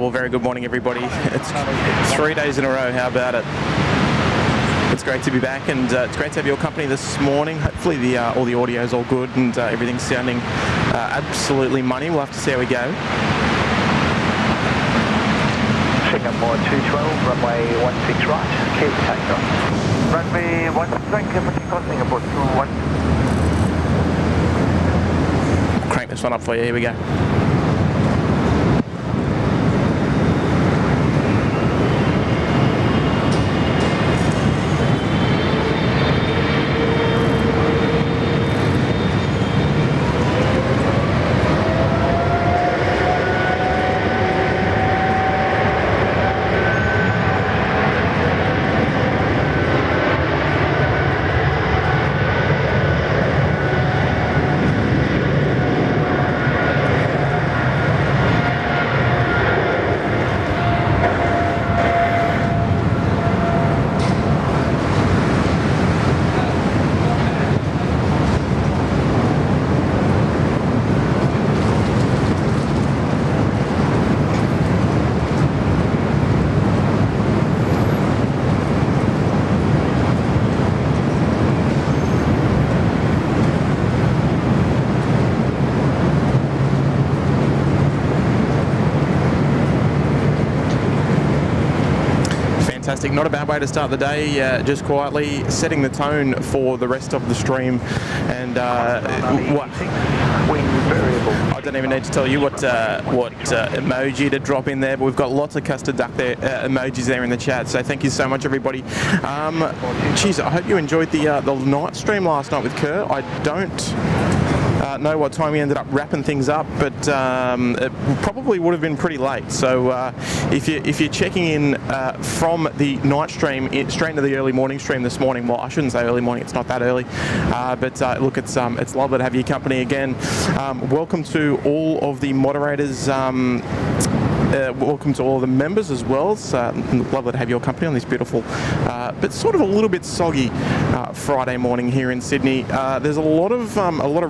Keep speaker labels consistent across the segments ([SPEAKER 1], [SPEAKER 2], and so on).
[SPEAKER 1] Well, very good morning, everybody. It's 3 days in a row. How about it? It's great to be back, and it's great to have your company this morning. Hopefully all the audio is all good and everything's sounding absolutely money. We'll have to see how we go.
[SPEAKER 2] Singapore 212, runway 16 right, clear for takeoff. Runway 16 right, clear for takeoff, Singapore 21.
[SPEAKER 1] Crank this one up for you. Here we go. Fantastic. Not a bad way to start the day, just quietly setting the tone for the rest of the stream. And what I don't even need to tell you what emoji to drop in there, but we've got lots of custard duck there, emojis there in the chat, so thank you so much, everybody. Geez, I hope you enjoyed the night stream last night with Kurt. I don't know what time we ended up wrapping things up, but it probably would have been pretty late. So if you're checking in from the night stream straight into the early morning stream this morning, well, I shouldn't say early morning, it's not that early, but look, it's lovely to have your company again. Welcome to all of the moderators. Welcome to all of the members as well. It's lovely to have your company on this beautiful, but sort of a little bit soggy Friday morning here in Sydney. There's a lot of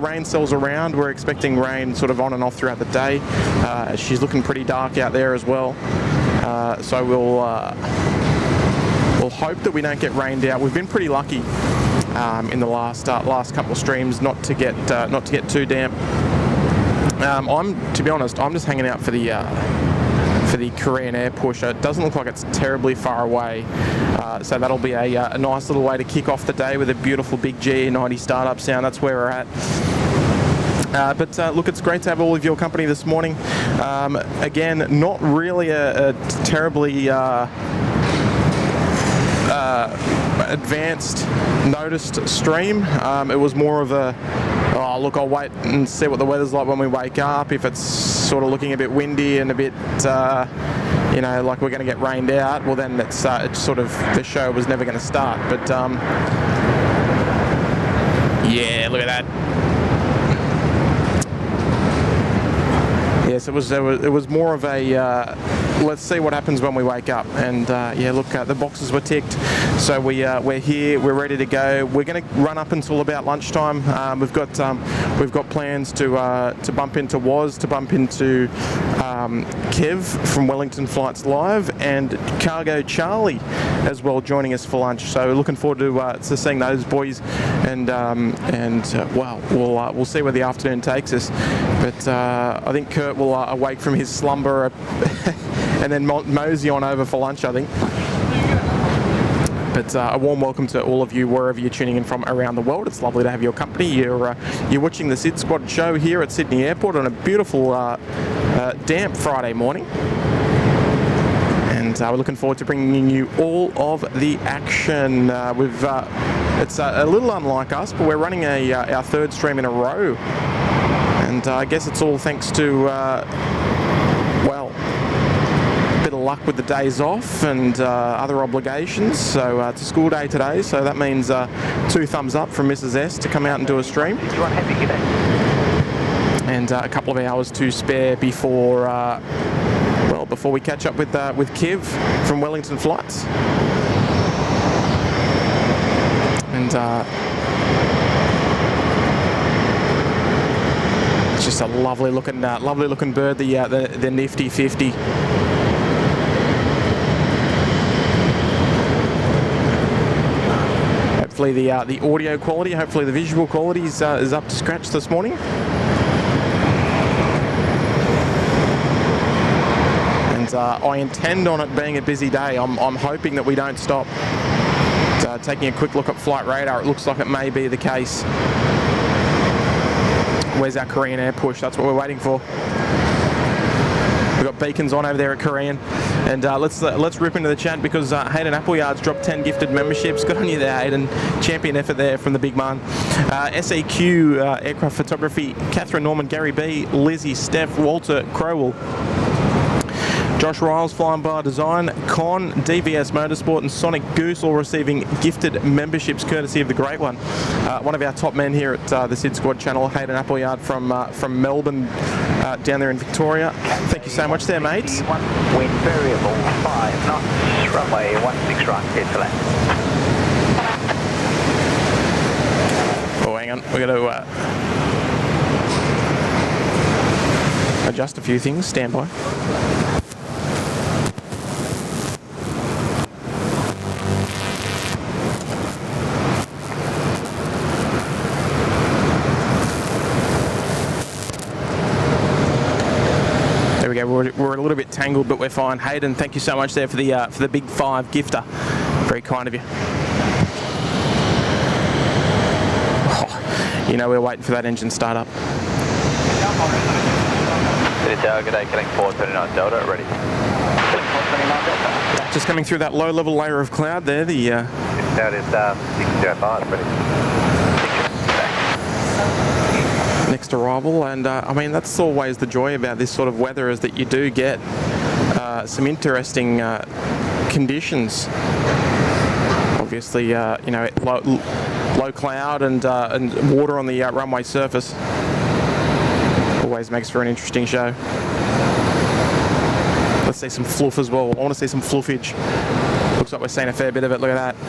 [SPEAKER 1] rain cells around. We're expecting rain sort of on and off throughout the day. She's looking pretty dark out there as well. So we'll hope that we don't get rained out. We've been pretty lucky in the last couple of streams not to get too damp. To be honest, I'm just hanging out for the Korean air push. It doesn't look like it's terribly far away, so that'll be a nice little way to kick off the day with a beautiful big G90 startup sound. That's where we're at. But look, it's great to have all of your company this morning. Again, not really a terribly advanced noticed stream. It was more of a, oh look, I'll wait and see what the weather's like when we wake up. If it's sort of looking a bit windy and a bit like we're going to get rained out, well then it's sort of, the show was never going to start. But yeah, look at that. Yes, it was more of a let's see what happens when we wake up. And yeah, look, the boxes were ticked, so we're here, we're ready to go. We're going to run up until about lunchtime. We've got plans to bump into Woz, to bump into Kev from Wellington Flights Live, and Cargo Charlie as well, joining us for lunch. So looking forward to seeing those boys, and well, we'll see where the afternoon takes us. But I think Kurt will awake from his slumber and then mosey on over for lunch, I think. But a warm welcome to all of you wherever you're tuning in from around the world. It's lovely to have your company. You're watching the SydSquad show here at Sydney Airport on a beautiful damp Friday morning. And we're looking forward to bringing you all of the action. It's a little unlike us, but we're running our third stream in a row. And I guess it's all thanks to, well, a bit of luck with the days off and other obligations. So it's a school day today, so that means 2 thumbs up from Mrs. S to come out and do a stream. And a couple of hours to spare before we catch up with Kev from Wellington Flights. And it's just a lovely looking bird, the Nifty 50. hopefully the audio quality, hopefully the visual quality is up to scratch this morning. And I intend on it being a busy day. I'm hoping that we don't stop. Taking a quick look at flight radar, it looks like it may be the case. Where's our Korean air push? That's what we're waiting for. We've got beacons on over there at Korean. And let's rip into the chat because Hayden Appleyard's dropped 10 gifted memberships. Good on you there, Hayden. Champion effort there from the big man. SEQ, Aircraft Photography, Catherine Norman, Gary B, Lizzie, Steph, Walter, Crowell, Josh Riles, Flying Bar Design, Con, DVS Motorsport and Sonic Goose all receiving gifted memberships courtesy of the Great One. One of our top men here at the SydSquad channel, Hayden Appleyard from Melbourne down there in Victoria. Thank you so much there, mates.
[SPEAKER 2] Wind variable 5 knots, runway 16 right, clear to land.
[SPEAKER 1] Oh, hang on, we've got to adjust a few things. Stand by. We're a little bit tangled, but we're fine. Hayden, thank you so much there for the big 5 gifter. Very kind of you. Oh, you know we're waiting for that engine start up.
[SPEAKER 2] Tower, good day, connect 429 Delta, ready.
[SPEAKER 1] Just coming through that low-level layer of cloud there. The
[SPEAKER 2] That is 605, ready.
[SPEAKER 1] Next arrival, and I mean that's always the joy about this sort of weather, is that you do get some interesting conditions. Obviously, you know, low cloud and water on the runway surface always makes for an interesting show. Let's see some fluff as well. I want to see some fluffage. Looks like we're seeing a fair bit of it. Look at that.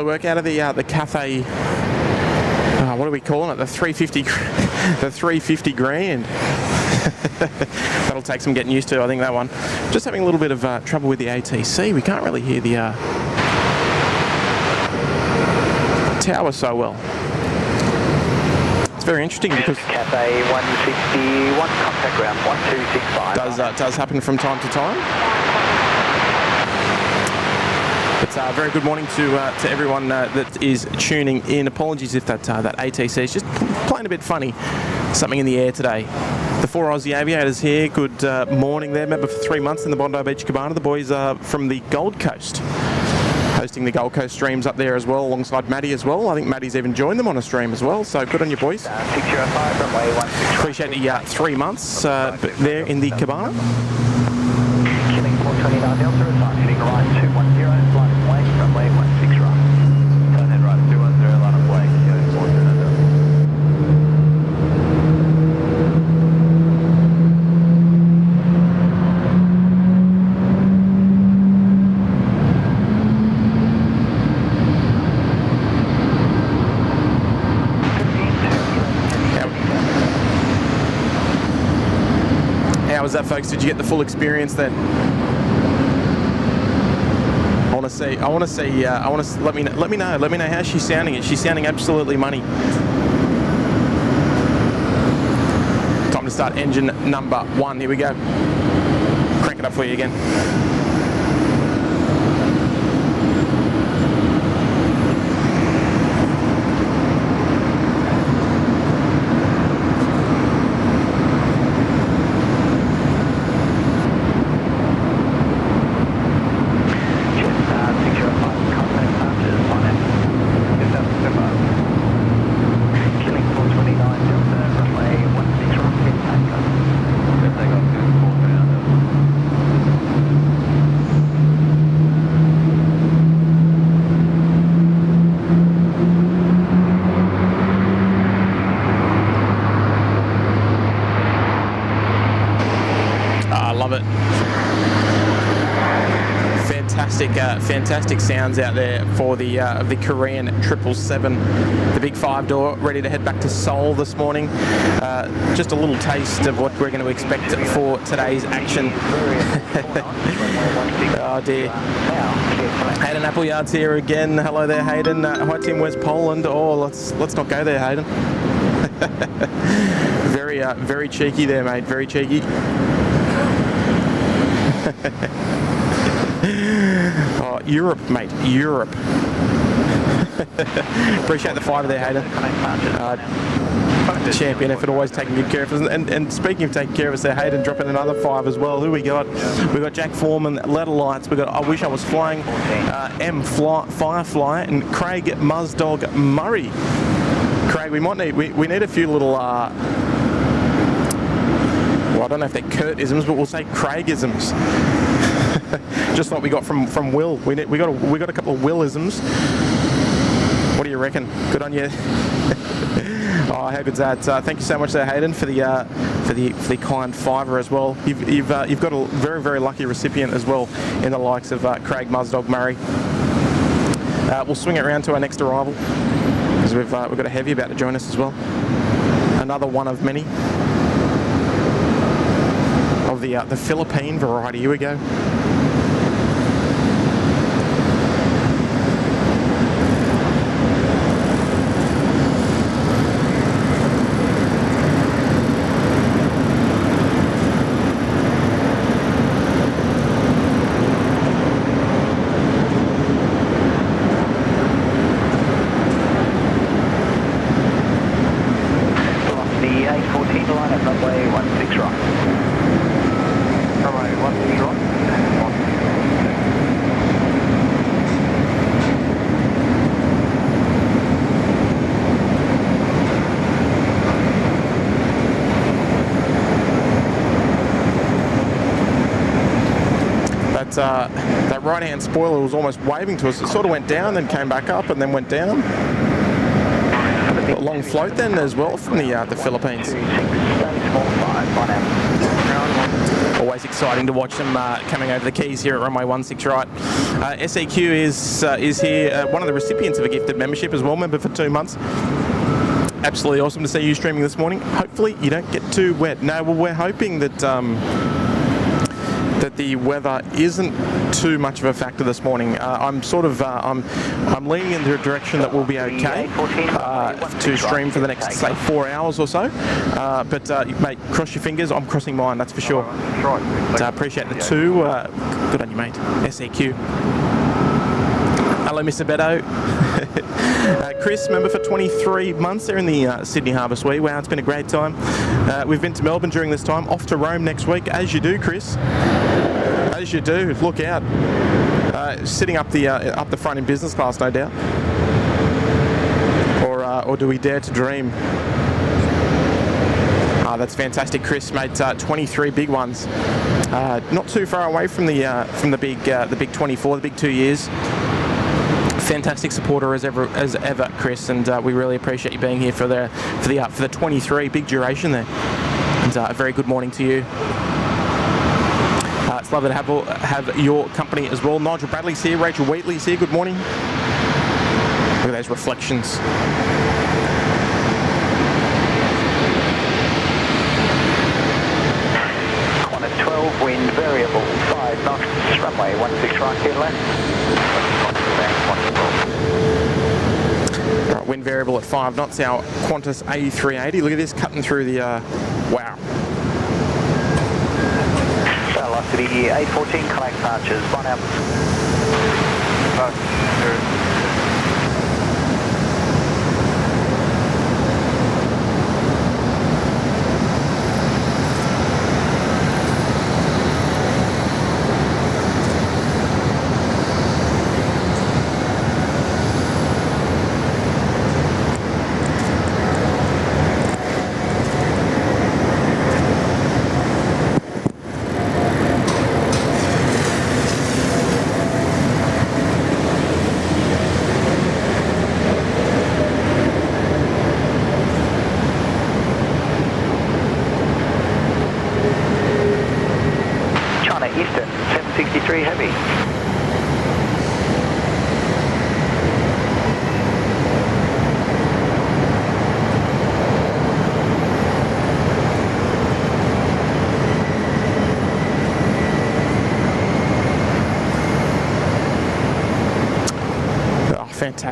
[SPEAKER 1] Work out of the Cathay. What are we calling it? The 350. The 350 grand. That'll take some getting used to. I think that one. Just having a little bit of trouble with the ATC. We can't really hear the tower so well. It's very interesting because
[SPEAKER 2] Cathay 161 contact ground 1265.
[SPEAKER 1] Does happen from time to time. It's very good morning to everyone that is tuning in. Apologies if that ATC is just playing a bit funny. Something in the air today. The 4 Aussie Aviators here. Good morning there. Member for 3 months in the Bondi Beach Cabana. The boys are from the Gold Coast. Hosting the Gold Coast streams up there as well, alongside Maddie as well. I think Maddie's even joined them on a stream as well. So good on you, boys.
[SPEAKER 2] 605, runway 16.
[SPEAKER 1] Appreciate the 3 months there in the Cabana.
[SPEAKER 2] Killing 429 Delta, advance heading right 210, flight away, runway 16 right. Turn head right 210, line of way, killing 429 Delta.
[SPEAKER 1] How was that, folks? Did you get the full experience then? I want to see. Let me know how she's sounding. She's sounding absolutely money. Time to start engine number 1. Here we go. Crank it up for you again. fantastic sounds out there for the Korean 777, the big 5-door, ready to head back to Seoul this morning. Just a little taste of what we're going to expect for today's action. Oh dear. Hayden Appleyard's here again. Hello there, Hayden. Hi Team West Poland. Oh, let's not go there, Hayden. Very cheeky there, mate. Very cheeky. Oh, Europe, mate. Europe. Appreciate the fiver there, Hayden. Champion effort, always taking good care of us. And speaking of taking care of us there, Hayden dropping another 5 as well. Who we got? We got Jack Foreman, Ladder Lights. We got I Wish I Was Flying, Firefly, and Craig Muzdog Murray. Craig, we need a few little. Well, I don't know if they're Kurt-isms, but we'll say Craig-isms. Just like we got from Will. We got a couple of Will-isms. What do you reckon? Good on you. Oh, how good's that? Thank you so much there, Hayden, for the kind fiver as well. You've got a very lucky recipient as well in the likes of Craig Muzdog Murray. We'll swing it around to our next arrival because we've got a heavy about to join us as well. Another one of many of the Philippine variety. Here we go.
[SPEAKER 2] The A340 line at runway 16 right. Runway 16 right.
[SPEAKER 1] That right-hand spoiler was almost waving to us. It sort of went down, then came back up, and then went down. A long float then as well from the Philippines. Always exciting to watch them coming over the keys here at runway 16 right. SEQ is here, one of the recipients of a gifted membership as well, member for 2 months. Absolutely awesome to see you streaming this morning. Hopefully you don't get too wet. No, well, we're hoping that that the weather isn't too much of a factor this morning. I'm sort of I'm leaning in the direction that we'll be okay to stream for the next, say, 4 hours or so. But mate, cross your fingers. I'm crossing mine, that's for sure. But, appreciate the 2. Good on you, mate. SEQ. Hello, Mr. Beto. Chris, member for 23 months there in the Sydney Harbour Suite. Wow, it's been a great time. We've been to Melbourne during this time, off to Rome next week, as you do, Chris. As you do. Look out. Sitting up the front in business class, no doubt. Or do we dare to dream? That's fantastic, Chris, mate. 23 big ones. Not too far away from the big 24, the big 2 years. Fantastic supporter as ever, Chris, and we really appreciate you being here for the 23 big duration there. And a very good morning to you. It's lovely to have your company as well. Nigel Bradley's here, Rachel Wheatley's here. Good morning. Look at those reflections.
[SPEAKER 2] Qantas 12, wind variable 5 knots, runway 16 right, clear left.
[SPEAKER 1] Right, wind variable at 5 knots, our Qantas A380. Look at this, cutting through the, wow.
[SPEAKER 2] Velocity A14, connect arches, 1 out. Eastern, 763 heavy.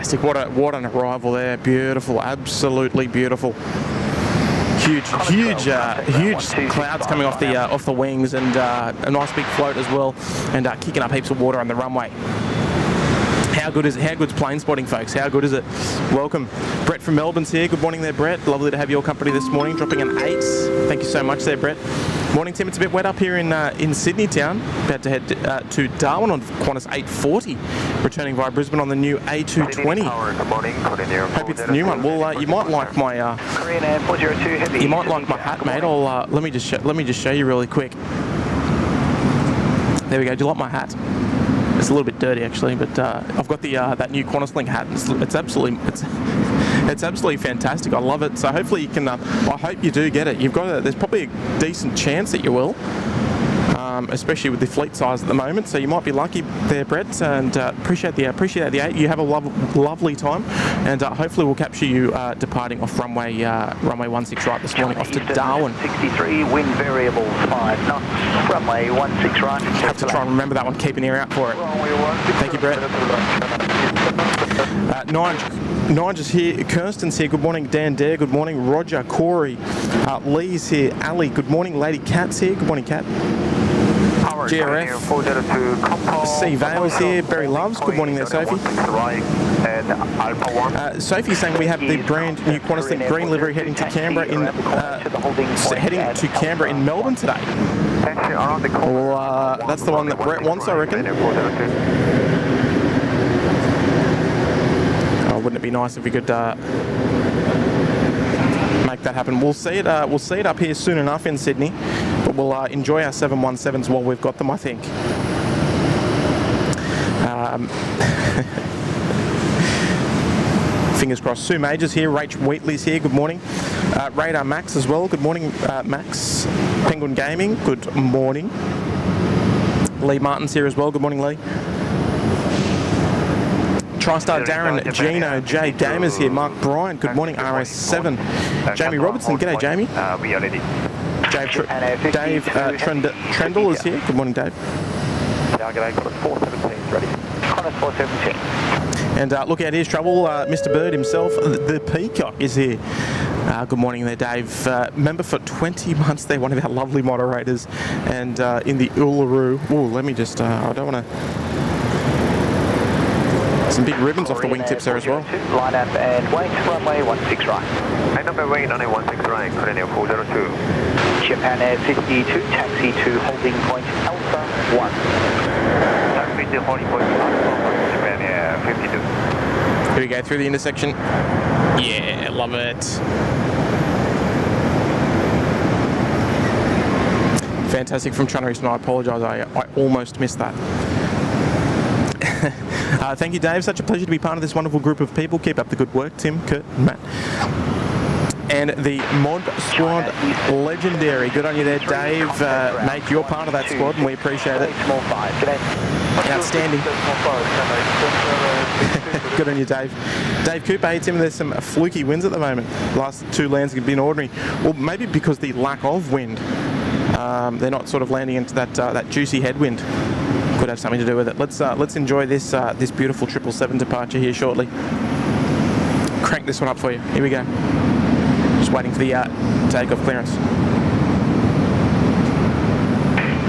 [SPEAKER 1] Fantastic. What an arrival there. Beautiful. Absolutely beautiful. Huge clouds coming off the wings, and a nice big float as well, and kicking up heaps of water on the runway. How good's plane spotting, folks? How good is it? Welcome. Brett from Melbourne's here. Good morning there, Brett. Lovely to have your company this morning. Dropping an 8. Thank you so much there, Brett. Morning, Tim. It's a bit wet up here in Sydney town. About to head to Darwin on Qantas 840. Returning via Brisbane on the new A380. Hope it's the new one. Well, you might like my you might like my hat, mate. I'll let me just show you really quick. There we go. Do you like my hat? It's a little bit dirty actually, but I've got the that new Qantas Link hat. It's absolutely fantastic. I love it. So hopefully you can. I hope you do get it. There's probably a decent chance that you will, especially with the fleet size at the moment. So you might be lucky there, Brett. And appreciate the 8. You have a lovely time, and hopefully we'll capture you departing off runway 16 right this morning off to Darwin.
[SPEAKER 2] 63 wind variable 5 knots. Runway 16 right.
[SPEAKER 1] Have to try and remember that one. Keep an ear out for it. Thank you, Brett. Nigel's here. Kirsten's here. Good morning, Dan Dare. Good morning, Roger, Corey. Lee's here. Ali. Good morning, Lady Cat's here. Good morning, Cat. GRF. C. Vale's here. Barry Loves. Good morning there, Sophie. Sophie's saying we have the brand new Qantas Link green livery heading to Canberra in Melbourne today. Well, that's the one that Brett wants, I reckon. Oh, wouldn't it be nice if we could make that happen? We'll see it up here soon enough in Sydney, but we'll enjoy our 717s while we've got them, I think. Fingers crossed. Sue Major's here. Rach Wheatley's here. Good morning. Radar Max as well. Good morning, Max. Penguin Gaming. Good morning. Lee Martin's here as well. Good morning, Lee. TriStar Darren, Gino, Jay Gamers here. Mark Bryant. Good morning, RS7. Jamie Robertson. G'day, Jamie. Dave Trendle is here. Good morning, Dave. And look out, here's trouble. Mr. Bird himself, the Peacock, is here. Good morning there, Dave. Member for 20 months there, one of our lovely moderators. And in the Uluru. Oh, let me just, I don't want to. Some big ribbons off the wingtips there as well.
[SPEAKER 2] Line up and wait, runway 16 right. I number wait, runway 16 right, Colonial 402. Japan Air 52, taxi to holding point Alpha 1. Taxi to holding point Alpha 1, Japan Air 52.
[SPEAKER 1] Here we go, through the intersection. Yeah, love it. Fantastic from Channel East, and I apologise, I almost missed that. Thank you, Dave. Such a pleasure to be part of this wonderful group of people. Keep up the good work, Tim, Kurt, and Matt. And the Mod Squad legendary. Good on you there, Dave. Mate, you're part of that squad, and we appreciate it. Outstanding. Good on you, Dave. Dave Cooper, hey, Tim, there's some fluky winds at the moment. Last 2 lands have been ordinary. Well, maybe because the lack of wind. They're not sort of landing into that juicy headwind. Could have something to do with it. Let's enjoy this beautiful 777 departure here shortly. Crank this one up for you. Here we go. Just waiting for the takeoff clearance.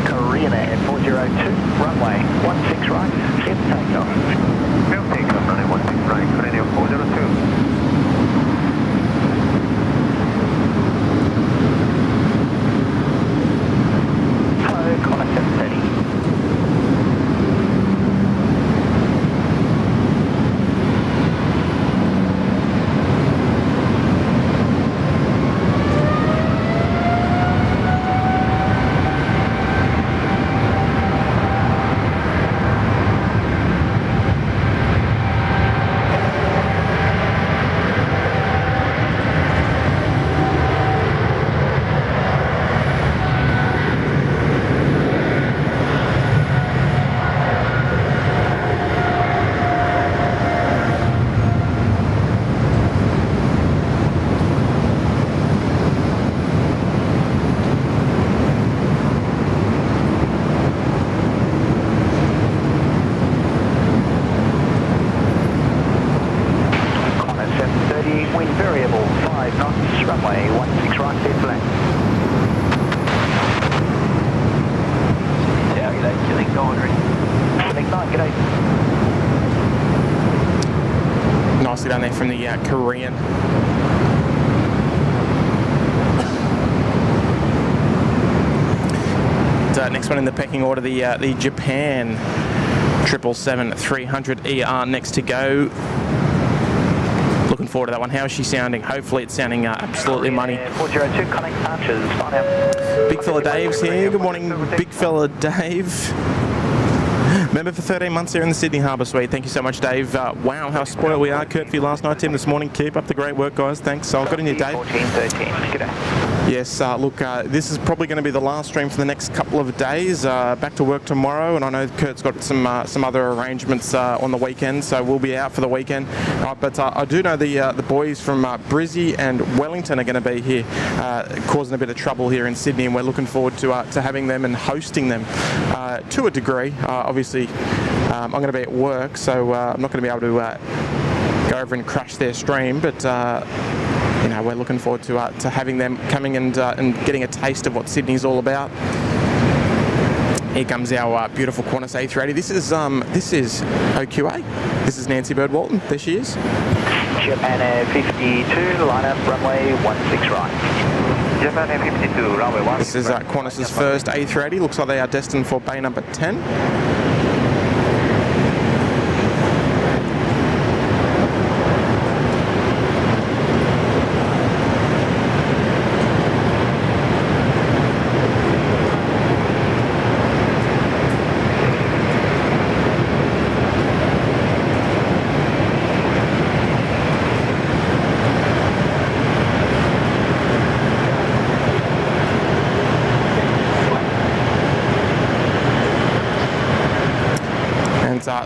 [SPEAKER 2] Korean Air 402, runway 16 right, set takeoff. Field takeoff, runway 16 right, Korean Air 402. Hello, Qantas 730.
[SPEAKER 1] down there from the Korean. Next one in the pecking order, the Japan 777-300 ER next to go. Looking forward to that one. How is she sounding? Hopefully it's sounding absolutely money.
[SPEAKER 2] 402, connect arches, sign out.
[SPEAKER 1] Big fella Dave's here. Good morning, big fella Dave. Member for 13 months here in the Sydney Harbour Suite. Thank you so much, Dave. Wow, how spoiled we are. Kurt for you last night, Tim this morning. Keep up the great work, guys. Thanks. I'll get in you, Dave.
[SPEAKER 2] 1413. G'day.
[SPEAKER 1] Yes, look, this is probably going to be the last stream for the next couple of days. Back to work tomorrow, and I know Kurt's got some other arrangements on the weekend, so we'll be out for the weekend. But I do know the boys from Brizzy and Wellington are going to be here, causing a bit of trouble here in Sydney, and we're looking forward to having them and hosting them to a degree. Obviously, I'm going to be at work, so I'm not going to be able to go over and crash their stream, but you know, we're looking forward to having them coming and getting a taste of what Sydney's all about. Here comes our beautiful Qantas A380. This is OQA. This is Nancy Bird Walton. There she is.
[SPEAKER 2] Japan Air 52, line up runway 16 right. Japan Air 52, runway 16.
[SPEAKER 1] This is Qantas's first A380. Looks like they are destined for bay number 10.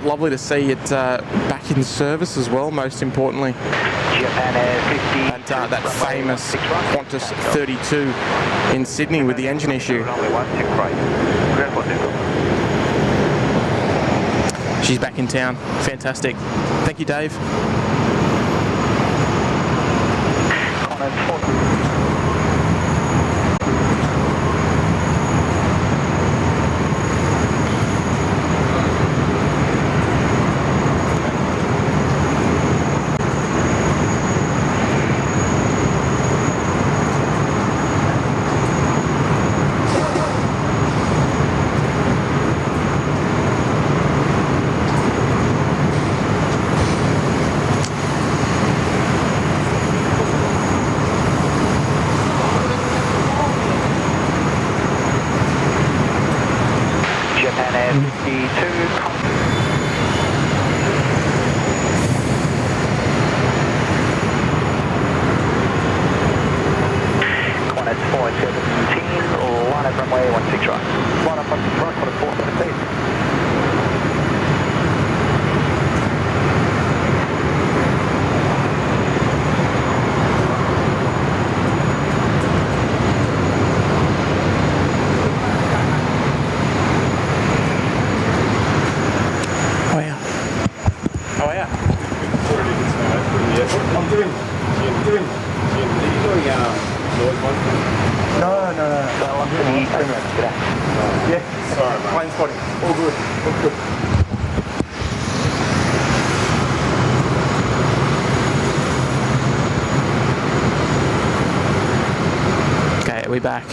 [SPEAKER 1] Lovely to see it back in service as well, most importantly.
[SPEAKER 2] Japan Air 50.
[SPEAKER 1] That famous Qantas 32 in Sydney with the engine issue. She's back in town. Fantastic. Thank you, Dave. Back.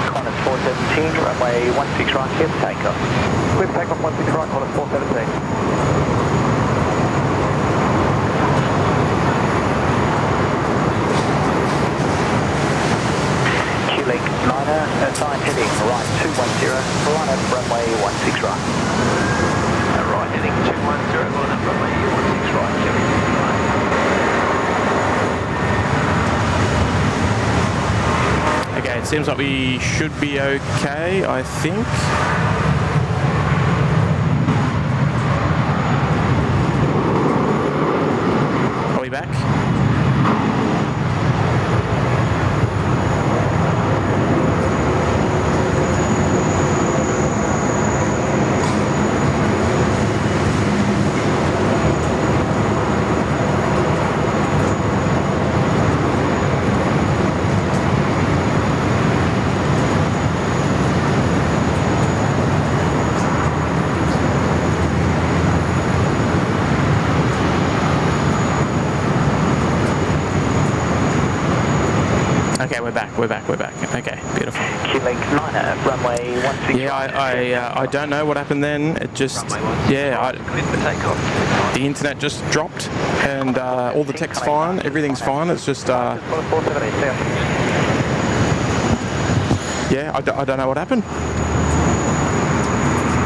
[SPEAKER 2] Qantas 417, runway 16 right, clear for takeoff. Clear for takeoff 16 right, Qantas 417. Q-Link liner, assigned heading right 210, line up runway 16 right. Right heading 210, line up runway 16 right,
[SPEAKER 1] Okay, it seems like we should be okay, I think. Are we back? Okay, we're back. Okay, beautiful.
[SPEAKER 2] Q-Link 9er, runway 16.
[SPEAKER 1] Yeah, I don't know what happened then. It just, the internet just dropped, and all the tech's fine, everything's fine. It's just, I don't know what happened.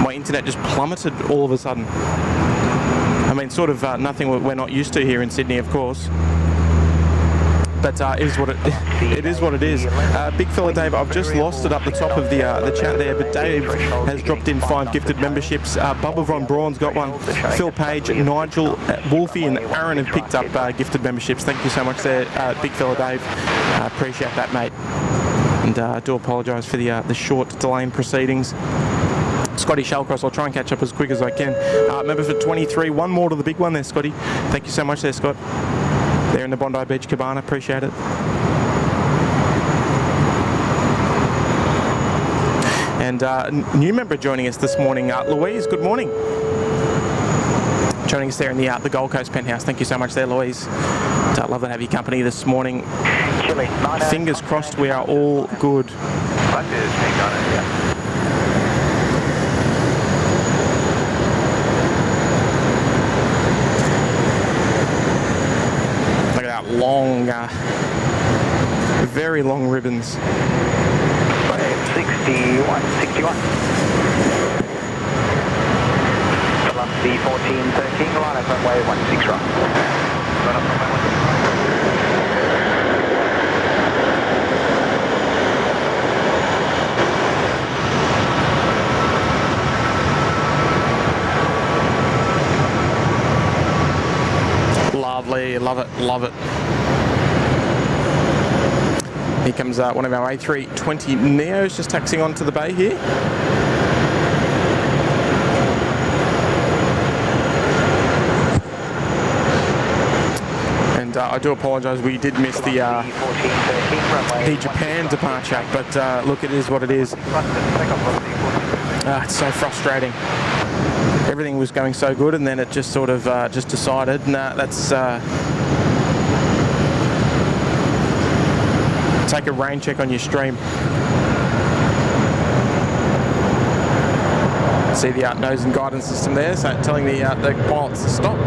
[SPEAKER 1] My internet just plummeted all of a sudden. I mean, sort of nothing we're not used to here in Sydney, of course. But it is what it is. Big fella Dave, I've just lost it up the top of the chat there, but Dave has dropped in 5 gifted memberships. Bubba Von Braun's got one. Phil Page, Nigel, Wolfie and Aaron have picked up gifted memberships. Thank you so much there, big fella Dave. Appreciate that, mate. And I do apologise for the short delay in proceedings. Scotty Shellcross, I'll try and catch up as quick as I can. Member for 23, one more to the big one there, Scotty. Thank you so much there, Scott. There in the Bondi Beach Cabana, appreciate it. And new member joining us this morning, Louise, good morning. Joining us there in the Gold Coast penthouse. Thank you so much there, Louise. Love to have your company this morning. Fingers crossed we are all good. Long, very long ribbons.
[SPEAKER 2] 61. Velocity 1413, line up runway 16 right.
[SPEAKER 1] Lovely, love it. Here comes one of our A320 Neos just taxiing onto the bay here. And I do apologise, we did miss the Japan departure, but look, it is what it is. It's so frustrating. Everything was going so good, and then it just sort of just decided, nah, that's take a rain check on your stream. See the nose and guidance system there, so telling the pilots to stop.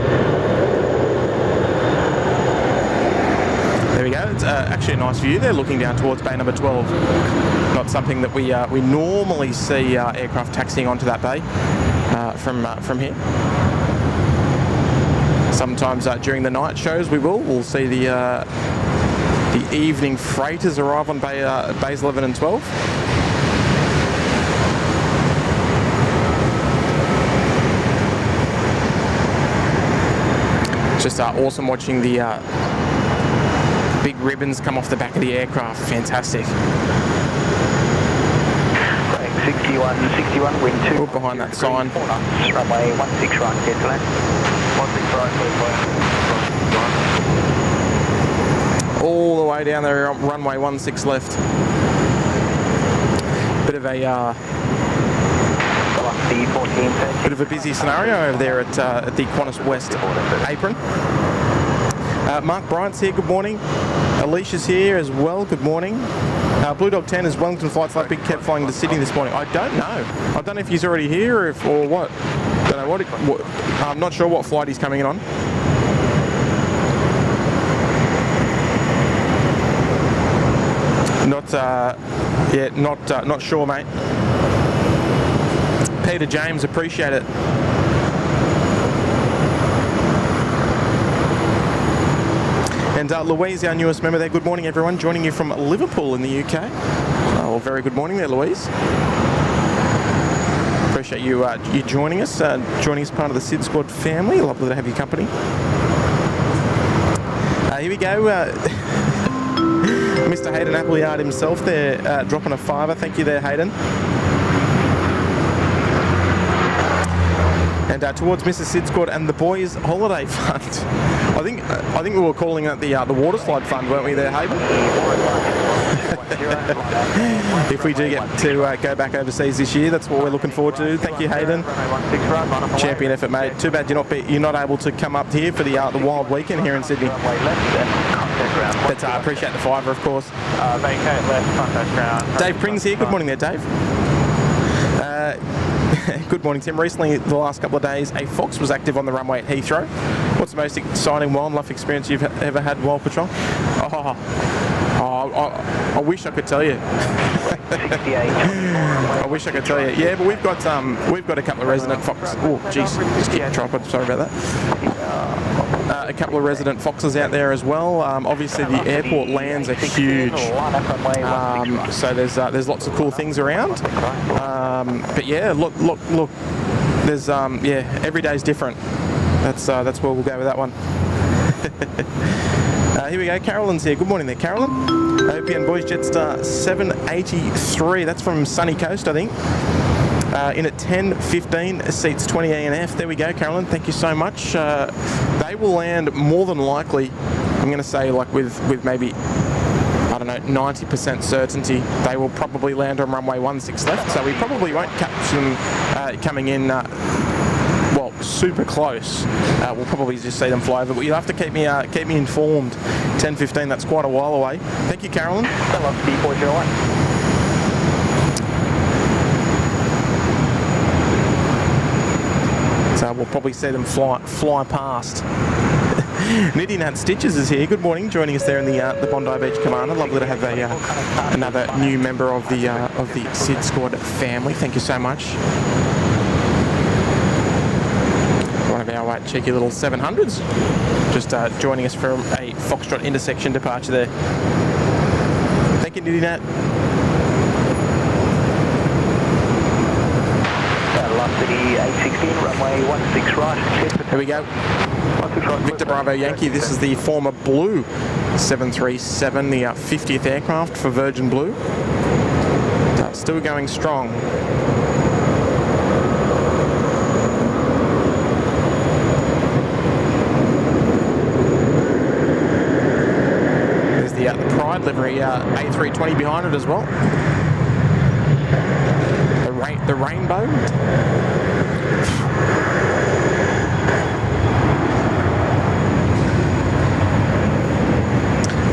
[SPEAKER 1] There we go. It's actually a nice view there, looking down towards bay number 12. Not something that we normally see aircraft taxiing onto that bay from here. Sometimes during the night shows we'll see the evening freighters arrive on bays 11 and 12. Just awesome watching the big ribbons come off the back of the aircraft. Fantastic.
[SPEAKER 2] 61, wind 2.
[SPEAKER 1] Behind that sign.
[SPEAKER 2] Runway 16 right, clear to land. 16 right,
[SPEAKER 1] all the way down there, runway 16 left. Bit of a busy scenario over there at the Qantas West apron. Mark Bryant's here, good morning. Alicia's here as well, good morning. Blue Dog 10 is Wellington flights like Big kept flying to Sydney this morning. I don't know. I don't know if he's already here or what. Don't know what I'm not sure what flight he's coming in on. Not sure, mate. Peter James, appreciate it. And Louise, our newest member there. Good morning, everyone. Joining you from Liverpool in the UK. Well, very good morning there, Louise. Appreciate you joining us. Joining us part of the SydSquad family. Lovely to have your company. Here we go. Mr. Hayden Appleyard himself there, dropping a $5. Thank you there, Hayden. And towards Mrs. SydSquad and the Boys Holiday Fund. I think we were calling it the water slide fund, weren't we there, Hayden? If we do get to go back overseas this year, that's what we're looking forward to. Thank you, Hayden. Champion effort, mate. Too bad you're not able to come up here for the Wild Weekend here in Sydney. But I appreciate the fiver, of course.
[SPEAKER 3] Vacate left, contact ground.
[SPEAKER 1] Dave Prings here. Good morning there, Dave. Good morning, Tim. Recently, the last couple of days, a fox was active on the runway at Heathrow. What's the most exciting wildlife experience you've ever had while patrol? I wish I could tell you. I wish I could tell you. Yeah, but we've got a couple of resident foxes. Oh, jeez, just keep the tripod. Sorry about that. A couple of resident foxes out there as well. Obviously, the airport lands are huge, so there's lots of cool things around. But yeah, look. There's every day's different. That's where we'll go with that one. Here we go. Carolyn's here. Good morning there, Carolyn. OPN Boys Jetstar 783. That's from Sunny Coast, I think. In at 10:15, seats 20 A and F. There we go, Carolyn. Thank you so much. They will land more than likely. I'm going to say like with maybe, I don't know, 90% certainty. They will probably land on runway 16 left. So we probably won't catch them coming in. Super close. We'll probably just see them fly over, but you'll have to keep me informed. 10:15. That's quite a while away. Thank you, Carolyn.
[SPEAKER 2] Velocity 401.
[SPEAKER 1] So we'll probably see them fly past. Nitty Nat Stitches is here. Good morning, joining us there in the Bondi Beach Commander. Lovely to have another new member of the SydSquad family. Thank you so much. One of our cheeky little 700s, just joining us from a Foxtrot intersection departure there. Thank you, Nitty Nat.
[SPEAKER 2] Velocity 816, runway 16 right.
[SPEAKER 1] Here we go. Victor Bravo Yankee. This is the former Blue 737, the 50th aircraft for Virgin Blue. Still going strong. The Pride livery, A320 behind it as well. The rainbow.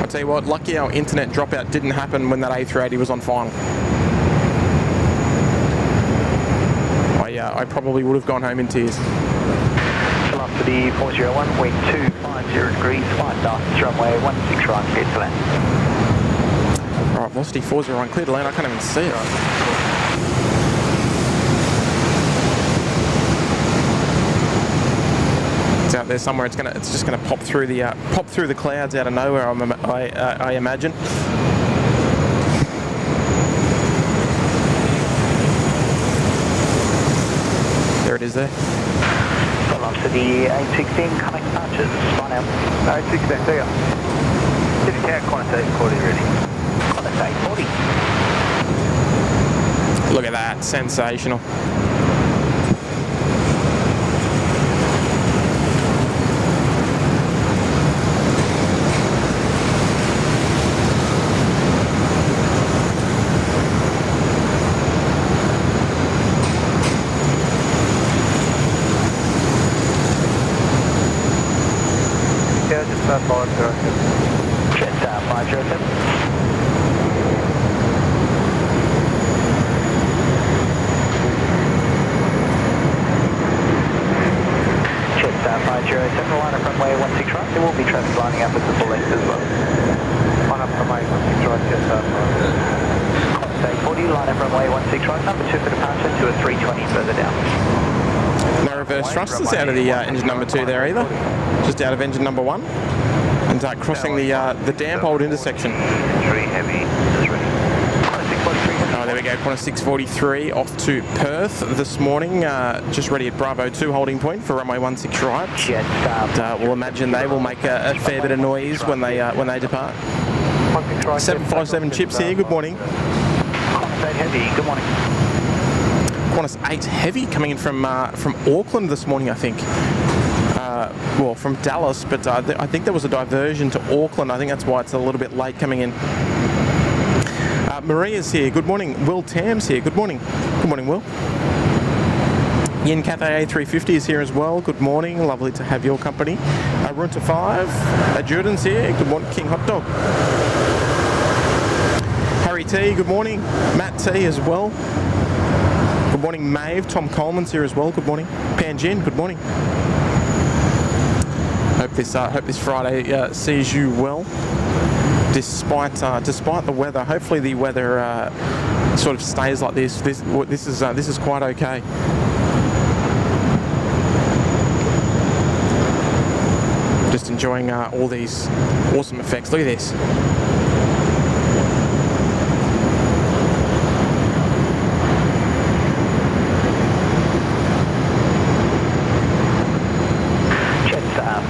[SPEAKER 1] I'll tell you what, lucky our internet dropout didn't happen when that A380 was on final. I probably would have gone home in tears.
[SPEAKER 2] Velocity 401, wind 250 degrees, flight darts, runway 16 right, clear to land.
[SPEAKER 1] Right, velocity 401, clear to land. I can't even see it. It's out there somewhere. It's just gonna pop through the clouds out of nowhere. I imagine. There it is there.
[SPEAKER 2] Velocity 816, coming departures, spot out. 816, there you go. Certificate, Qantas A340 ready. Qantas A340.
[SPEAKER 1] Look at that, sensational.
[SPEAKER 2] Jetstar 507. Jetstar 507, line up runway 16 right. There will be traffic lining up at the full length as well. Line up runway 16 right, Jetstar 507. A40, line up runway 16 right, number 2 for departure to a 320 further down.
[SPEAKER 1] No reverse thrusters out of the engine number 2 there either. Just out of engine number 1. And crossing the damp old intersection.
[SPEAKER 2] 3 heavy, just ready.
[SPEAKER 1] Oh, there we go. Qantas 643 off to Perth this morning. Just ready at Bravo 2 holding point for runway 16 right. And, we'll imagine they will make a fair bit of noise when they depart. 757 Chips here. Good morning.
[SPEAKER 2] Qantas 8 heavy. Good morning.
[SPEAKER 1] Qantas 8 heavy coming in from Auckland this morning, I think. from Dallas, but I think there was a diversion to Auckland. I think that's why it's a little bit late coming in. Maria's here. Good morning. Will Tam's here. Good morning. Good morning, Will. Yin Cathay A350 is here as well. Good morning. Lovely to have your company. Runta 5. Jordan's here. Good morning. King Hot Dog. Harry T. Good morning. Matt T. as well. Good morning, Maeve. Tom Coleman's here as well. Good morning. Panjin. Good morning. Hope this Friday sees you well, despite the weather. Hopefully the weather sort of stays like this. This is quite okay. Just enjoying all these awesome effects. Look at this.
[SPEAKER 2] Jets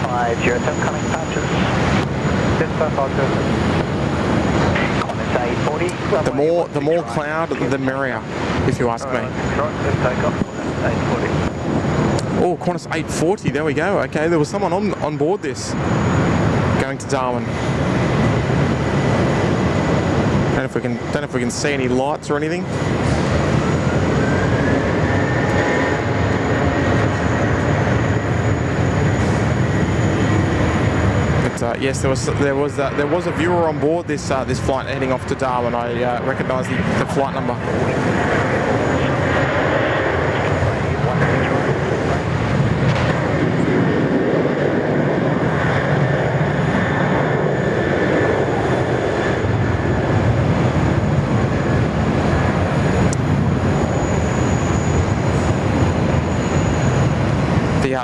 [SPEAKER 2] 507 coming patches. Jets 507. Qantas A340.
[SPEAKER 1] The more cloud, the merrier, if you ask me. Oh, Qantas 840. There we go. Okay, there was someone on board this going to Darwin. Don't know if we can see any lights or anything. Yes, there was a viewer on board this flight heading off to Darwin. I recognise the flight number.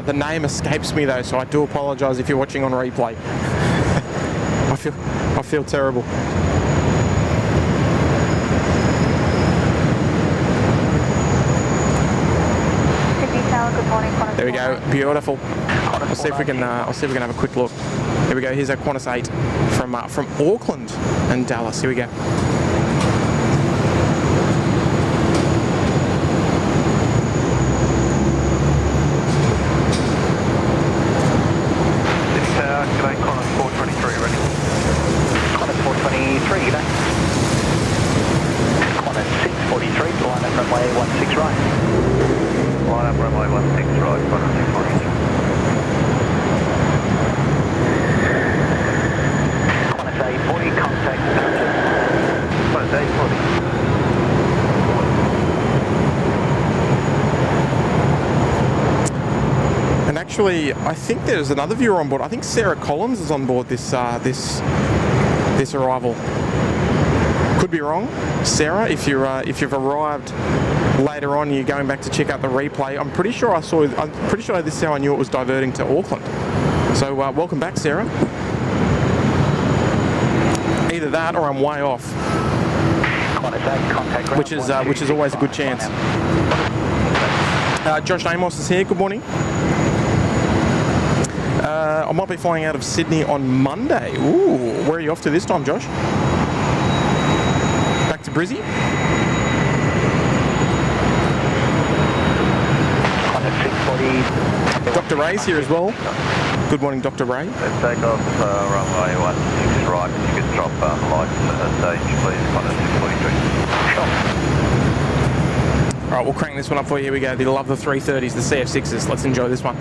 [SPEAKER 1] The name escapes me though, so I do apologise if you're watching on replay. I feel terrible.
[SPEAKER 4] Good morning, Qantas.
[SPEAKER 1] There we go, beautiful. I'll see if we can have a quick look. Here we go. Here's our Qantas 8 from Auckland and Dallas. Here we go. Actually, I think there's another viewer on board. I think Sarah Collins is on board this arrival. Could be wrong, Sarah. If you've arrived later on, you're going back to check out the replay. I'm pretty sure this is how I knew it was diverting to Auckland. So welcome back, Sarah. Either that or I'm way off, which is always a good chance. Josh Amos is here. Good morning. I might be flying out of Sydney on Monday. Ooh, where are you off to this time, Josh? Back to Brizzy? Dr. Ray's here as well. Good morning, Dr. Ray.
[SPEAKER 5] Take off runway 16 right. You can drop lights at stage, please. Qantas 643.
[SPEAKER 1] All right, we'll crank this one up for you. Here we go. They love the 330s, the CF6s. Let's enjoy this one.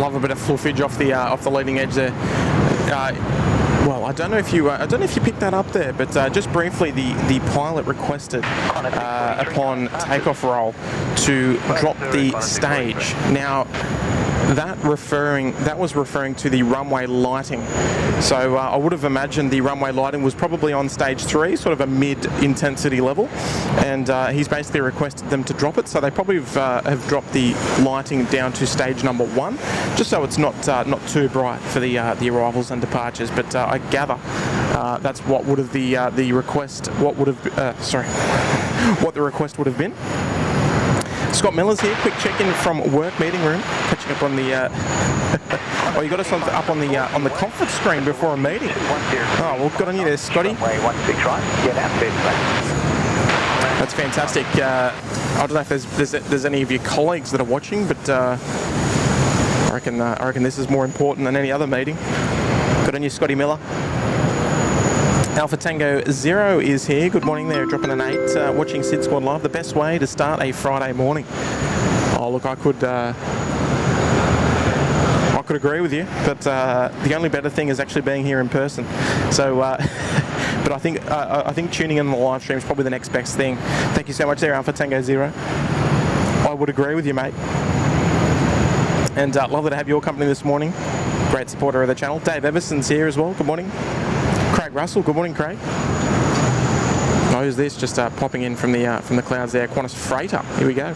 [SPEAKER 1] love a bit of fluffage off the leading edge there. Well, I don't know if you picked that up there, but just briefly, the pilot requested upon takeoff roll to drop the stage. Now, that was referring to the runway lighting. So I would have imagined the runway lighting was probably on stage 3, sort of a mid-intensity level, and he's basically requested them to drop it. So they probably have dropped the lighting down to stage number 1, just so it's not too bright for the arrivals and departures. But I gather that's what would have the request. What would have what the request would have been. Scott Miller's here. Quick check-in from work meeting room. Catching up on the. Oh, you got us up on the conference screen before a meeting. Oh, well, good on you there, Scotty. That's fantastic. I don't know if there's any of your colleagues that are watching, but I reckon this is more important than any other meeting. Good on you, Scotty Miller. Alpha Tango 0 is here. Good morning there, dropping an 8. Watching SydSquad Live, the best way to start a Friday morning. Oh, look, I could agree with you, but the only better thing is actually being here in person. So, but I think tuning in on the live stream is probably the next best thing. Thank you so much there, Alpha Tango 0. I would agree with you, mate. And lovely to have your company this morning. Great supporter of the channel. Dave Everson's here as well. Good morning. Craig Russell. Good morning, Craig. Oh, who's this? Just popping in from the clouds there. Qantas freighter. Here we go.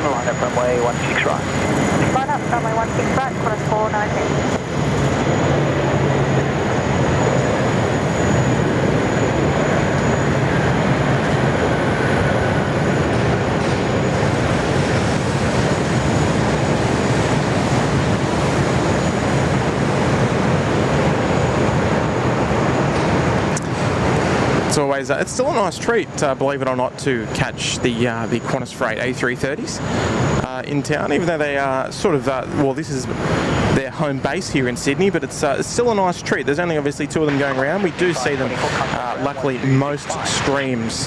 [SPEAKER 2] Line up runway 16 right.
[SPEAKER 4] Line up runway 16 right, Qantas 419.
[SPEAKER 1] It's always it's still a nice treat, believe it or not, to catch the Qantas Freight A330s in town, even though they are sort of well, this is their home base here in Sydney, but it's still a nice treat. There's only obviously 2 of them going around. We do see them luckily most streams.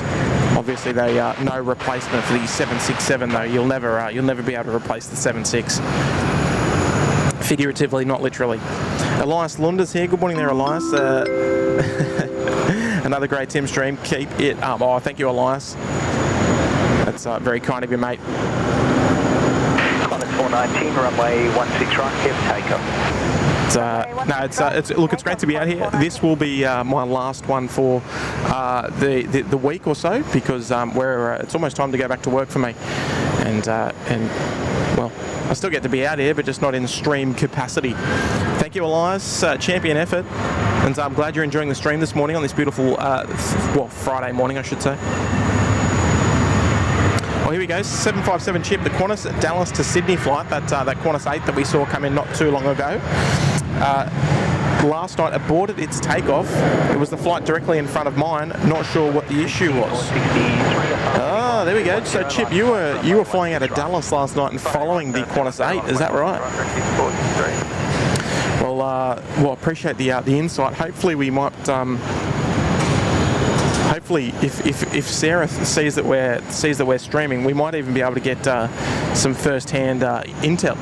[SPEAKER 1] Obviously they are no replacement for the 767 though. You'll never be able to replace the 76. Figuratively, not literally. Elias Lunda's here. Good morning there, Elias. Another great Tim stream. Keep it up. Oh, thank you, Elias. That's very kind of you, mate.
[SPEAKER 2] Qantas 419, runway 16 right, here takeoff.
[SPEAKER 1] Look, it's great to be out here. This will be my last one for the week or so, because it's almost time to go back to work for me, and well, I still get to be out here, but just not in stream capacity. Thank you, Elias. Champion effort. And I'm glad you're enjoying the stream this morning on this beautiful, Friday morning, I should say. Well, here we go. 757 chip, the Qantas Dallas to Sydney flight. That Qantas 8 that we saw come in not too long ago. Last night aborted its takeoff. It was the flight directly in front of mine. Not sure what the issue was. Ah, there we go. So Chip, you were flying out of Dallas last night and following the Qantas 8. Is that right? Well, appreciate the insight. Hopefully we might. Hopefully, if Sarah sees that we're streaming, we might even be able to get some first-hand intel.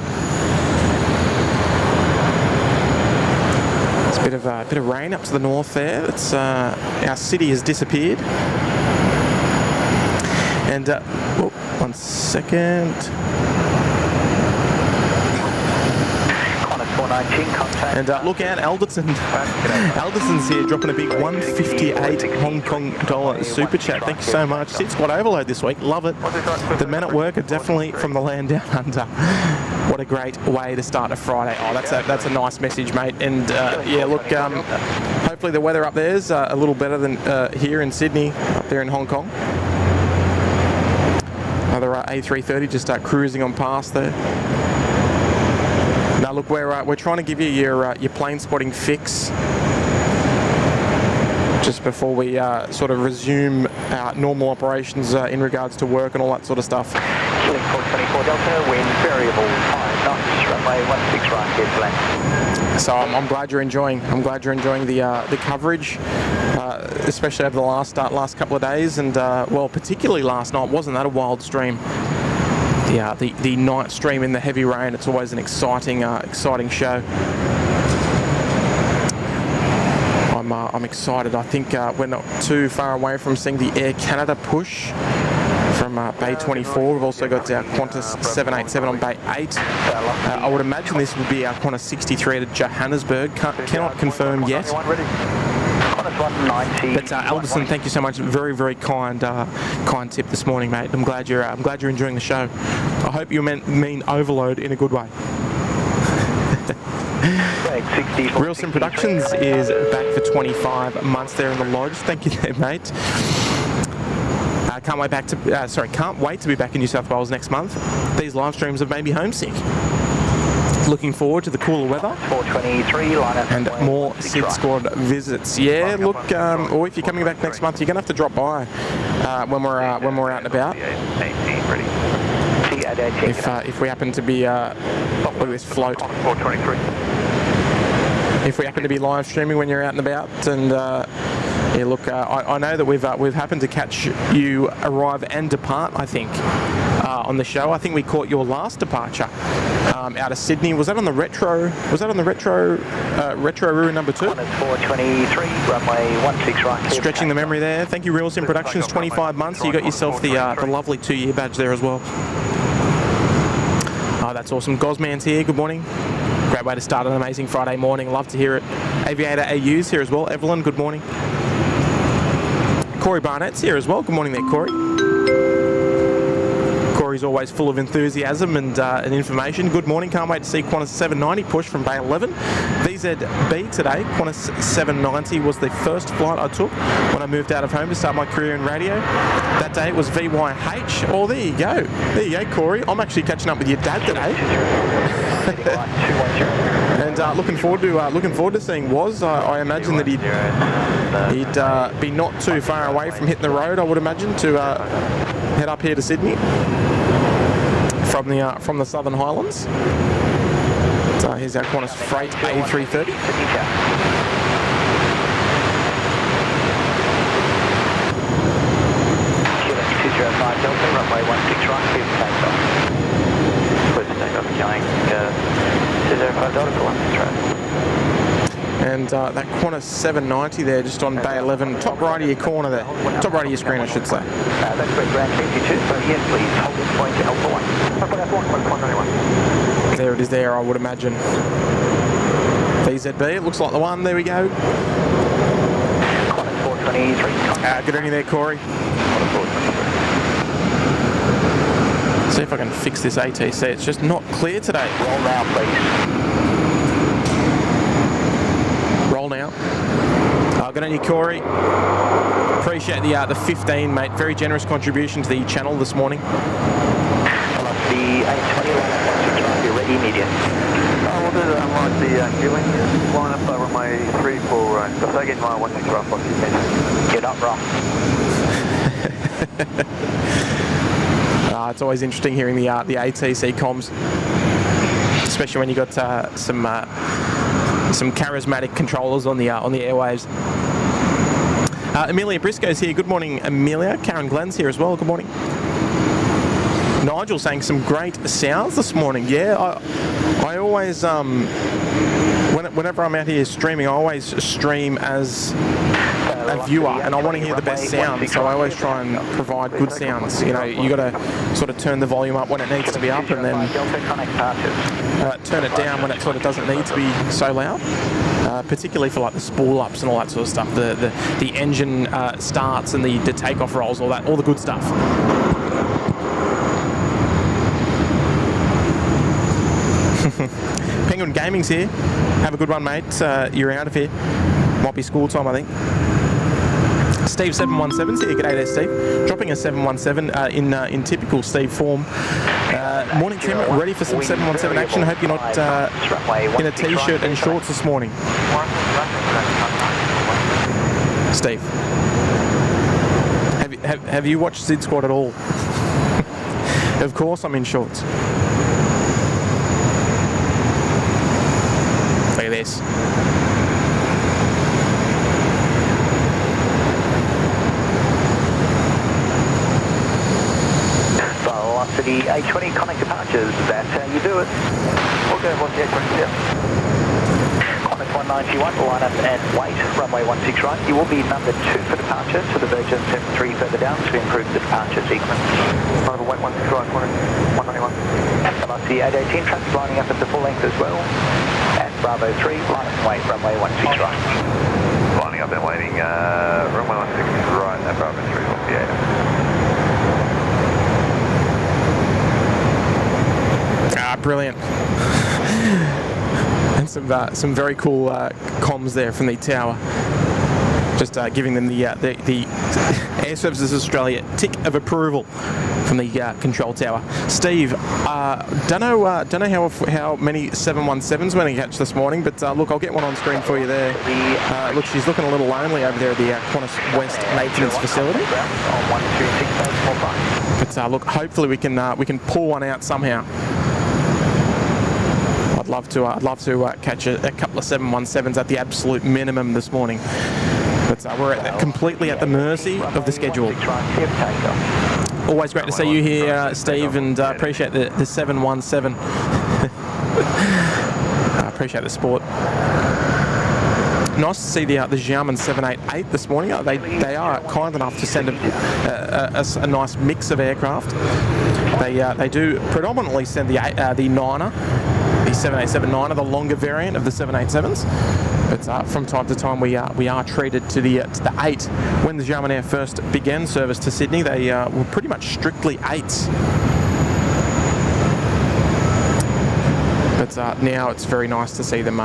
[SPEAKER 1] It's a bit of rain up to the north there. It's our city has disappeared. And 1 second. And look out, Alderson. Alderson's here dropping a big 158 Hong Kong dollar super chat. Thank you so much. SydSquad overload this week. Love it. The men at work are definitely from the land down under. What a great way to start a Friday. Oh, that's a nice message, mate. And yeah, look, hopefully the weather up there is a little better than here in Sydney, up there in Hong Kong. Another A330 just cruising on past there. Now look, we're trying to give you your plane spotting fix. just before we sort of resume our normal operations in regards to work and all that sort of stuff.
[SPEAKER 2] Killing 424 Delta, wind variable 5 knots, runway 16 right, here to land.
[SPEAKER 1] So I'm glad you're enjoying. I'm glad you're enjoying the coverage, especially over the last couple of days, and well, particularly last night. Wasn't that a wild stream? The night stream in the heavy rain. It's always an exciting show. I'm excited. I think we're not too far away from seeing the Air Canada push from Bay 24. We've also got our Qantas 787 on Bay 8. I would imagine this would be our Qantas 63 to Johannesburg. Cannot confirm yet. But Alderson, thank you so much. Very, very kind tip this morning, mate. I'm glad you're enjoying the show. I hope you mean overload in a good way. Realsim Productions is back for 25 months there in the lodge. Thank you there, mate. Can't wait to be back in New South Wales next month. These live streams have made me homesick. Looking forward to the cooler weather
[SPEAKER 2] 423 line up
[SPEAKER 1] and more SydSquad visits. Yeah, look, or if you're coming back next month, you're going to have to drop by when we're out and about. If we happen to be look at this float.
[SPEAKER 2] 423.
[SPEAKER 1] If we happen to be live streaming when you're out and about, and yeah, look, I know that we've happened to catch you arrive and depart, I think, on the show. I think we caught your last departure out of Sydney. Was that on the retro? Was that on the retro Roo number 2?
[SPEAKER 2] 423, runway 16 right.
[SPEAKER 1] Stretching the memory there. Thank you, Realsim Productions. 25 months. You got yourself the lovely 2-year badge there as well. Oh, that's awesome. Gosman's here. Good morning. Great way to start an amazing Friday morning. Love to hear it. Aviator AU's here as well. Evelyn, good morning. Corey Barnett's here as well. Good morning there, Corey. Corey's always full of enthusiasm and information. Good morning. Can't wait to see Qantas 790 push from Bay 11. VZB today. Qantas 790 was the first flight I took when I moved out of home to start my career in radio. That day it was VYH. Oh, there you go. There you go, Corey. I'm actually catching up with your dad today. And looking forward to seeing Woz. I imagine that he'd be not too far away from hitting the road, I would imagine, to head up here to Sydney from the Southern Highlands. So here's our Qantas Freight A330.
[SPEAKER 2] Delta, runway 16 right, clear for takeoff. Clear for takeoff, going 205 Delta for 16 right.
[SPEAKER 1] And that Qantas 790 there, just on Bay 11, top right of your corner there, top right of your screen, I should say.
[SPEAKER 2] That's great, ground 52, so yes, please, hold this point to Alpha 1. There
[SPEAKER 1] it is there, I would imagine. VZB, it looks like the one, there we go.
[SPEAKER 2] Qantas 423.
[SPEAKER 1] Good evening there, Corey. See if I can fix this ATC. It's just not clear today.
[SPEAKER 2] Roll now, please.
[SPEAKER 1] Roll now. Good on you, Corey. Appreciate the 15, mate. Very generous contribution to the channel this morning.
[SPEAKER 2] The A380 you're ready, medium.
[SPEAKER 5] We'll do that. I like the queuing. Line up over my 3-4. So I get my 16 rough off you can.
[SPEAKER 2] Get up, rough.
[SPEAKER 1] It's always interesting hearing the ATC comms, especially when you got some charismatic controllers on the airwaves. Amelia Briscoe's here. Good morning, Amelia. Karen Glenn's here as well. Good morning. Nigel saying some great sounds this morning. Yeah, I always whenever I'm out here streaming, I always stream as a viewer, and I want to hear the best sound, so I always try and provide good sounds. You know, you got to sort of turn the volume up when it needs to be up, and then turn it down when it sort of doesn't need to be so loud. Particularly for like the spool ups and all that sort of stuff, the engine starts and the takeoff rolls, all the good stuff. Penguin Gaming's here. Have a good one, mate. You're out of here. Might be school time, I think. Steve 717's here. G'day there, Steve. Dropping a 717 in typical Steve form. Morning, Tim. Ready for some 717 action? I hope you're not in a t-shirt and shorts this morning. Steve? Have you watched SydSquad at all? Of course I'm in shorts. Look at this.
[SPEAKER 2] Velocity A20 connect departures, that's how you do it.
[SPEAKER 5] Okay, what's the A20 here?
[SPEAKER 2] Qantas 191, line up and wait, runway 16 right. You will be number 2 for departure to the Virgin 73 further down to improve the departure sequence.
[SPEAKER 5] Over wait 16 right, Qantas 191.
[SPEAKER 2] Velocity 818, traffic lining up at the full length as well. And Bravo 3, line up and wait, runway 16 right.
[SPEAKER 5] Lining up and waiting, runway 16 right at Bravo 3, what's the
[SPEAKER 1] Brilliant. And some very cool comms there from the tower. Just giving them the Air Services Australia tick of approval from the control tower. Steve, don't know how many 717s we're going to catch this morning, but look, I'll get one on screen for you there. Look, she's looking a little lonely over there at the Qantas West maintenance facility. But look, hopefully we can pull one out somehow. I'd love to catch a couple of 717s at the absolute minimum this morning. But we're completely at the mercy of the schedule. Always great to see you here, Steve, and appreciate the 717. I appreciate the sport. Nice to see the Xiamen 788 this morning. They are kind enough to send a nice mix of aircraft. They do predominantly send the Niner, the 787-9er, the longer variant of the 787s. But from time to time we are treated to the 8. When the Xiamen Air first began service to Sydney, they were pretty much strictly 8s. But now it's very nice to see them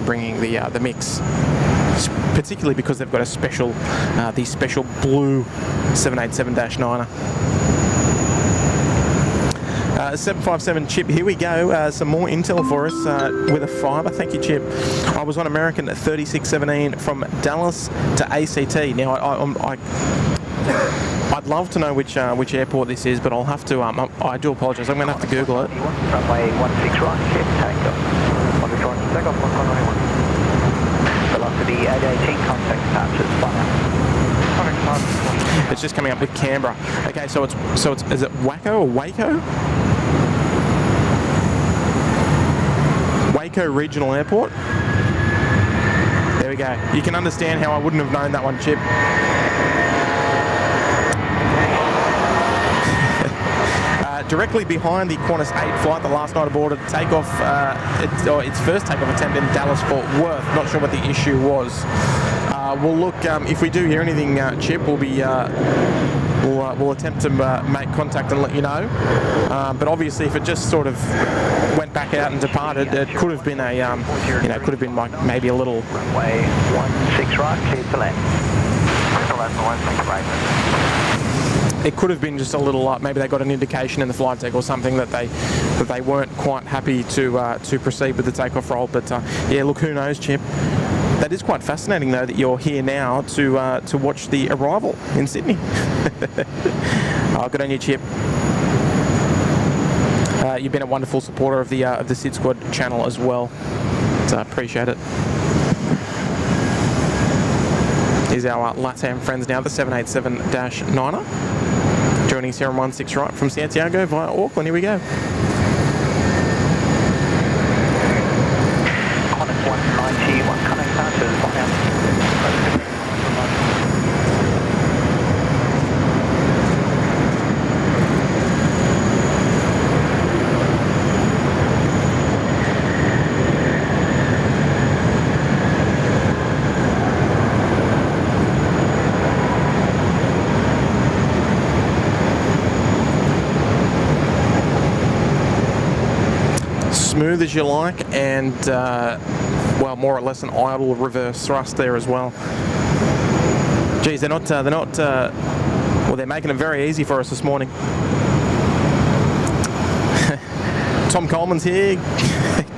[SPEAKER 1] bringing the mix, particularly because they've got a special the special blue 787-9er. 757 Chip, here we go. Some more intel for us with a fibre. Thank you, Chip. I was on American at 3617 from Dallas to ACT. Now, I'd love to know which airport this is, but I'll have to. I do apologise. I'm going to have to Google it.
[SPEAKER 2] Runway 16 right, clear for takeoff.
[SPEAKER 5] Takeoff 191.
[SPEAKER 2] Velocity 818, contact departures, 1 out.
[SPEAKER 1] It's just coming up with Canberra. Okay, so it's is it Waco or Waco? Waco Regional Airport. There we go. You can understand how I wouldn't have known that one, Chip. Directly behind the Qantas 8 flight, the last night aboard at takeoff, its first takeoff attempt in Dallas-Fort Worth. Not sure what the issue was. We'll look, if we do hear anything, Chip, we'll attempt to make contact and let you know. But obviously, if it just sort of went back out and departed, it could have been could have been like maybe a little.
[SPEAKER 2] Runway 16 right, clear to land.
[SPEAKER 1] It could have been just a little, maybe they got an indication in the flight deck or something that they weren't quite happy to proceed with the takeoff roll. But yeah, look, who knows, Chip. That is quite fascinating, though, that you're here now to watch the arrival in Sydney. Oh, good on you, Chip. You've been a wonderful supporter of the SydSquad channel as well. So I appreciate it. Here's our LATAM friends now, the 787-9er. Joining us here on 16 right from Santiago via Auckland. Here we go.
[SPEAKER 2] Qantas 191, coming departures, 1 out.
[SPEAKER 1] Smooth as you like, and well, more or less an idle reverse thrust there as well. Geez, they're making it very easy for us this morning. Tom Coleman's here,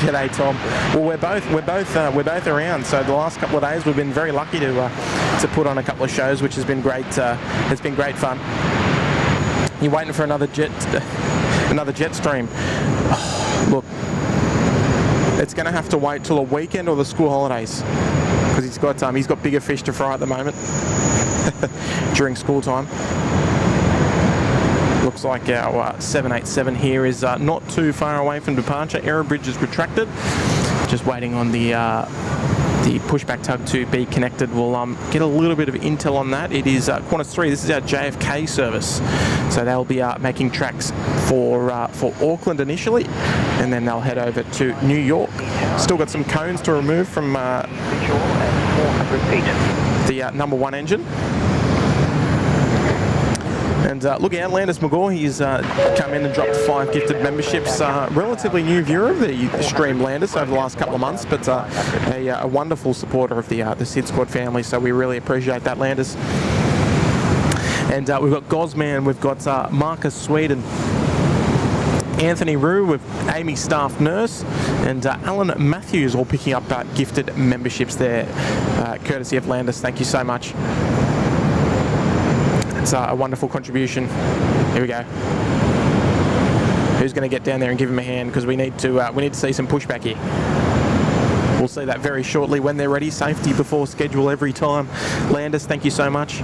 [SPEAKER 1] G'day, Tom. Well, we're both around. So the last couple of days we've been very lucky to put on a couple of shows, which has been great. It's been great fun. You're waiting for another jet stream. Oh, look, it's going to have to wait till a weekend or the school holidays, because he's got bigger fish to fry at the moment during school time. Looks like our 787 here is not too far away from departure. Error bridge is retracted. Just waiting on the pushback tug to be connected. We'll get a little bit of intel on that. It is Qantas 3. This is our JFK service, so they'll be making tracks for Auckland initially, and then they'll head over to New York. Still got some cones to remove from the number 1 engine. And look out, Landis McGaw, he's come in and dropped 5 gifted memberships. Relatively new viewer of the stream, Landis, over the last couple of months, but a wonderful supporter of the SydSquad family, so we really appreciate that, Landis. And we've got Gozman, we've got Marcus Sweden, Anthony Rue with Amy Staff Nurse, and Alan Matthews all picking up gifted memberships there, courtesy of Landis. Thank you so much. It's a wonderful contribution. Here we go. Who's going to get down there and give him a hand, because we need to see some pushback here. We'll see that very shortly when they're ready. Safety before schedule every time. Landis, thank you so much.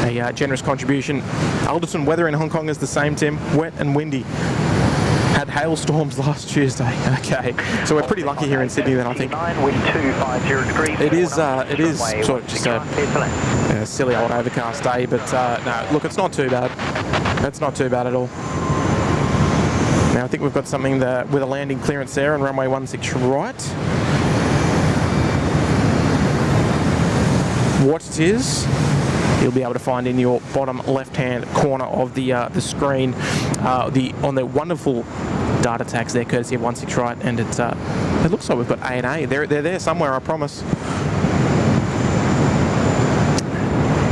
[SPEAKER 1] A generous contribution. Alderton weather in Hong Kong is the same, Tim. Wet and windy. Had hailstorms last Tuesday. Okay, so we're pretty lucky here in Sydney then, I think. It is sort of just a silly old overcast day, but no, look, it's not too bad. It's not too bad at all. Now I think we've got something with a landing clearance there on runway 16 right. What it is, you'll be able to find in your bottom left-hand corner of the screen, on the wonderful data tags there, courtesy of 16 right, and it looks like we've got A and A. They're there somewhere, I promise.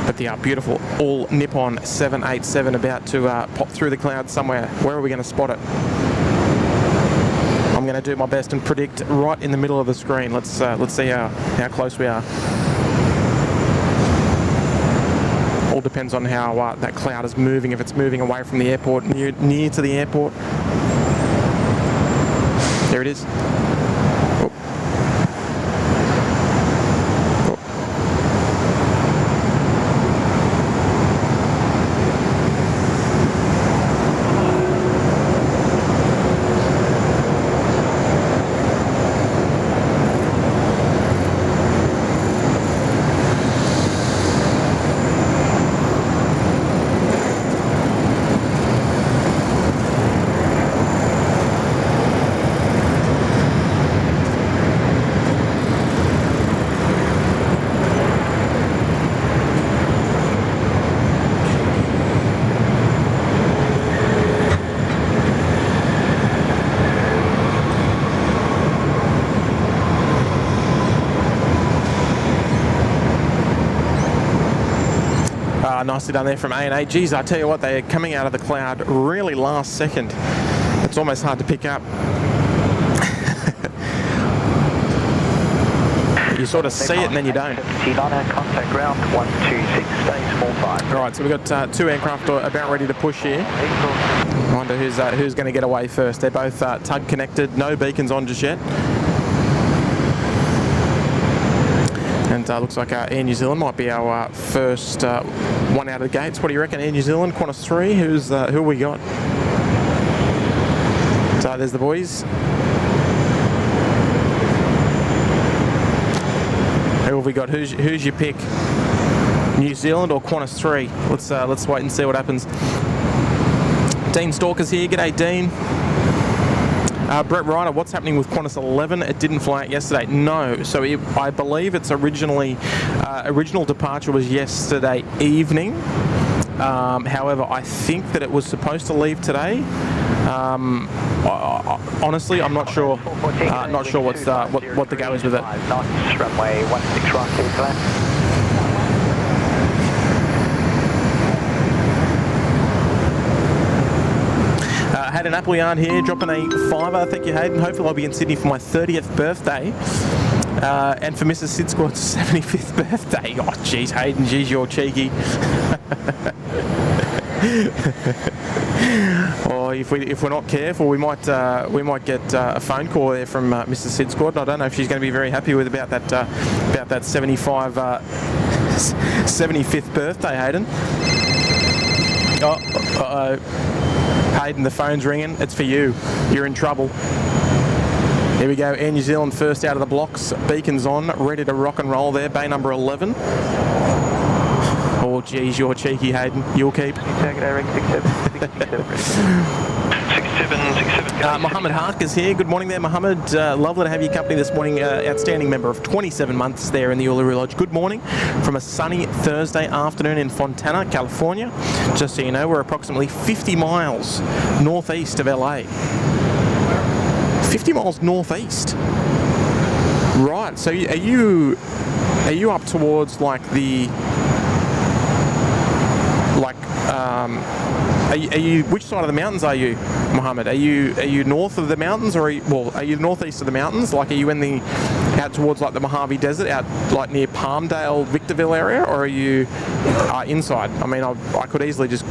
[SPEAKER 1] But the beautiful all Nippon 787 about to pop through the clouds somewhere. Where are we going to spot it? I'm going to do my best and predict right in the middle of the screen. Let's see how close we are. All depends on how that cloud is moving. If it's moving away from the airport, near to the airport. There it is. Oh. Oh. Nicely done there from A&A. Geez, I tell you what, they are coming out of the cloud really last second. It's almost hard to pick up. You sort of see it and then you don't.
[SPEAKER 2] Contact ground 126, stay small 5.
[SPEAKER 1] All right, so we've got 2 aircraft about ready to push here. I wonder who's going to get away first. They're both tug connected, no beacons on just yet. And looks like Air New Zealand might be our first one out of the gates. What do you reckon, Air New Zealand, Qantas 3? Who have we got? So there's the boys. Who have we got? Who's your pick? New Zealand or Qantas 3? Let's wait and see what happens. Dean Stalker's here. G'day, Dean. Brett Ryder, what's happening with Qantas 11? It didn't fly out yesterday. No, so I believe its original departure was yesterday evening. However, I think that it was supposed to leave today. Honestly, I'm not sure. Not sure what the go is with it.
[SPEAKER 2] Nice, runway 16 right, clear to land.
[SPEAKER 1] Hayden Appleyard here, dropping a $5. Thank you, Hayden. Hopefully I'll be in Sydney for my 30th birthday. And for Mrs. SydSquad's 75th birthday. Oh, jeez, Hayden, jeez, you're cheeky. Or if we're not careful, we might get a phone call there from Mrs. SydSquad. I don't know if she's going to be very happy with about that 75th birthday, Hayden. Hayden, the phone's ringing. It's for you. You're in trouble. Here we go. Air New Zealand first out of the blocks. Beacons on, ready to rock and roll there. Bay number 11. Oh, geez, you're cheeky, Hayden. You'll keep. Mohammed Hark is here. Good morning there, Mohammed. Lovely to have your company this morning. Outstanding member of 27 months there in the Uluru Lodge. Good morning from a sunny Thursday afternoon in Fontana, California. Just so you know, we're approximately 50 miles northeast of LA. 50 miles northeast. Right. So are you up towards like the are you which side of the mountains are you, Mohammed? Are you north of the mountains, or are you northeast of the mountains? Like, are you out towards like the Mojave Desert, out like near Palmdale, Victorville area, or are you inside? I mean, I could easily just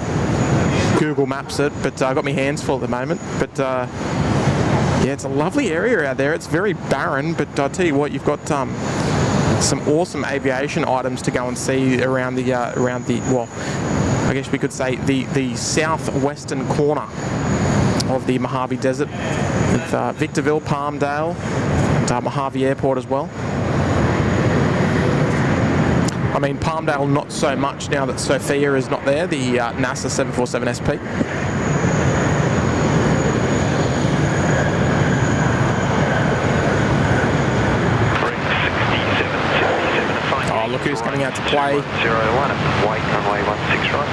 [SPEAKER 1] Google Maps it, but I've got my hands full at the moment. But yeah, it's a lovely area out there. It's very barren, but I'll tell you what, you've got some awesome aviation items to go and see around the well, I guess we could say the southwestern corner of the Mojave Desert, with Victorville, Palmdale, and Mojave Airport as well. I mean, Palmdale not so much now that Sophia is not there, the NASA 747 SP. Look who's coming out to play.
[SPEAKER 2] 01, white runway 16 right.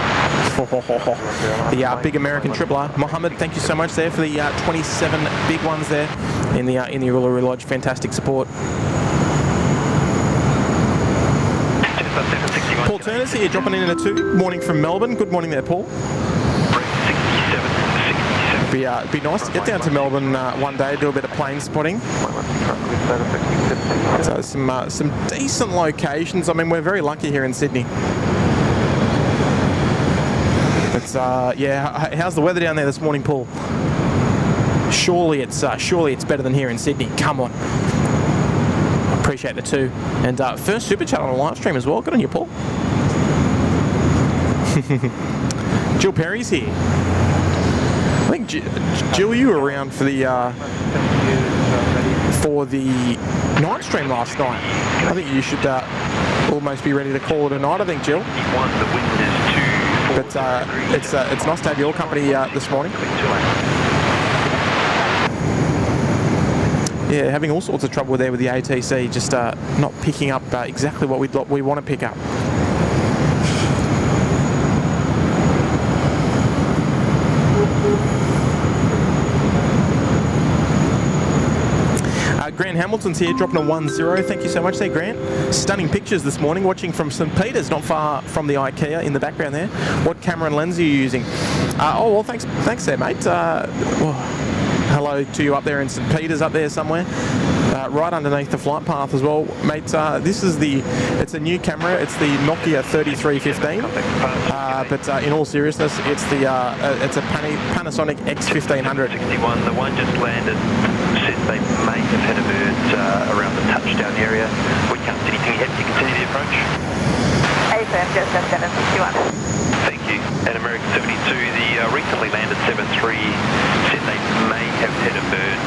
[SPEAKER 1] The big American tripler. Mohammed, thank you so much there for the 27 big ones there in the Uluru Lodge. Fantastic support. Paul Turner's here, dropping in a 2. Morning from Melbourne. Good morning there, Paul. It'd be nice to get down to Melbourne one day, do a bit of plane spotting. So some decent locations. I mean, we're very lucky here in Sydney. It's yeah. How's the weather down there this morning, Paul? Surely it's better than here in Sydney. Come on. Appreciate the 2. And first super chat on a live stream as well. Good on you, Paul. Jill Perry's here. I think Jill, you were around for the night stream last night. I think you should almost be ready to call it a night, I think, Jill. But it's nice to have your company this morning. Yeah, having all sorts of trouble there with the ATC, just not picking up exactly what we want to pick up. Grant Hamilton's here, dropping a 10. Thank you so much there, Grant. Stunning pictures this morning, watching from St. Peter's, not far from the IKEA in the background there. What camera and lens are you using? Oh, well, thanks there, mate. Hello to you up there in St. Peter's, up there somewhere. Right underneath the flight path as well, mate. This is it's a new camera. It's the Nokia 3315. But in all seriousness, it's a Panasonic X1500.
[SPEAKER 2] 61, the one just landed. Said they may have had a bird around the touchdown area. We can't see anything yet. You continue the approach.
[SPEAKER 4] AFM, just 761.
[SPEAKER 2] Thank you. And American 72, the recently landed 73 said they may have had a bird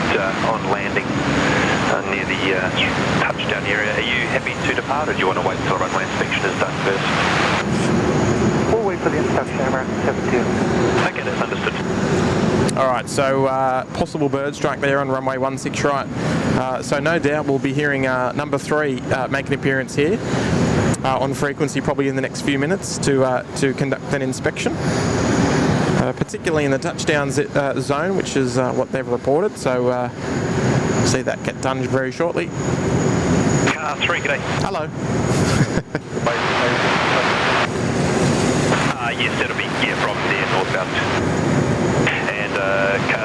[SPEAKER 2] on landing near the touchdown area. Are you happy to depart, or do you want to wait until runway inspection is done first?
[SPEAKER 5] We'll wait for the inspection, American 72.
[SPEAKER 2] Okay, that's understood.
[SPEAKER 1] All right, so possible bird strike there on runway 16 right. So no doubt we'll be hearing number 3 make an appearance here on frequency probably in the next few minutes to conduct an inspection, particularly in the touchdown zone, which is what they've reported. So see that get done very shortly.
[SPEAKER 2] Car 3, g'day.
[SPEAKER 1] Hello.
[SPEAKER 2] Yes, that'll be from there northbound. And car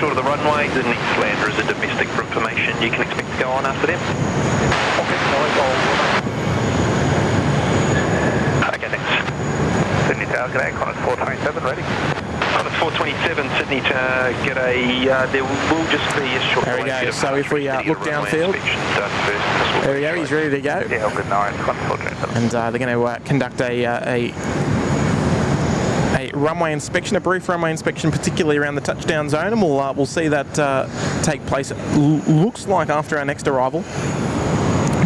[SPEAKER 2] short of the runway. The next lander is a domestic for information. You can expect to go on after them.
[SPEAKER 5] Okay,
[SPEAKER 2] Okay, thanks.
[SPEAKER 5] Sydney Tower, g'day, Qantas 427, ready?
[SPEAKER 2] Qantas 427, Sydney to g'day. There will just be a short
[SPEAKER 1] There we
[SPEAKER 2] delay
[SPEAKER 1] go.
[SPEAKER 2] to
[SPEAKER 1] So if we
[SPEAKER 2] departure.
[SPEAKER 1] look downfield, there we go. He's ready to go.
[SPEAKER 5] Yeah, all good, no worries, Qantas 427.
[SPEAKER 1] And they're going to conduct a runway inspection, a brief runway inspection, particularly around the touchdown zone, and we'll see that take place. Looks like after our next arrival.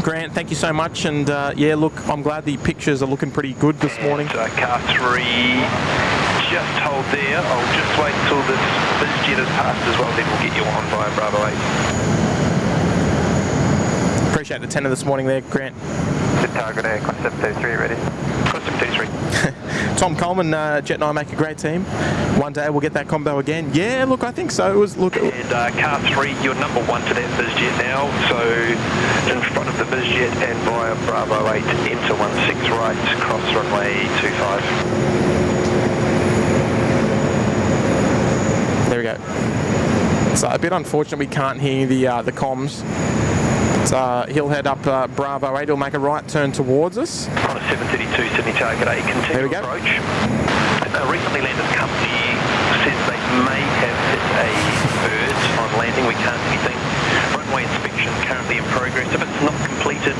[SPEAKER 1] Grant, thank you so much, and yeah, look, I'm glad the pictures are looking pretty good this morning.
[SPEAKER 2] Car 3, just hold there. I'll just wait till this BizJet has passed as well, then we'll get you on via Bravo 8.
[SPEAKER 1] Appreciate the tenor this morning there, Grant.
[SPEAKER 5] Good target air, Qantas 733, ready?
[SPEAKER 2] Qantas 733.
[SPEAKER 1] Tom Coleman, Jet and I make a great team. One day we'll get that combo again. Yeah, look, I think so. Look.
[SPEAKER 2] And car 3, you're number 1 to that BizJet now, so in front of the BizJet and via Bravo 8, enter 16 right, cross runway 25.
[SPEAKER 1] There we go. It's a bit unfortunate we can't hear the comms. So he'll head up Bravo 8. He'll make a right turn towards us.
[SPEAKER 2] On a 732 Sydney target 8,
[SPEAKER 1] There we
[SPEAKER 2] continue
[SPEAKER 1] go.
[SPEAKER 2] approach. A recently landed company says they may have hit a bird on landing. We can't see anything. Runway inspection currently in progress. If it's not completed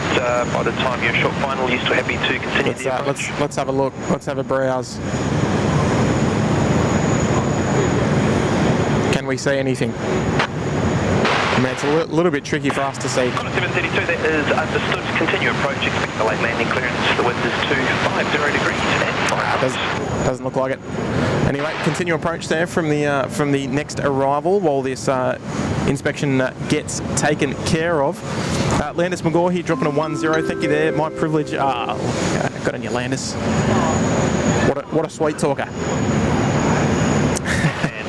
[SPEAKER 2] by the time your short final, you're still happy to continue the approach?
[SPEAKER 1] Let's have a look. Let's have a browse. Can we see anything? I mean, it's a little bit tricky for us to see.
[SPEAKER 2] On a 732, that is understood. Continue approach. Expect the late landing clearance. The wind is 250 degrees and 5 knots.
[SPEAKER 1] Doesn't look like it. Anyway, continue approach there from the next arrival while this inspection gets taken care of. Landis McGaw here dropping a 10. Thank you there. My privilege. Got on your Landis. What a sweet talker.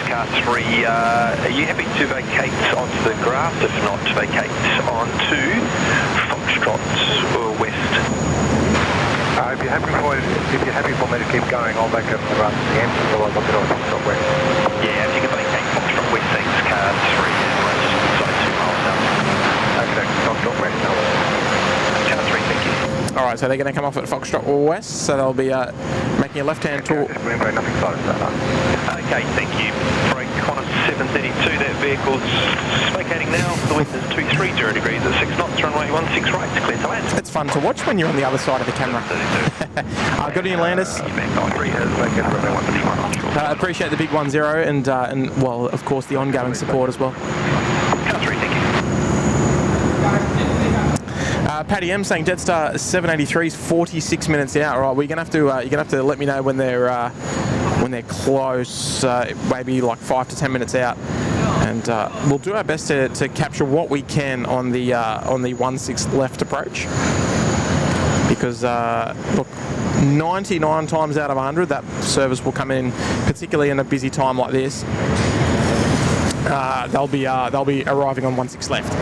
[SPEAKER 2] Car 3, are you happy to vacate onto the grass? If not, vacate onto Foxtrot West.
[SPEAKER 5] If you're happy for me to keep going, I'll back up the run to the end until I look at Foxtrot West.
[SPEAKER 2] Yeah, if you can vacate Foxtrot West, thanks. Car 3 is right just inside 2 miles now.
[SPEAKER 5] Okay, Foxtrot West now.
[SPEAKER 2] Car 3, thank you.
[SPEAKER 1] Alright, so they're going to come off at Foxtrot West, so they'll be making a left-hand tour.
[SPEAKER 5] Remember, nothing close to that.
[SPEAKER 2] Okay, thank you. Break Qantas 732, that vehicle's vacating now. The wind is 230 degrees at 6 knots, runway 16 right, clear to land.
[SPEAKER 1] It's fun to watch when you're on the other side of the camera. Good on you, Landis. Appreciate the big 10 and well, of course, the ongoing support as well.
[SPEAKER 2] Car 3, thank you.
[SPEAKER 1] Paddy M saying Jetstar 783 is 46 minutes out. Right, you're gonna have to let me know when they're close, maybe like 5 to 10 minutes out, and we'll do our best to capture what we can on the 16 left approach, because look, 99 times out of 100 that service will come in, particularly in a busy time like this. They'll be arriving on 16 left.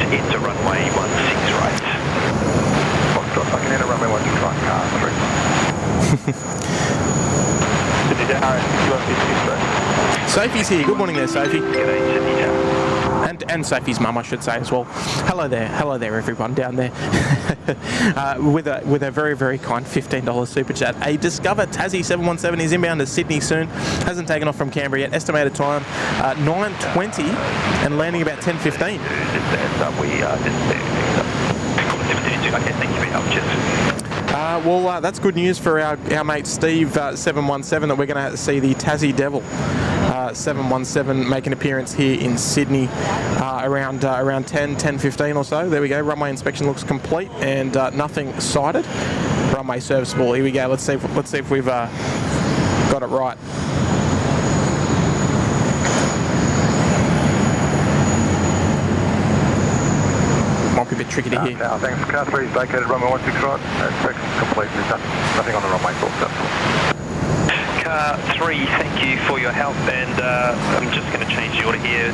[SPEAKER 2] Into runway 16 right.
[SPEAKER 5] Foxtrot, I can enter runway 16 right, car 3.
[SPEAKER 1] Sophie's here. Good morning there, Sophie.
[SPEAKER 2] G'day, Sydney Tower.
[SPEAKER 1] And Sophie's mum, I should say as well. Hello there, everyone down there. with a very, very kind $15 super chat. A Discover Tassie 717 is inbound to Sydney soon. Hasn't taken off from Canberra yet. Estimated time 9:20 and landing about 10:15.
[SPEAKER 2] Okay, thank you very much. Cheers.
[SPEAKER 1] Well, that's good news for our mate Steve 717 that we're going to see the Tassie Devil 717 make an appearance here in Sydney around 10:15 or so. There we go. Runway inspection looks complete and nothing sighted. Runway serviceable. Here we go. Let's see if we've got it right. Might be a bit tricky to hear.
[SPEAKER 5] Thanks. Car 3 is vacated, runway 16 right. Inspection complete. There's nothing on the runway, so
[SPEAKER 2] Car 3, thank you for your help, and I'm just going to change the order here,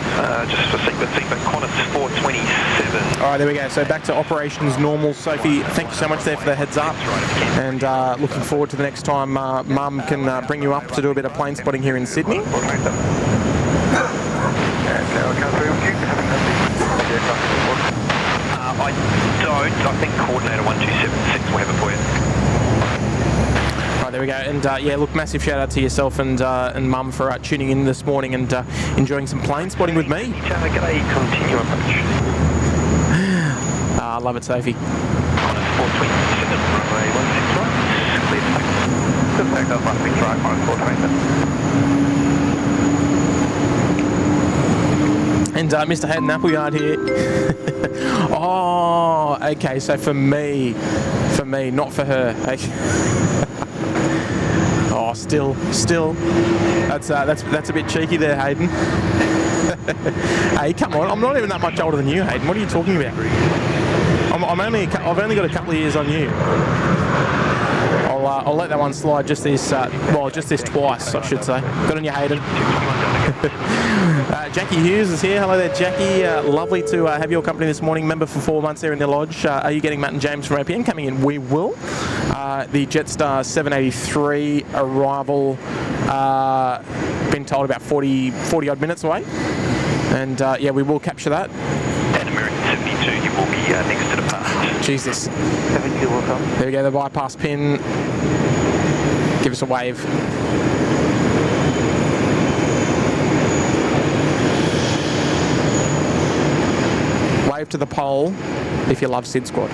[SPEAKER 2] just for sequencing, but Qantas 427.
[SPEAKER 1] All right, there we go. So back to operations normal. Sophie, thank you so much there for the heads up. And looking forward to the next time Mum can bring you up to do a bit of plane spotting here in Sydney.
[SPEAKER 2] I don't. I think coordinator 1276 will have it for you.
[SPEAKER 1] Right, there we go. And yeah, look, massive shout out to yourself and Mum for tuning in this morning and enjoying some plane spotting with me.
[SPEAKER 2] G'day, continue approach.
[SPEAKER 1] I love it, Sophie.
[SPEAKER 2] Qantas 427, runway 16 right. Clear to takeoff 16 right, Qantas 427.
[SPEAKER 1] And Mr. Hayden Appleyard here. Oh, okay. So for me, not for her. Okay. Oh, still. That's a bit cheeky there, Hayden. Hey, come on. I'm not even that much older than you, Hayden. What are you talking about? I've only got a couple of years on you. I'll let that one slide. Just this twice, I should say. Good on you, Hayden. Jackie Hughes is here. Hello there, Jackie. Lovely to have your company this morning. Member for 4 months there in the lodge. Are you getting Matt and James from APN coming in? We will. The Jetstar 783 arrival. Been told about 40 odd minutes away. And yeah, we will capture that.
[SPEAKER 2] And American 72, you will be next to the pass.
[SPEAKER 1] Jesus.
[SPEAKER 5] 72 will come.
[SPEAKER 1] There we go, the bypass pin. Give us a wave. Wave to the pole if you love SydSquad.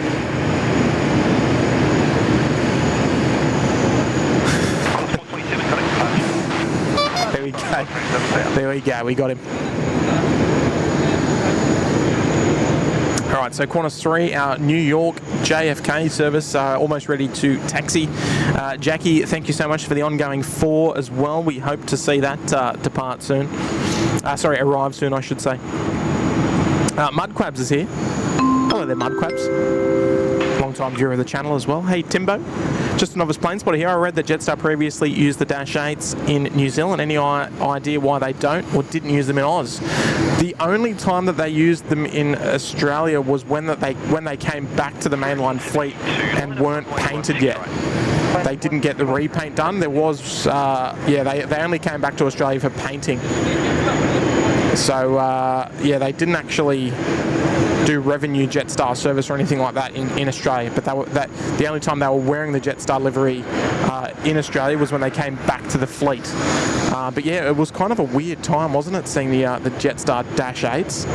[SPEAKER 1] There we go. There we go, we got him. Alright, so Qantas 3, our New York JFK service, almost ready to taxi. Jackie, thank you so much for the ongoing 4 as well. We hope to see that depart soon. Arrive soon, I should say. Mudquabs is here. Hello there, Mudquabs. Long time viewer of the channel as well. Hey, Timbo. Just a novice plane spotter here. I read that Jetstar previously used the Dash 8s in New Zealand. Any idea why they don't or didn't use them in Oz? The only time that they used them in Australia was when they came back to the mainline fleet and weren't painted yet. They didn't get the repaint done. There was, they only came back to Australia for painting. So, yeah, they didn't actually do revenue Jetstar service or anything like that in Australia, but the only time they were wearing the Jetstar livery in Australia was when they came back to the fleet. But yeah, it was kind of a weird time, wasn't it, seeing the Jetstar Dash 8s.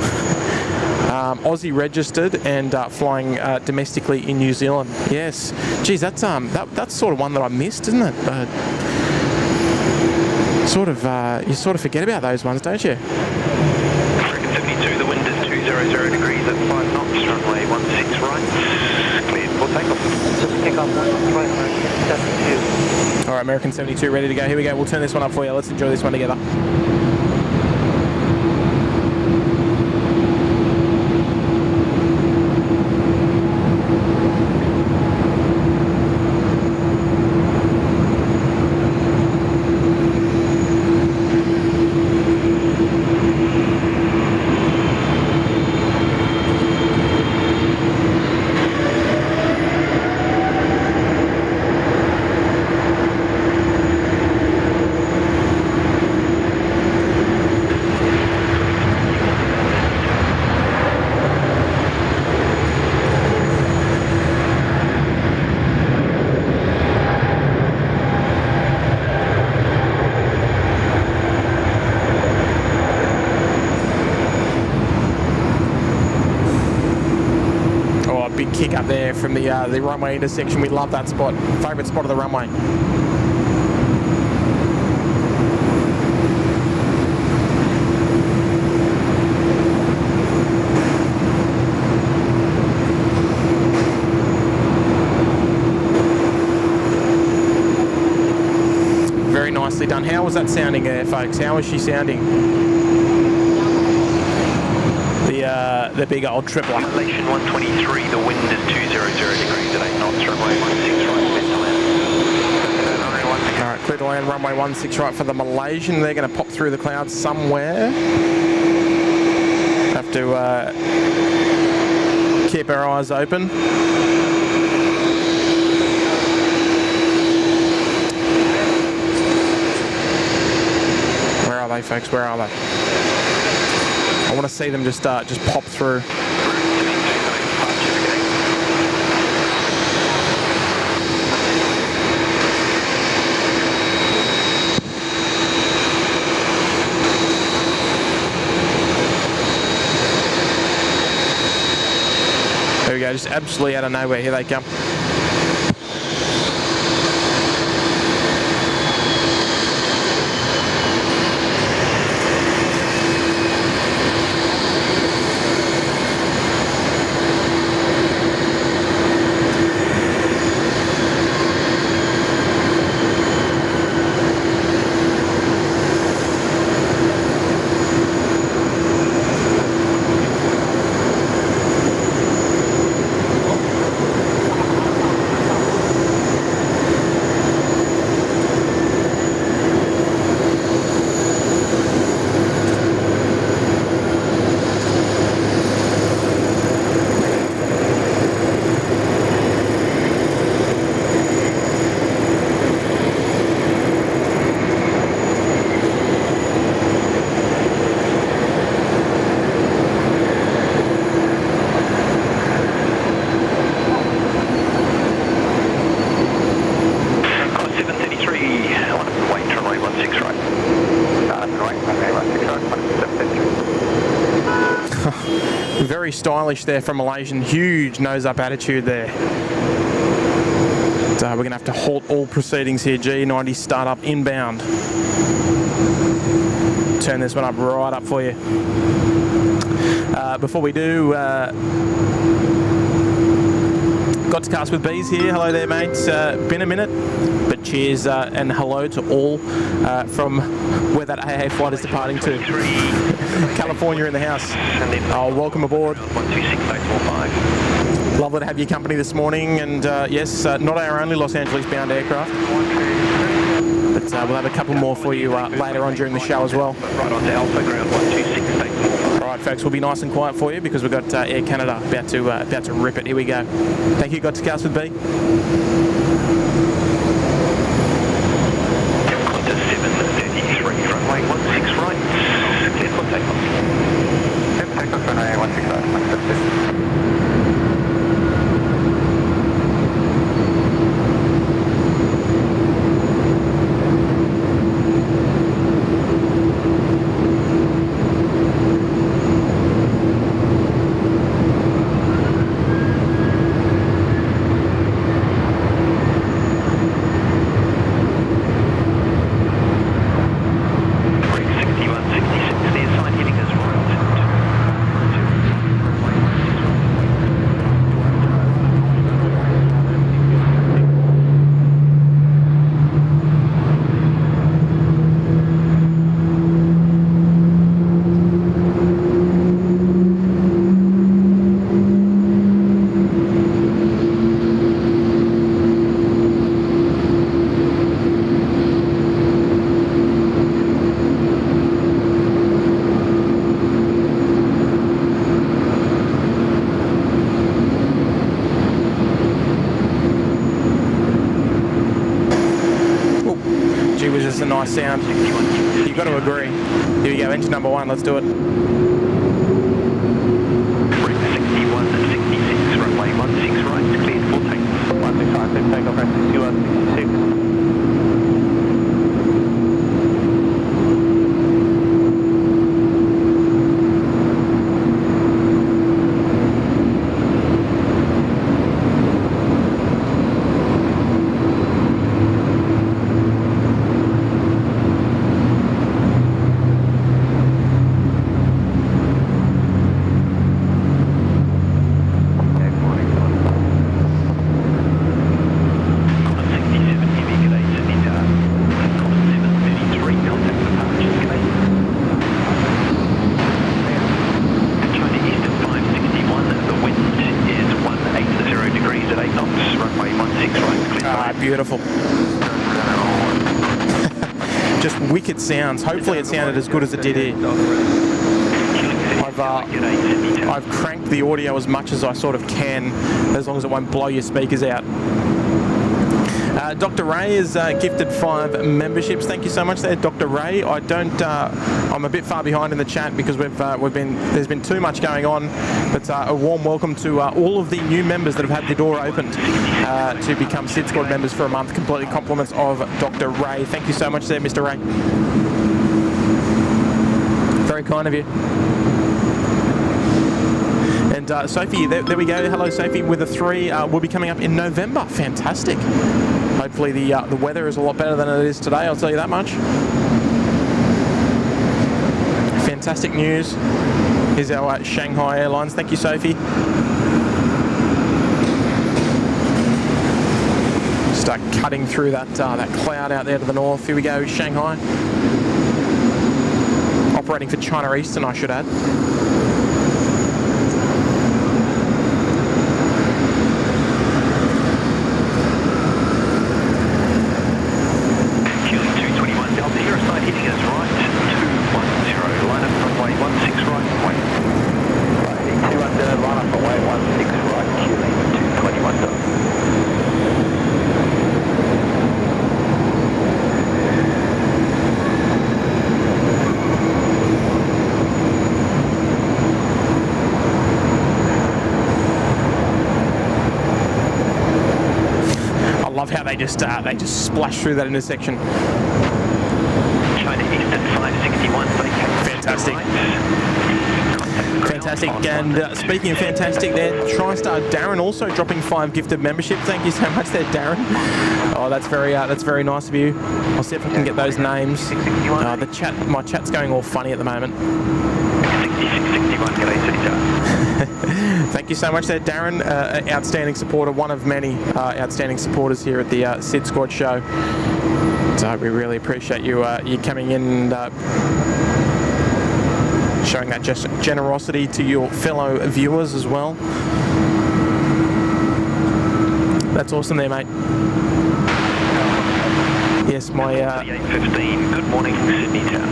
[SPEAKER 1] Aussie registered and flying domestically in New Zealand. Yes, geez, that's sort of one that I missed, isn't it? You sort of forget about those ones, don't you?
[SPEAKER 2] American 72, the wind is 200 degrees at 5 knots, runway 16 right, cleared for takeoff.
[SPEAKER 5] Takeoff 16 right, American 72.
[SPEAKER 1] All right, American 72 ready to go. Here we go. We'll turn this one up for you. Let's enjoy this one together. Kick up there from the runway intersection. We love that spot. Favourite spot of the runway. Very nicely done. How was that sounding there, folks? How was she sounding? The big old tripler.
[SPEAKER 2] Elevation 123, the wind is 200 degrees at 8 knots, runway 16 right, clear to land.
[SPEAKER 1] Alright, clear to land, runway 16 right for the Malaysian. They're going to pop through the clouds somewhere. Have to Keep our eyes open. Where are they, folks? Where are they? I want to see them just pop through. There we go, just absolutely out of nowhere. Here they come. Very stylish there from Malaysian. Huge nose-up attitude there. So we're going to have to halt all proceedings here. G90 start up inbound. Turn this one up right up for you. Before we do, got to cast with bees here. Hello there, mates. Been a minute, but cheers and hello to all from where that AA flight is departing to. California in the house. Oh, welcome aboard. Lovely to have your company this morning, and yes, not our only Los Angeles bound aircraft, but we'll have a couple more for you later on during the show as well.
[SPEAKER 2] Right on to Alpha, ground 126,
[SPEAKER 1] All right, folks, we'll be nice and quiet for you because we've got Air Canada about to rip it. Here we go. Thank you. Got to cast with B.
[SPEAKER 2] Qantas 733, runway 16 right, clear for takeoff. Yep, takeoff runway 16 right, 156.
[SPEAKER 1] Nice sound. You've got to agree. Here we go, engine number one, let's do it.
[SPEAKER 2] 61, 66, runway 16 right, cleared for takeoff. 165, then takeoff, right, 61, 66.
[SPEAKER 1] Beautiful. Just wicked sounds. Hopefully it sounded as good as it did here. I've cranked the audio as much as I sort of can, as long as it won't blow your speakers out. Dr. Ray has gifted 5 memberships. Thank you so much there, Dr. Ray. I'm a bit far behind in the chat because there's been too much going on. But a warm welcome to all of the new members that have had the door opened to become SydSquad members for a month. Completely compliments of Dr. Ray. Thank you so much there, Mr. Ray. Very kind of you. And Sophie, there we go. Hello, Sophie, with a 3. Will be coming up in November. Fantastic. Hopefully the weather is a lot better than it is today, I'll tell you that much. Fantastic news. Here's our Shanghai Airlines. Thank you, Sophie. Start cutting through that cloud out there to the north. Here we go, Shanghai. Operating for China Eastern, I should add. They just splash through that intersection.
[SPEAKER 2] China Eastern 561.
[SPEAKER 1] Fantastic. Fantastic. And speaking of fantastic, there, TriStar Darren also dropping 5 gifted membership. Thank you so much there, Darren. Oh, that's very nice of you. I'll see if I can get those names. My chat's going all funny at the moment.
[SPEAKER 2] 6661.
[SPEAKER 1] Thank you so much there, Darren. Outstanding supporter, one of many outstanding supporters here at the SydSquad show. So we really appreciate you coming in and showing that generosity to your fellow viewers as well. That's awesome there, mate. Yes, my
[SPEAKER 2] 8:15. Good morning, Sydney Town.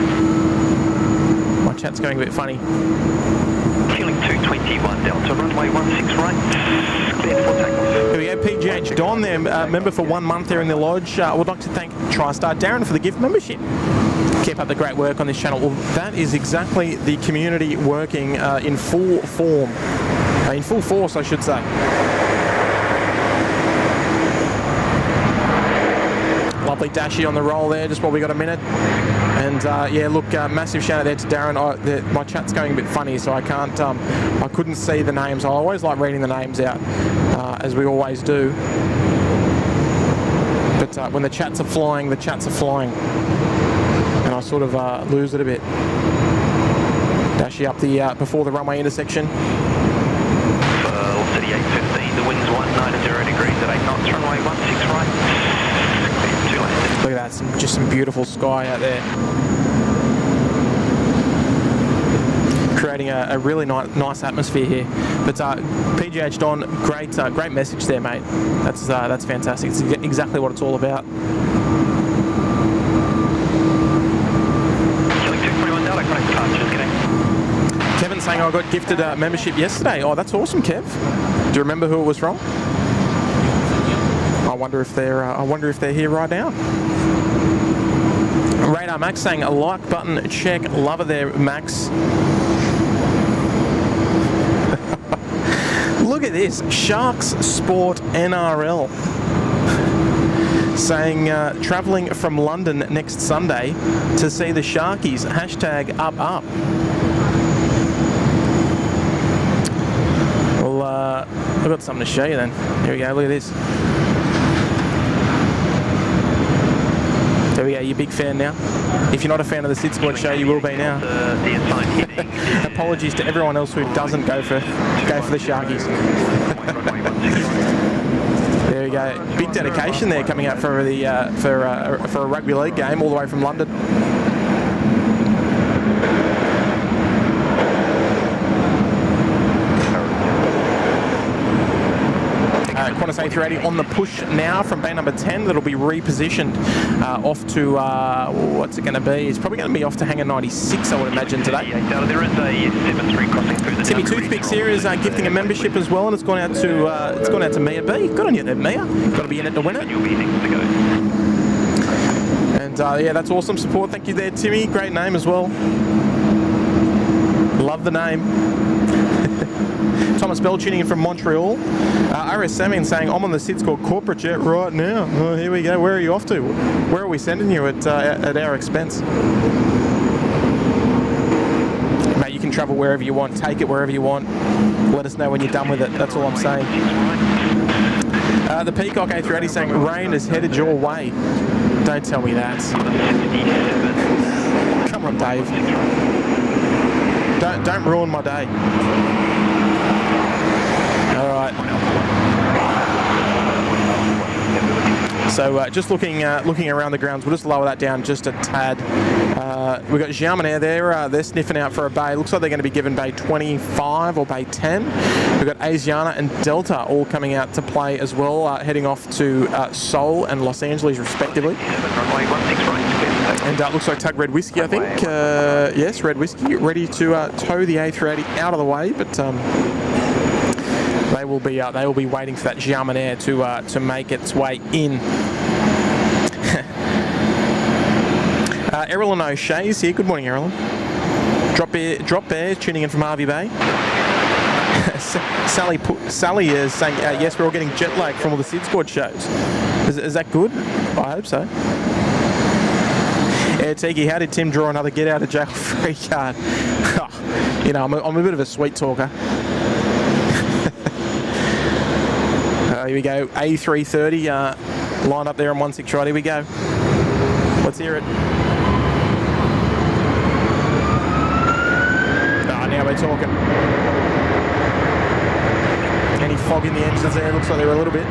[SPEAKER 1] My chat's going a bit funny.
[SPEAKER 2] Healing 221 Delta, runway 16 right, cleared for takeoff.
[SPEAKER 1] Here we go, PGH Don there, member for 1 month there in the lodge. I would like to thank TriStar Darren for the gift membership. Keep up the great work on this channel. Well, that is exactly the community working in full form. In full force, I should say. Lovely dashy on the roll there, just while we got a minute. And yeah, look, massive shout out there to Darren. My chat's going a bit funny, so I can't, I couldn't see the names. I always like reading the names out, as we always do. But when the chats are flying, the chats are flying. And I sort of lose it a bit. Dashy up the before the runway intersection.
[SPEAKER 2] City 815, the wind's 190 degrees at 8 knots, runway 16 right.
[SPEAKER 1] Look at that, just some beautiful sky out there. Creating a really nice atmosphere here. But PGH Don, great message there, mate. That's fantastic. It's exactly what it's all about. Kevin saying I got gifted a membership yesterday. Oh, that's awesome, Kev. Do you remember who it was from? I wonder if they're here right now. Radar Max saying a like button check. Love it there, Max. Look at this, Sharks Sport NRL saying travelling from London next Sunday to see the Sharkies. Hashtag up. Well, I've got something to show you then. Here we go, look at this. There we go, you're a big fan now. If you're not a fan of the SydSquad show, you will be now. Apologies to everyone else who doesn't go for the Sharkies. There we go, big dedication there coming out for the for a rugby league game all the way from London. Qantas A380 on the push now from bay number 10. That'll be repositioned off to, what's it going to be? It's probably going to be off to hangar 96, I would imagine, today.
[SPEAKER 2] There is a 73 crossing through the
[SPEAKER 1] Timmy Toothpicks here is gifting a membership as well, and it's gone out to Mia B. Good on you there, Mia. Got to be in it to win it.
[SPEAKER 2] You'll be next to go.
[SPEAKER 1] And yeah, that's awesome support. Thank you there, Timmy. Great name as well. Love the name. Thomas Bell tuning in from Montreal. RS Samuel saying, I'm on the SydSquad corporate jet right now. Oh, here we go. Where are you off to? Where are we sending you at our expense? Mate, you can travel wherever you want. Take it wherever you want. Let us know when you're done with it. That's all I'm saying. The Peacock A380 saying, rain is headed your way. Don't tell me that. Come on, Dave. Don't ruin my day. All right. So just looking around the grounds, we'll just lower that down just a tad. We've got Xiamen there. They're sniffing out for a bay. Looks like they're going to be given bay 25 or bay 10. We've got Asiana and Delta all coming out to play as well, heading off to Seoul and Los Angeles respectively. And looks like Tug Red Whiskey, I think. Yes, Red Whiskey, ready to tow the A380 out of the way, but they will be waiting for that Xiamen Air to make its way in. Erilyn O'Shea's here. Good morning, Erilyn. Drop Bear tuning in from Harvey Bay. Sally is saying, yes, we're all getting jet lag from all the SydSquad shows. Is that good? I hope so. Yeah, Tiki, how did Tim draw another get out of jail free card? You know, I'm a bit of a sweet talker. Here we go. A330 lined up there on 16 right. Here we go. Let's hear it. Now we're talking. Any fog in the engines there? Looks like they're a little bit.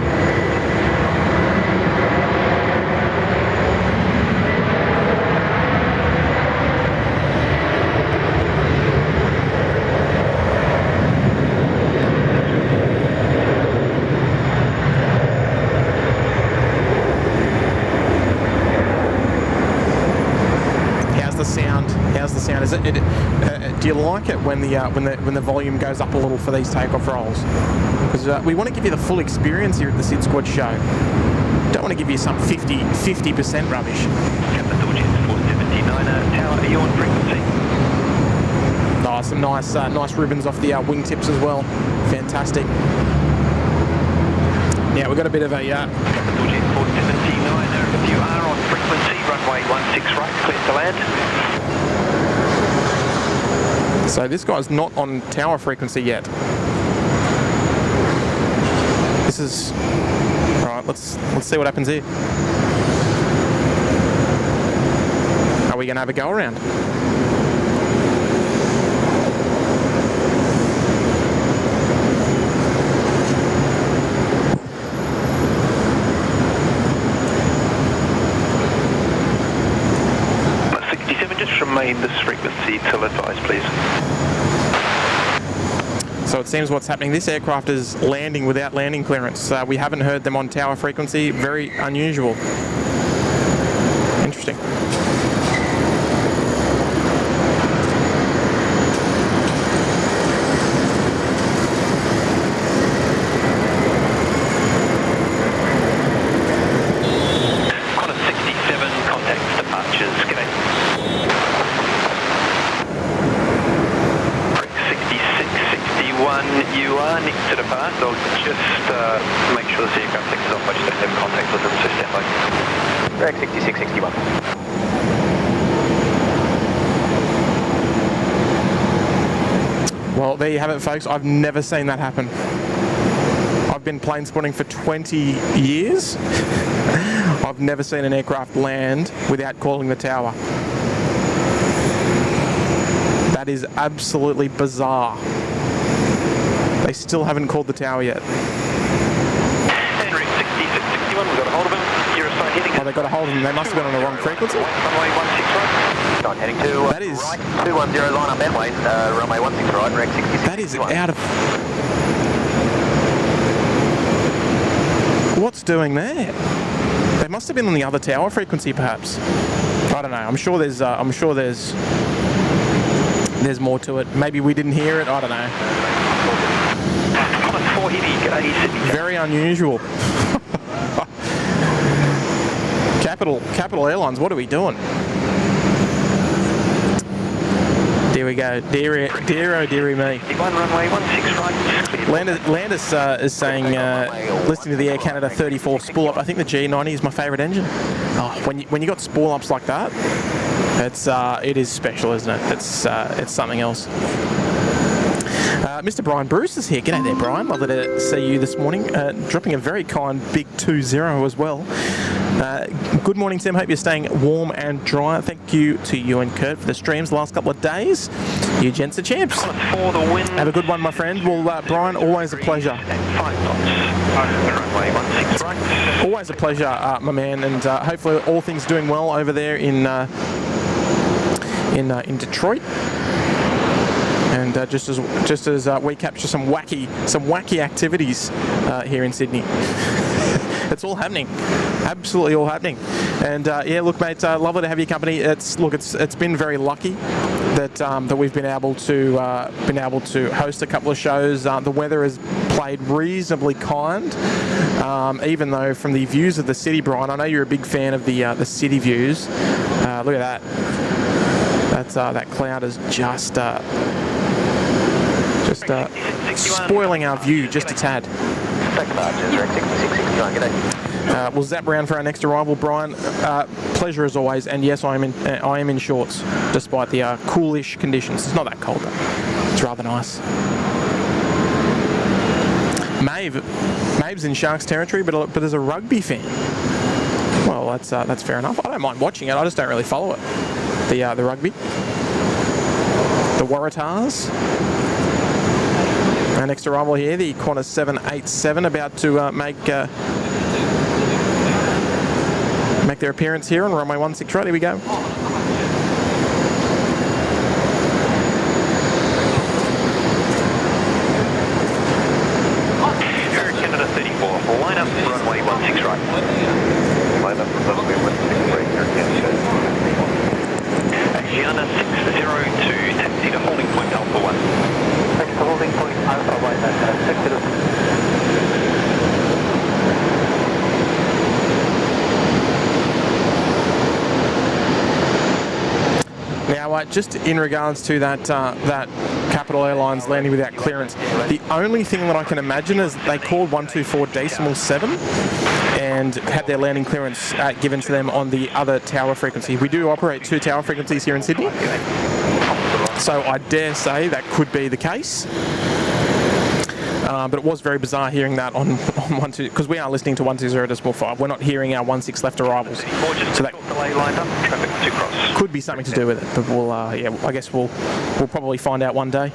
[SPEAKER 1] How's the sound? Is it? Do you like it when the volume goes up a little for these takeoff rolls? Because we want to give you the full experience here at the SydSquad show. Don't want to give you some 50% rubbish.
[SPEAKER 2] Captain Dodge 479 tower. Are you on frequency?
[SPEAKER 1] Oh, some nice ribbons off the wingtips as well. Fantastic. Now we've got a bit of a.
[SPEAKER 2] Captain Dodge 479. If you are on frequency, runway 16 right, clear to land.
[SPEAKER 1] So this guy's not on tower frequency yet. This is all right. Let's see what happens here. Are we going to have a go around?
[SPEAKER 2] Remain this frequency till advised, please.
[SPEAKER 1] So it seems what's happening, this aircraft is landing without landing clearance. We haven't heard them on tower frequency. Very unusual. Interesting.
[SPEAKER 2] Qantas 67 contacts departures. G'day. 6661, you are next to depart. I'll just make sure the aircraft takes off. I just don't have contact with them, so stand by. Drag 6661.
[SPEAKER 1] Well, there you have it, folks. I've never seen that happen. I've been plane spotting for 20 years. I've never seen an aircraft land without calling the tower. That is absolutely bizarre. They still haven't called the tower yet.
[SPEAKER 2] Henry 6661, we've got a hold of him. You're assigned heading.
[SPEAKER 1] Oh, they got a hold of him. They must have been on the wrong frequency.
[SPEAKER 2] Runway 16 right. Start heading to
[SPEAKER 1] that is
[SPEAKER 2] right. 210 line up that way. Runway 16 right. Drag 6661.
[SPEAKER 1] That is out of. What's doing there? They must have been on the other tower frequency, perhaps. I don't know. I'm sure there's more to it. Maybe we didn't hear it. I don't know. Very unusual. Capital Airlines. What are we doing? There we go. Dear oh dearie me.
[SPEAKER 2] Runway 16 right.
[SPEAKER 1] Landis is saying, listening to the Air Canada 34 spool up, I think the G90 is my favourite engine. Oh, when you got spool ups like that, it is special, isn't it? It's something else. Mr. Brian Bruce is here. G'day there, Brian. Lovely to see you this morning. Dropping a very kind big 2-0 as well. Good morning, Tim. Hope you're staying warm and dry. Thank you to you and Kurt for the streams the last couple of days. You gents are champs. Have a good one, my friend. Well, Brian, always a pleasure. Always a pleasure, my man, and hopefully all things doing well over there in Detroit. And just as we capture some wacky activities here in Sydney. It's all happening, absolutely all happening. And yeah, look, mate, lovely to have your company. It's been very lucky that we've been able to host a couple of shows. The weather has played reasonably kind, even though from the views of the city, Brian, I know you're a big fan of the city views. Look at that. That cloud is just spoiling our view just a tad. We'll zap around for our next arrival, Brian. Pleasure as always, and yes, I am in shorts, despite the coolish conditions. It's not that cold though. It's rather nice. Maeve's in Sharks territory, but as a rugby fan, well, that's fair enough. I don't mind watching it. I just don't really follow it. The rugby, the Waratahs. Our next arrival here, the Qantas 787, about to make their appearance here on runway 16 right. Here we go.
[SPEAKER 2] Air Canada 34, line up runway 16 right. Line up runway 16 right, Air Canada. Gianna 602, taxi to holding point Alpha 1. Taxi to holding point Alpha 1,
[SPEAKER 1] Now, just in regards to that Capital Airlines landing without clearance, the only thing that I can imagine is they called 124.7 and had their landing clearance given to them on the other tower frequency. We do operate 2 tower frequencies here in Sydney, so I dare say that could be the case. But it was very bizarre hearing that on 12, because we are listening to 120.5. We're not hearing our 16 left arrivals, so that could be something to do with it. But we'll, yeah, I guess we'll probably find out one day.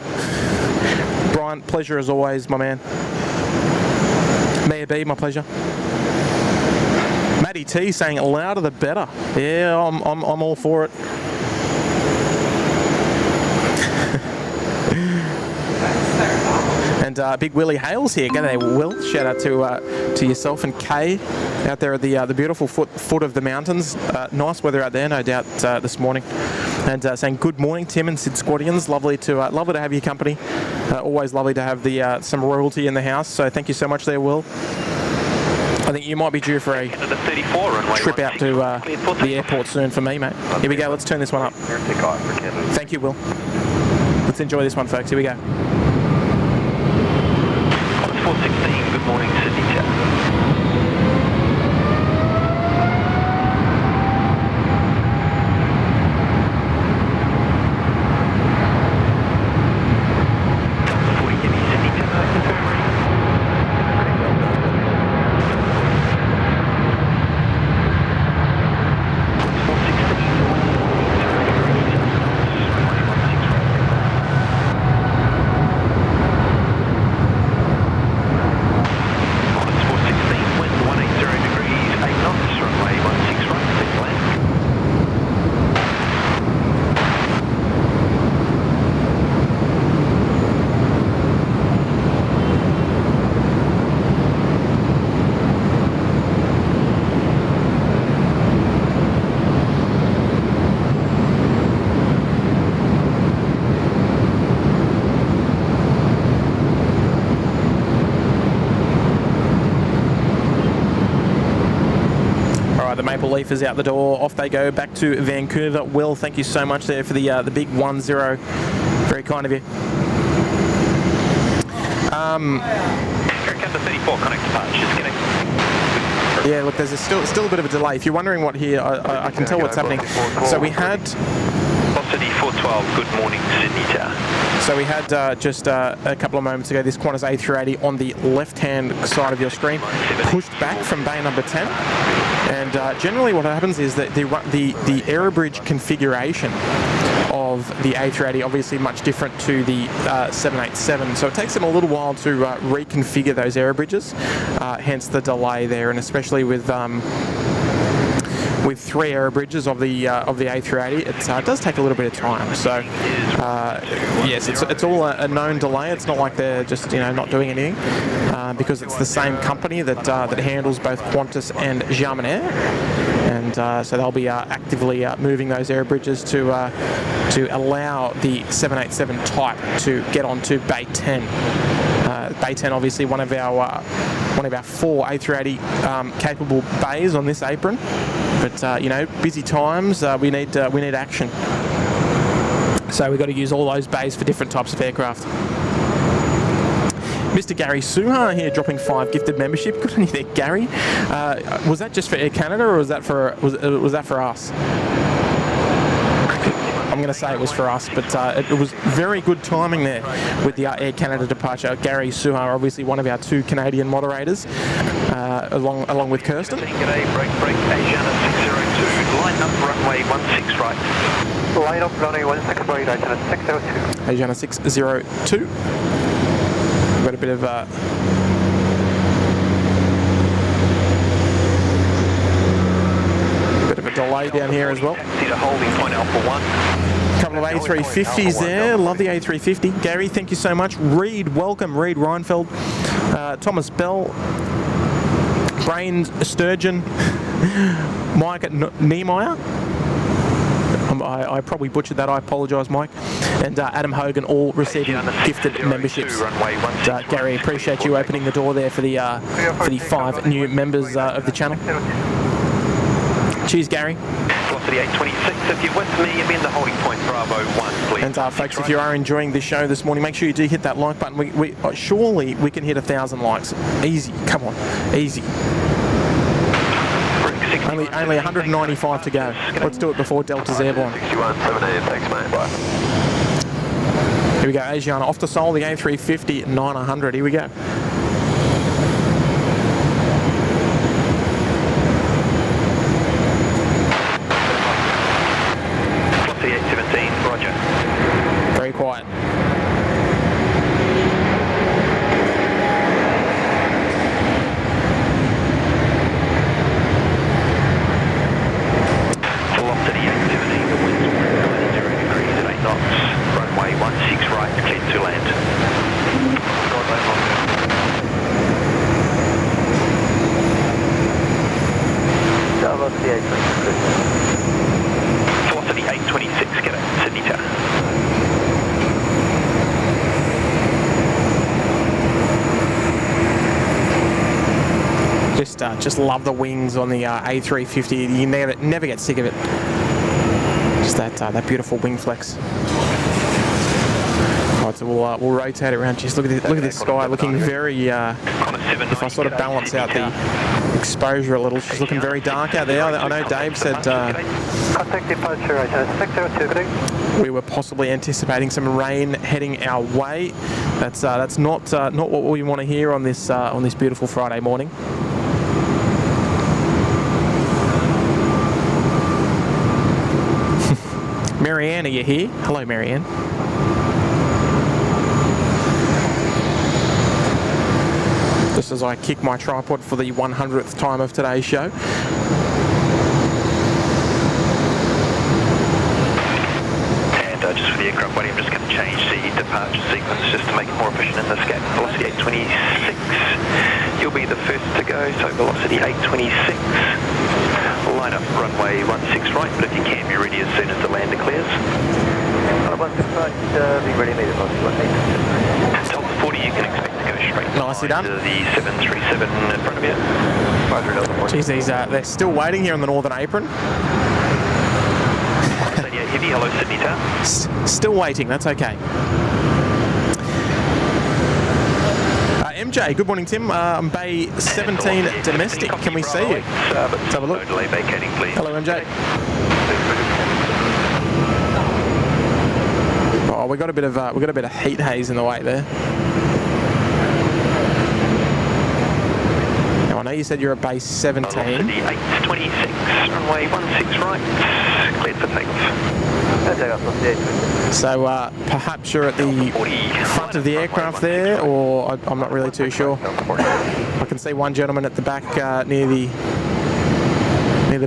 [SPEAKER 1] Brian, pleasure as always, my man. May it be, my pleasure. Matty T saying louder the better. Yeah, I'm all for it. And Big Willie Hales here. G'day, Will. Shout out to yourself and Kay out there at the beautiful foot of the mountains. Nice weather out there, no doubt, this morning. And saying good morning, Tim and SydSquadians. Lovely to have your company. Always lovely to have some royalty in the house. So thank you so much there, Will. I think you might be due for a trip out to the airport soon for me, mate. Here we go. Let's turn this one up. Thank you, Will. Let's enjoy this one, folks. Here we go.
[SPEAKER 2] 416, good morning, Sydney chat.
[SPEAKER 1] the Maple Leaf is out the door. Off they go back to Vancouver. Will, thank you so much there for the big 1-0. Very kind of you.
[SPEAKER 2] Qantas 34, connect departures, connect.
[SPEAKER 1] Yeah, look, there's still a bit of a delay. If you're wondering what here, I can tell what's happening. So we had...
[SPEAKER 2] Velocity 412, good morning, Sydney Tower.
[SPEAKER 1] So we had just a couple of moments ago this Qantas A380 on the left-hand side of your screen pushed back from bay number 10. And generally what happens is that the aerobridge configuration of the A380 obviously much different to the 787, so it takes them a little while to reconfigure those aerobridges, hence the delay there, and especially with 3 aerobridges of the A380, it does take a little bit of time. So yes, it's all a known delay. It's not like they're just not doing anything, because it's the same company that handles both Qantas and Xiamen Air, and so they'll be actively moving those aerobridges to allow the 787 type to get onto Bay 10. Bay 10, obviously one of our 4 A380 capable bays on this apron, but busy times. We need action. So we've got to use all those bays for different types of aircraft. Mr. Gary Suha here dropping 5 gifted membership. Good on you there, Gary. Was that just for Air Canada, or was that for us? I'm going to say it was for us, but it was very good timing there with the Air Canada departure. Gary Suha, obviously one of our 2 Canadian moderators, along with Kirsten.
[SPEAKER 2] G'day, break, Asiana 602, line up runway 16 right. Line up runway 16 right, Asiana 602.
[SPEAKER 1] Asiana 602. We've got a bit of a delay down here as well.
[SPEAKER 2] Taxi to holding point Alpha 1.
[SPEAKER 1] Couple of A350s there. Love the A350. Gary, thank you so much. Reed, welcome. Reed Reinfeld, Thomas Bell, Brain Sturgeon, Mike Niemeyer. I probably butchered that. I apologise, Mike. And Adam Hogan, all receiving gifted memberships. Gary, appreciate you opening the door there for the 5 new members of the channel. Cheers, Gary.
[SPEAKER 2] Velocity 826, if you're with me, I'm in the holding point Bravo 1, please.
[SPEAKER 1] And folks, if you are enjoying this show this morning, make sure you do hit that like button. We surely we can hit 1,000 likes. Easy, come on, easy. Only 195 to go. Let's do it before Delta's airborne.
[SPEAKER 5] 6178, thanks mate, bye.
[SPEAKER 1] Here we go, Asiana off to Seoul, the A350 900. Here we go.
[SPEAKER 2] Velocity 817, roger.
[SPEAKER 1] Very quiet.
[SPEAKER 2] Velocity 817, the wind's 0 degrees at 8 knots. Runway 16 right, clear to land. Velocity 826. Velocity 826, get it, Sydney Tower.
[SPEAKER 1] Just love the wings on the A350. You never get sick of it. Just that beautiful wing flex. Right, so we'll rotate it around. Just look at this sky, looking very. If I sort of balance out the exposure a little, she's looking very dark out there. I know Dave said we were possibly anticipating some rain heading our way. That's not what we want to hear on this beautiful Friday morning. Marianne, are you here? Hello, Marianne. Just as I kick my tripod for the 100th time of today's show.
[SPEAKER 2] And just for the aircraft body, I'm just going to change the departure sequence just to make it more efficient in this gap. Velocity 826, you'll be the first to go, so velocity 826. Line up runway 16 right, but if you can, be ready as soon as the lander clears. 16 right, be ready immediately. Top 40, you can expect to go straight
[SPEAKER 1] Nicely done.
[SPEAKER 2] to the 737 in front of you.
[SPEAKER 1] Geez, they're still waiting here on the northern apron.
[SPEAKER 2] Heavy, hello Sydney Tower.
[SPEAKER 1] Still waiting, that's okay. MJ, good morning, Tim. Bay 17 domestic. Can we see you? Let's have a look.
[SPEAKER 2] Delay vacating, please.
[SPEAKER 1] Hello, MJ. Oh, we got a bit of heat haze in the way there. Now I know you said you're at base 17.
[SPEAKER 2] Velocity 826, runway 16 right, cleared for takeoff.
[SPEAKER 1] So perhaps you're at the front of the aircraft there, or I'm not really too sure. I can see one gentleman at the back near the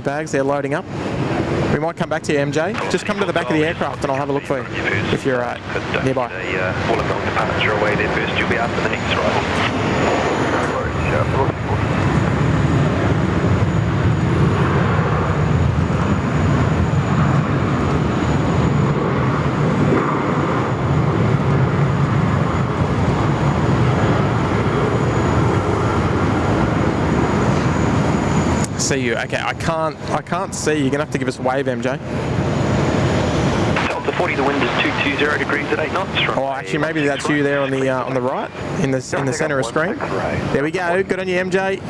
[SPEAKER 1] bags. They're loading up. We might come back to you, MJ. Just come to the back of the aircraft and I'll have a look for you if you're nearby.
[SPEAKER 2] All of them departure away there first. You'll be after the next arrival.
[SPEAKER 1] See you. Okay, I can't see. You're gonna have to give us a wave, MJ.
[SPEAKER 2] Delta 40, the wind is 220 degrees at 8 knots.
[SPEAKER 1] Oh, actually, maybe that's you there on the right, in the centre of screen. There we go. Good on you, MJ.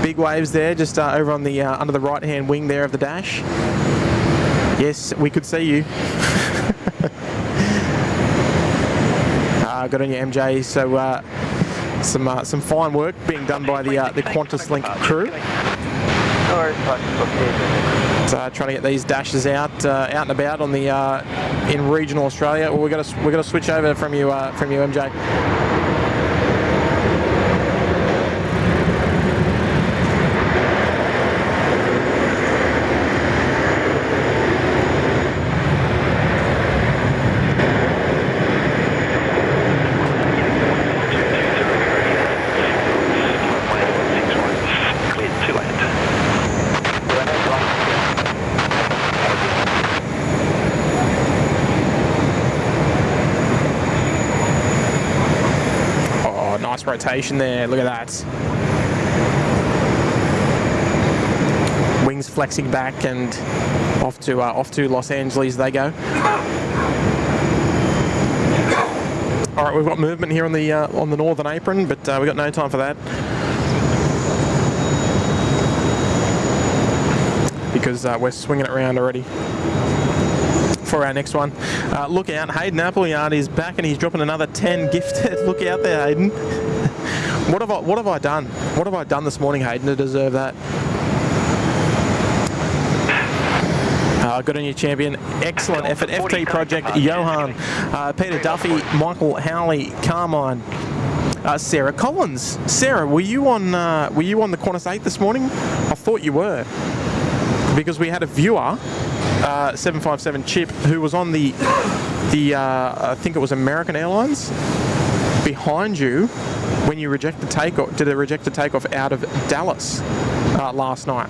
[SPEAKER 1] Big waves there, just over on the under the right-hand wing there of the dash. Yes, we could see you. Good on you, MJ. So. Some fine work being done by the Qantas Link crew. Trying to get these dashes out and about on the in regional Australia. Well, we're gonna switch over from you MJ. Rotation there, look at that. Wings flexing back and off to Los Angeles they go. All right, we've got movement here on the northern apron, but we've got no time for that because we're swinging it around already. For our next one. Look out, Hayden Appleyard is back and he's dropping another 10 gifted. Look out there, Hayden. What have I done? What have I done this morning, Hayden, to deserve that? Good on you, champion. Excellent effort. FT Project, Johan, Peter Duffy, Michael Howley, Carmine, Sarah Collins. Sarah, were you on the Qantas 8 this morning? I thought you were, because we had a viewer. 757 Chip, who was on the I think it was American Airlines, behind you when you did a rejected takeoff out of Dallas last night.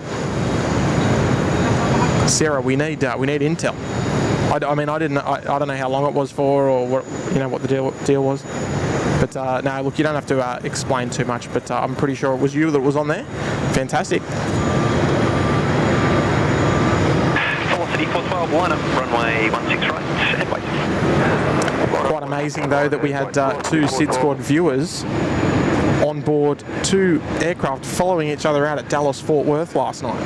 [SPEAKER 1] Sarah, we need intel. I mean, I don't know how long it was for, or what the deal was. But no, look, you don't have to explain too much. But I'm pretty sure it was you that was on there. Fantastic.
[SPEAKER 2] 412, line up, runway 16 right, and wait.
[SPEAKER 1] Quite amazing though that we had two SydSquad viewers on board two aircraft following each other out at Dallas Fort Worth last night.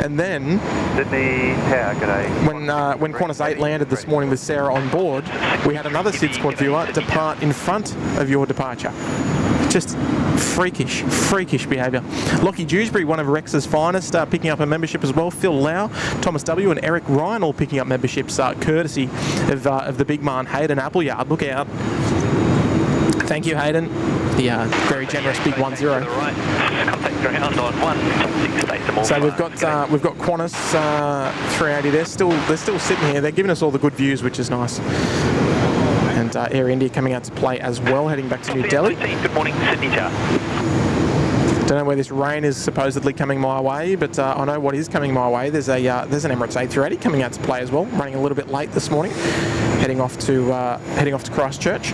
[SPEAKER 1] And then when Qantas 8 landed this morning with Sarah on board, we had another SydSquad viewer depart in front of your departure. Just freakish behaviour. Lockie Dewsbury, one of Rex's finest, picking up a membership as well. Phil Lau, Thomas W and Eric Ryan all picking up memberships courtesy of the big man Hayden Appleyard. Look out. Thank you, Hayden. The very generous big 10. So we've got Qantas 380. They're still sitting here. They're giving us all the good views, which is nice. And Air India coming out to play as well, heading back to New Delhi.
[SPEAKER 2] Good morning, Sydney Tower.
[SPEAKER 1] Don't know where this rain is supposedly coming my way, but I know what is coming my way. There's an Emirates A380 coming out to play as well, running a little bit late this morning, heading off to Christchurch.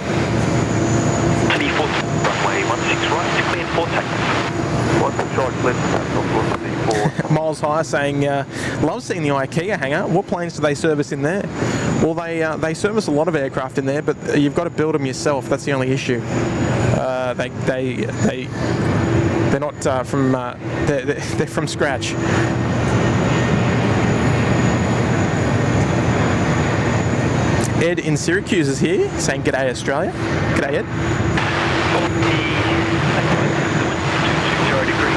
[SPEAKER 2] Runway runway 16 right, cleared for takeoff.
[SPEAKER 5] What's the short slip?
[SPEAKER 1] Miles High saying, love seeing the IKEA hangar. What planes do they service in there? Well, they service a lot of aircraft in there, but you've got to build them yourself. That's the only issue. They're not from they're from scratch. Ed in Syracuse is here saying g'day Australia. G'day Ed.
[SPEAKER 2] 0 degrees.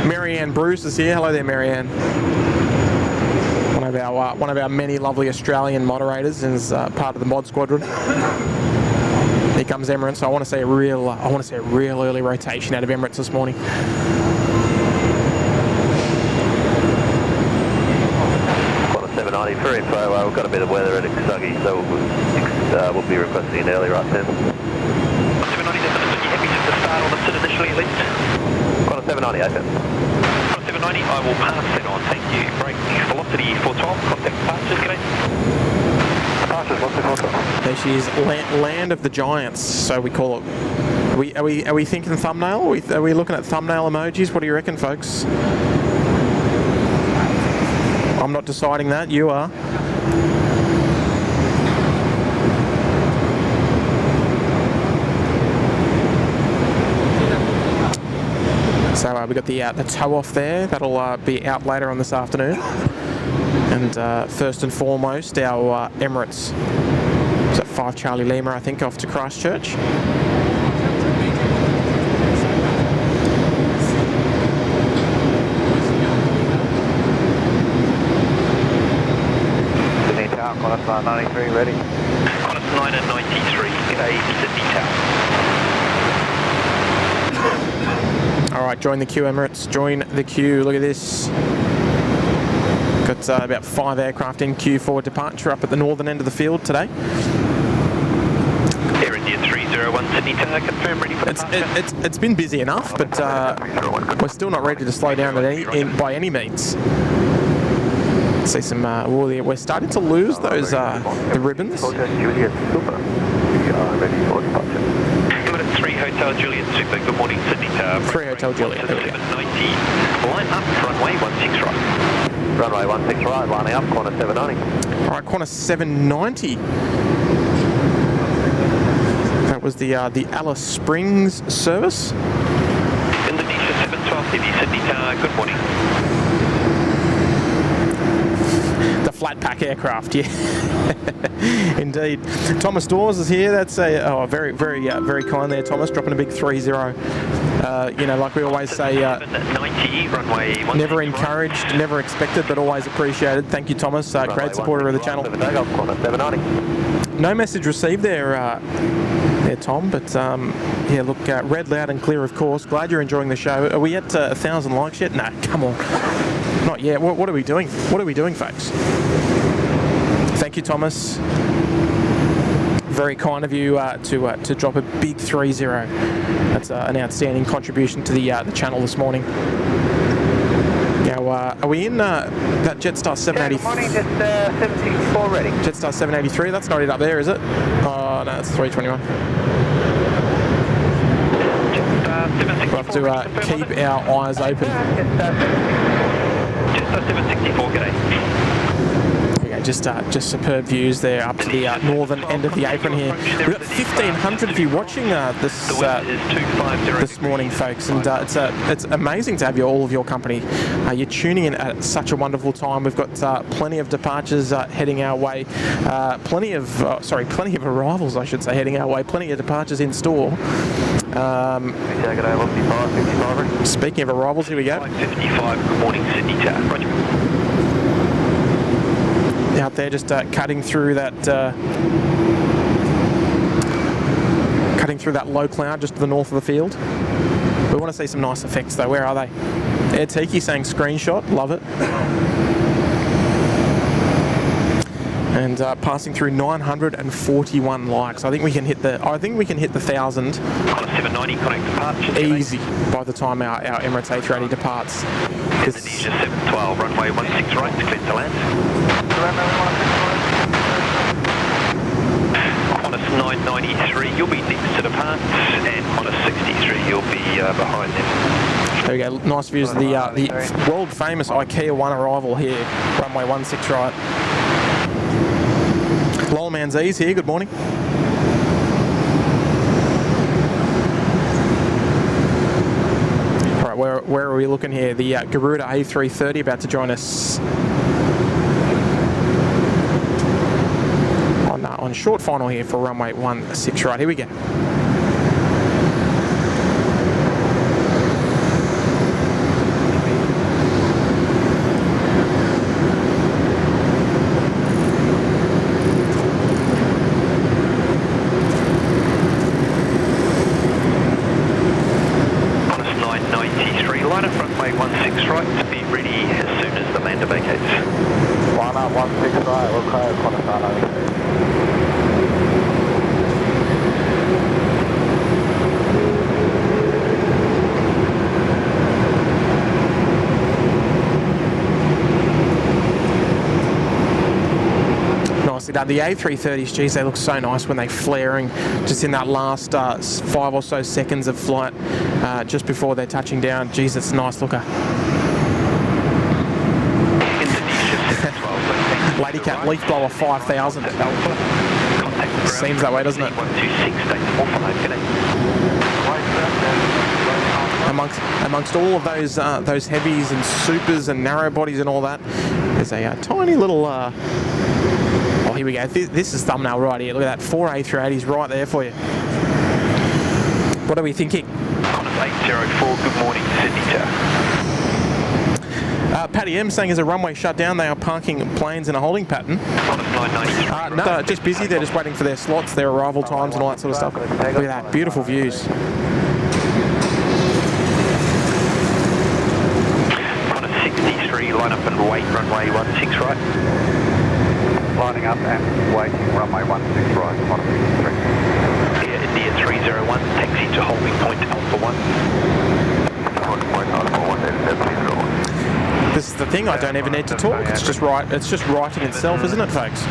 [SPEAKER 1] Marianne Bruce is here. Hello there, Marianne. One of our many lovely Australian moderators and is part of the mod squadron. Here comes Emirates. I want to see a real early rotation out of Emirates this morning.
[SPEAKER 5] Qantas 790 for info. We've got a bit of weather at Xuggy, so we'll be requesting an early right turn.
[SPEAKER 2] 790, definitely happy to start on the sit initially at least.
[SPEAKER 5] Qantas 790, open.
[SPEAKER 2] Qantas 790, I will pass that on, thank you. Brake velocity 412, contact departures, g'day.
[SPEAKER 5] Departures, what's the contact?
[SPEAKER 1] There she is, land of the giants, so we call it. Are we thinking thumbnail? Are we looking at thumbnail emojis? What do you reckon, folks? I'm not deciding that. You are. So we got the tow off there. That'll be out later on this afternoon. And first and foremost, our Emirates. Is that 5 Charlie Lima, I think, off to Christchurch.
[SPEAKER 5] Sydney Tower, Qantas 993, ready.
[SPEAKER 2] Qantas 993, g'day, Sydney Tower.
[SPEAKER 1] All right, join the queue, Emirates. Join the queue. Look at this. Got about 5 aircraft in queue for departure up at the northern end of the field today.
[SPEAKER 2] Air India 301 Sydney Tower, confirm ready for departure.
[SPEAKER 1] It's been busy enough, but we're still not ready to slow down by any means. See some. We're starting to lose those the ribbons.
[SPEAKER 5] Juliet Super. We are ready for departure.
[SPEAKER 2] 3 Hotel Juliet Super, good morning, Sydney Tower.
[SPEAKER 1] 3 Hotel Juliet, there we go.
[SPEAKER 2] 790, line up, runway 16 right.
[SPEAKER 5] Runway 16 right, lining up, Qantas 790.
[SPEAKER 1] All right, Qantas 790. That was the Alice Springs service.
[SPEAKER 2] Indonesia 712 Heavy, Sydney Tower, good morning.
[SPEAKER 1] The flat pack aircraft, yeah. Indeed. Thomas Dawes is here. That's very kind there, Thomas, dropping a big 3-0. Like we always say,
[SPEAKER 2] 90, runway
[SPEAKER 1] never encouraged, never expected, but always appreciated. Thank you, Thomas. Great supporter of the channel. No message received there, Tom, but yeah, look, read loud and clear, of course. Glad you're enjoying the show. Are we at 1,000 likes yet? No, come on. Not yet. What are we doing? What are we doing, folks? Thank you, Thomas. Very kind of you to drop a big 3-0. That's an outstanding contribution to the channel this morning. Now, are we in that Jetstar 780?
[SPEAKER 2] Good morning, just 764 ready.
[SPEAKER 1] Jetstar 783. That's not it up there, is it? Oh no, it's 321. We'll have to keep our eyes open.
[SPEAKER 2] Jetstar 764, g'day.
[SPEAKER 1] Just superb views there up to the northern end of the apron here. We've got 1,500 of you watching this morning, folks, and it's amazing to have all of your company. You're tuning in at such a wonderful time. We've got plenty of departures heading our way, plenty of arrivals, I should say, heading our way. Plenty of departures in store. Speaking of arrivals, here we go.
[SPEAKER 2] 55, good morning, Sydney Tower. Roger.
[SPEAKER 1] Out there, just cutting through that low cloud just to the north of the field. We want to see some nice effects though. Where are they? Air Tiki saying screenshot, love it. And passing through 941 likes. I think we can hit the 1,000
[SPEAKER 2] 790 connect departure.
[SPEAKER 1] Easy by the time our Emirates A380 departs.
[SPEAKER 2] Indonesia 712, runway 16 right, clear to land.
[SPEAKER 1] we go. Nice views of the world famous IKEA One arrival here, runway 16 right. Lol Manzies here. Good morning. All right, where are we looking here? The Garuda A380 about to join us on short final here for runway 16 right. Here we go. The A330s, geez, they look so nice when they're flaring just in that last 5 or so seconds of flight just before they're touching down. Geez, it's a nice looker. Lady Cat Leaf Blower 5000. Seems that way, doesn't it? Amongst all of those heavies and supers and narrow bodies and all that, there's a tiny little. Oh, here we go. This is thumbnail right here. Look at that. 4 A380s right there for you. What are we thinking?
[SPEAKER 2] Qantas 804, good morning, Sydney Tower.
[SPEAKER 1] Paddy M saying as a runway shut down, they are parking planes in a holding pattern. No, just busy. They're just waiting for their slots, their arrival times and all that sort of stuff. Look at that. Beautiful views.
[SPEAKER 2] Qantas 63, line up and wait, runway 16 right. Lining up and waiting, runway 16 right, Qantas 63. India 301, taxi to holding point Alpha 1.
[SPEAKER 1] This is the thing, I don't even need to talk. It's just right. It's just writing itself, isn't it, folks?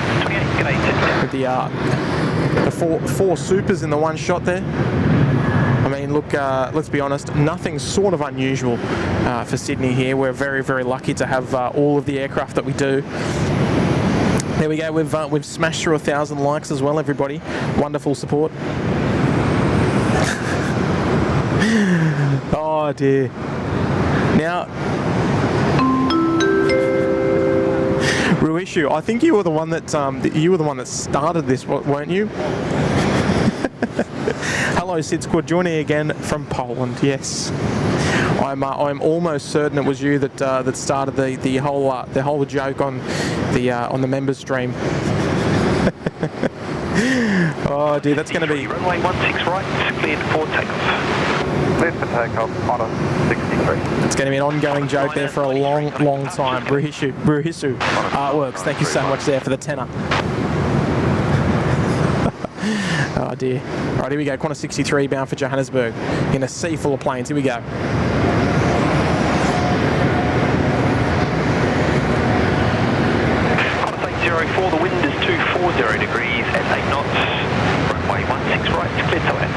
[SPEAKER 1] With the four supers in the one shot there. I mean, look, let's be honest, nothing sort of unusual for Sydney here. We're very, very lucky to have all of the aircraft that we do. There we go. We've smashed through 1,000 likes as well, everybody. Wonderful support. Oh dear. Now, Ruishu, I think you were the one that started this, weren't you? Hello, SydSquad, joining again from Poland. Yes, I'm almost certain it was you that started the whole joke on the members stream. Oh dear, that's going to be
[SPEAKER 2] runway 16 right, cleared for takeoff. Cleared for takeoff, Qantas 63.
[SPEAKER 1] It's going to be an ongoing joke there for a long time. Bruhisu Artworks, thank you so much there for the tenner. Oh dear. Alright, here we go. Qantas 63 bound for Johannesburg in a sea full of planes. Here we go.
[SPEAKER 2] Qantas 804, the wind is 240 degrees at 8 knots. Runway 16 right, clear to land.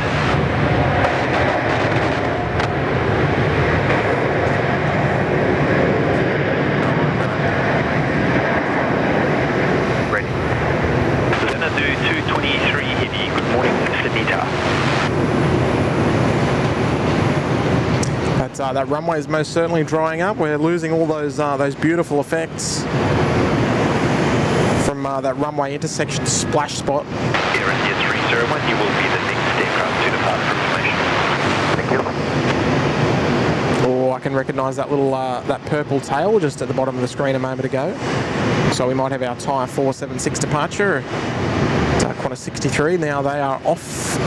[SPEAKER 1] That runway is most certainly drying up. We're losing all those beautiful effects from that runway intersection splash spot.
[SPEAKER 2] Air India 301, you will be the next aircraft to depart from formation. Thank you.
[SPEAKER 1] Oh, I can recognise that little that purple tail just at the bottom of the screen a moment ago. So we might have our Thai 476 departure. Qantas 63. Now they are off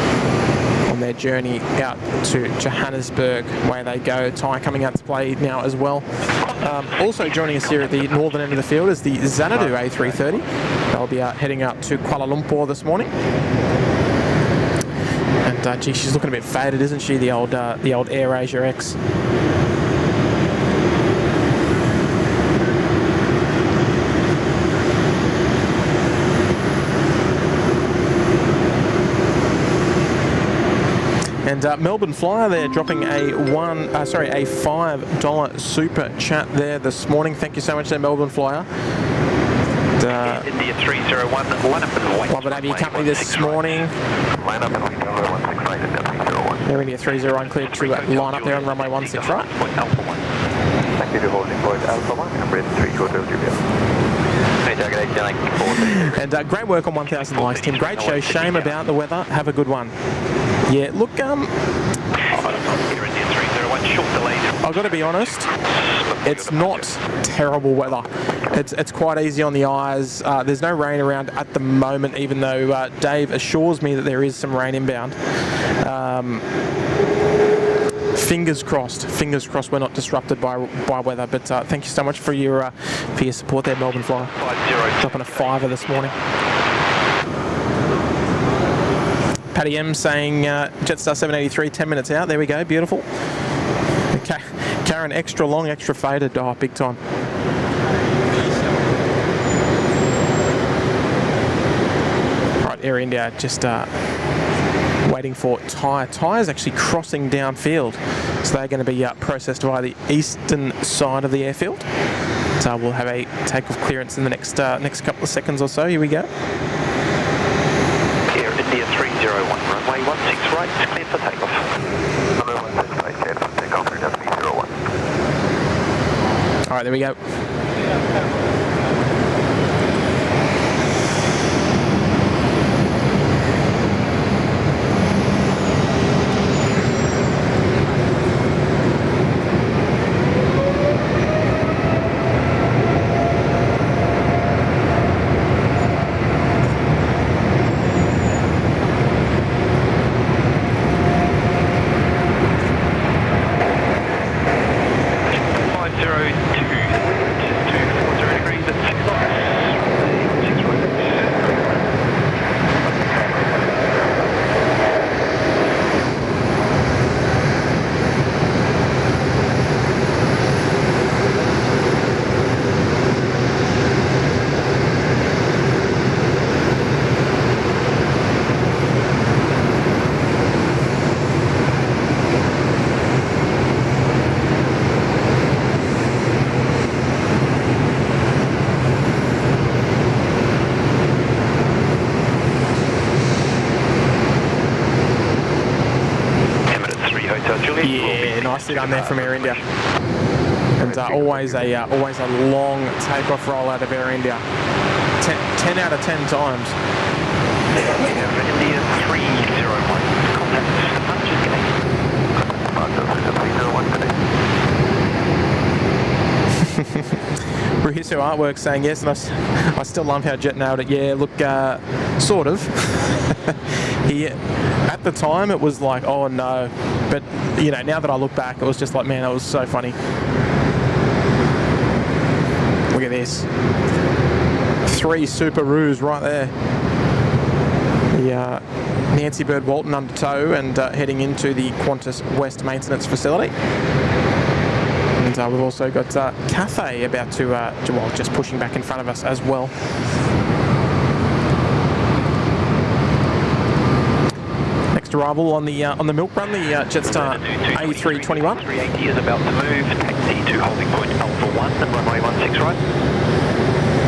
[SPEAKER 1] on their journey out to Johannesburg. Away they go. Thai coming out to play now as well. Also joining us here at the northern end of the field is the Xanadu A330. They'll be heading out to Kuala Lumpur this morning. And gee, she's looking a bit faded, isn't she? The old AirAsia X. And Melbourne Flyer there dropping a $5 super chat there this morning. Thank you so much there, Melbourne Flyer.
[SPEAKER 2] India 301, line up and wait.
[SPEAKER 1] Love it having your company this morning.
[SPEAKER 5] Line up and wait, runway 16 right, India 301.
[SPEAKER 1] Air India 301 cleared to line up there on runway 16 right.
[SPEAKER 2] Alpha 1.
[SPEAKER 5] Thank you to holding point Alpha 1, and Brit 340 Julia.
[SPEAKER 1] And great work on 1,000 likes, Tim. Great show. Shame about the weather. Have a good one. Yeah, look, I've got to be honest, it's not terrible weather. It's quite easy on the eyes. There's no rain around at the moment, even though Dave assures me that there is some rain inbound. Fingers crossed we're not disrupted by weather, but thank you so much for your support there, Melbourne Flyer. Dropping a $5 this morning. Paddy M saying Jetstar 783, 10 minutes out. There we go, beautiful. Okay. Karen, extra long, extra faded. Oh, big time. Right, Air India just waiting for Thai. Thai is actually crossing downfield, so they're going to be processed via the eastern side of the airfield. So we'll have a takeoff clearance in the next couple of seconds or so. Here we go.
[SPEAKER 2] Air India 301, runway 16 right, cleared for takeoff.
[SPEAKER 5] Runway 16 right, cleared for takeoff, India 301.
[SPEAKER 1] All right, there we go. Yeah, nicely done there from Air India. And always a long takeoff roll out of Air India. 10 out of 10 times.
[SPEAKER 2] India 301, contact departures gate.
[SPEAKER 1] Rahiso Artwork saying yes, and I still love how Jet nailed it. Yeah, look, sort of. At the time, it was like, oh no. But, you know, now that I look back, it was just like, man, that was so funny. Look at this. 3 Subarus right there. The Nancy Bird Walton under tow and heading into the Qantas West maintenance facility. And we've also got Cathay about to, well, just pushing back in front of us as well. Next arrival on the milk run, the Jetstar A321.
[SPEAKER 2] 380 is about to move. Taxi to holding point Alpha 1 and runway 16 right.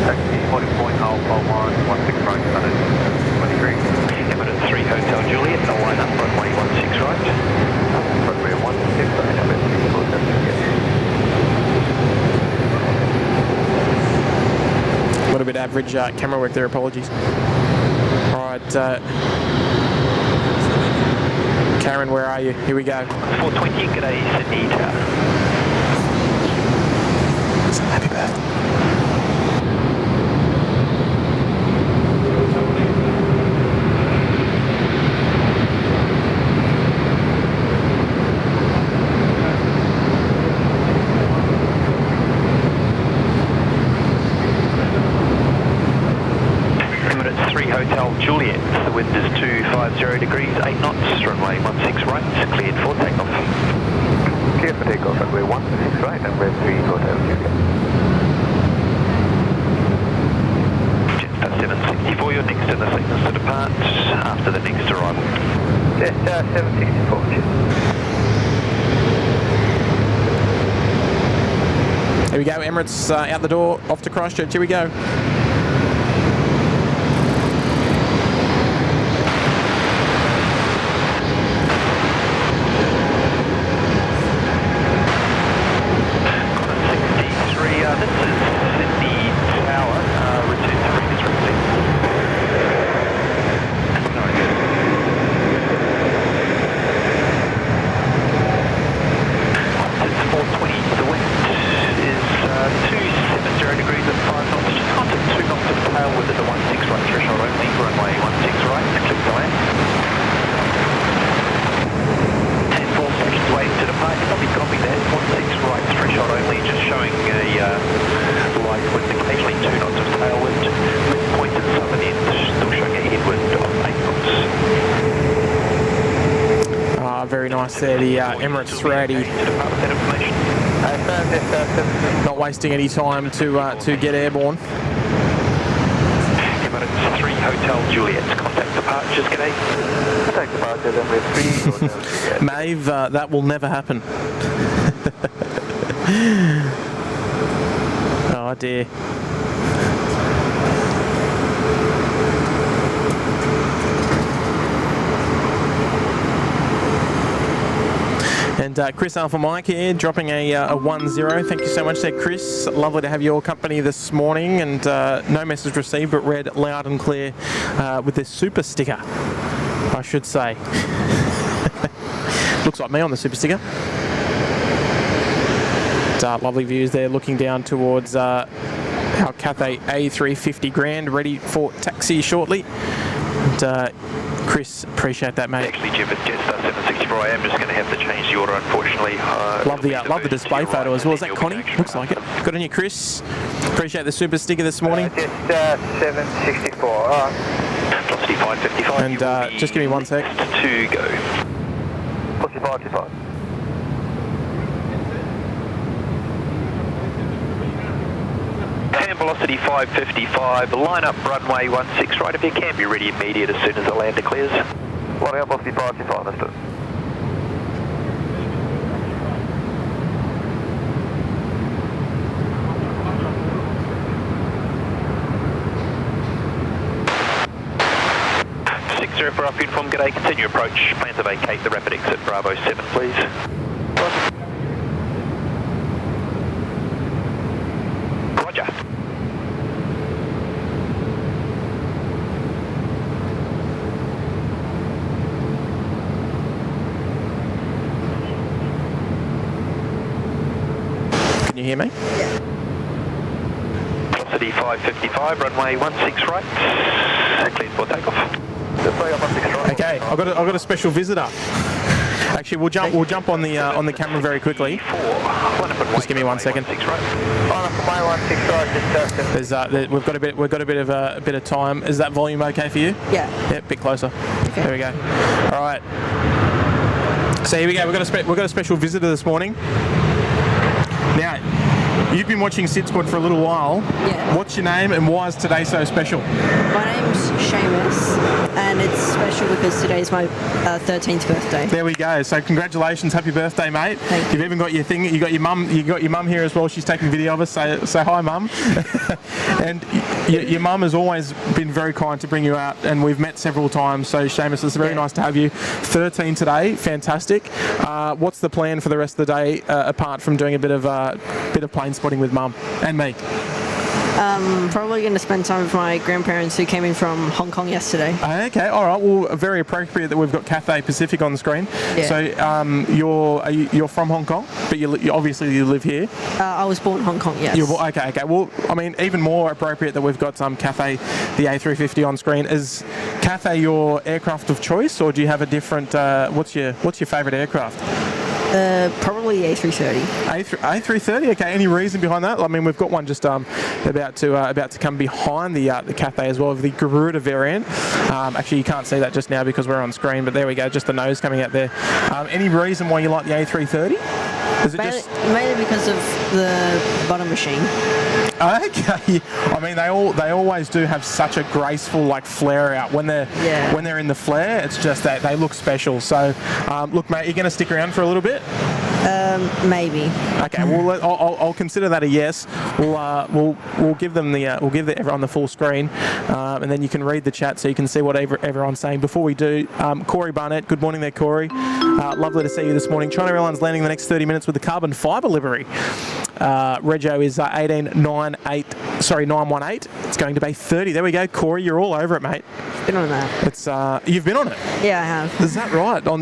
[SPEAKER 5] Taxi, holding point Alpha 1, 16 right, 123.
[SPEAKER 2] Emirates 3 Hotel Juliet, no line up, runway 16 right.
[SPEAKER 5] Runway 16 right, Emirates 3 Hotel Juliet.
[SPEAKER 1] A little bit average camera work there, apologies. Alright, Karen, where are you? Here we go.
[SPEAKER 2] 420, g'day, Sydney Tower.
[SPEAKER 1] Happy birthday.
[SPEAKER 2] Emirates 3 Hotel Juliet, the wind is 250 degrees, 8 knots, runway 16 right, cleared for takeoff.
[SPEAKER 5] Cleared for takeoff, runway 16 right, runway 3 Hotel Juliet.
[SPEAKER 2] Jetstar 764, you're next in the sequence to depart after the next arrival. Jetstar 764.
[SPEAKER 1] Here we go, Emirates out the door, off to Christchurch, here we go. Very nice there, the Emirates A380. Not wasting any time to get airborne.
[SPEAKER 2] Emirates 3 Hotel Juliet, contact departures, g'day. Contact departures, Emirates 3 Hotel Juliet.
[SPEAKER 1] Maeve, that will never happen. Oh dear. And Chris Alpha Mike here, dropping a 1-0. Thank you so much there, Chris. Lovely to have your company this morning. And no message received, but read loud and clear with this super sticker, I should say. Looks like me on the super sticker. Lovely views there, looking down towards our Cathay A350 Grand, ready for taxi shortly. And, Chris, appreciate that, mate.
[SPEAKER 2] Actually, Jim, it's Jetstar 764. I am just going to have to change the order, unfortunately.
[SPEAKER 1] Love the display photo as well. Is that Connie? Looks like it. Good on you, Chris. Appreciate the super sticker this morning.
[SPEAKER 2] Jetstar 764. Velocity 555.
[SPEAKER 1] And just give me 1 sec.
[SPEAKER 2] To go. Velocity 555. And velocity 555, line up runway 16 right. If you can, be ready immediate as soon as the lander clears. Line up velocity 555, understood. For up uniform, g'day, continue approach, plan to vacate the rapid exit Bravo 7, please. Roger.
[SPEAKER 1] Can you hear me?
[SPEAKER 4] Yeah.
[SPEAKER 2] Velocity 555, runway 16 right, cleared for takeoff.
[SPEAKER 1] Okay, I've got a special visitor. Actually, we'll jump on the camera very quickly. Just give me 1 second. We've got a bit of time. Is that volume okay for you?
[SPEAKER 4] Yeah.
[SPEAKER 1] Yeah, a bit closer.
[SPEAKER 4] Okay.
[SPEAKER 1] There we go. All right. So here we go. We've got a special visitor this morning. Now, you've been watching SydSquad for a little while.
[SPEAKER 4] Yeah.
[SPEAKER 1] What's your name and why is today so special?
[SPEAKER 4] My name's Seamus, and it's special because today's my 13th birthday.
[SPEAKER 1] There we go. So congratulations, happy birthday, mate.
[SPEAKER 4] Thank you.
[SPEAKER 1] You've even got your thing. You got your mum. You got your mum here as well. She's taking video of us. Say hi, mum. And your mum has always been very kind to bring you out, and we've met several times. So Seamus, it's very nice to have you. 13 today, fantastic. What's the plan for the rest of the day apart from doing a bit of plane spotting with mum and me?
[SPEAKER 4] Probably going to spend time with my grandparents who came in from Hong Kong yesterday.
[SPEAKER 1] Okay, all right. Well, very appropriate that we've got Cathay Pacific on the screen.
[SPEAKER 4] Yeah.
[SPEAKER 1] So you're from Hong Kong, but you obviously live here.
[SPEAKER 4] I was born in Hong Kong, yes.
[SPEAKER 1] Okay. Well, I mean, even more appropriate that we've got Cathay, the A350 on screen. Is Cathay your aircraft of choice, or do you have a different? What's your favourite aircraft?
[SPEAKER 4] Probably A330.
[SPEAKER 1] A330. Okay. Any reason behind that? I mean, we've got one just about to come behind the Cathay as well, of the Garuda variant. Actually, you can't see that just now because we're on screen, but there we go. Just the nose coming out there. Any reason why you like the A330? Is it just
[SPEAKER 4] Mainly because of the bottom machine.
[SPEAKER 1] okay? I mean, they always do have such a graceful like flare out when they're in the flare. It's just that they look special. So, look, mate, you're going to stick around for a little bit.
[SPEAKER 4] Maybe.
[SPEAKER 1] Okay, well, I'll consider that a yes. We'll give them everyone the full screen, and then you can read the chat so you can see what everyone's saying. Before we do, Corey Barnett, good morning there, Corey. Lovely to see you this morning. China Airlines landing the next 30 minutes with the carbon fibre livery. Rego is 918. It's going to be 30. There we go, Corey. You're all over it, mate.
[SPEAKER 4] Been on that.
[SPEAKER 1] It's you've been on it.
[SPEAKER 4] Yeah, I have.
[SPEAKER 1] Is that right? On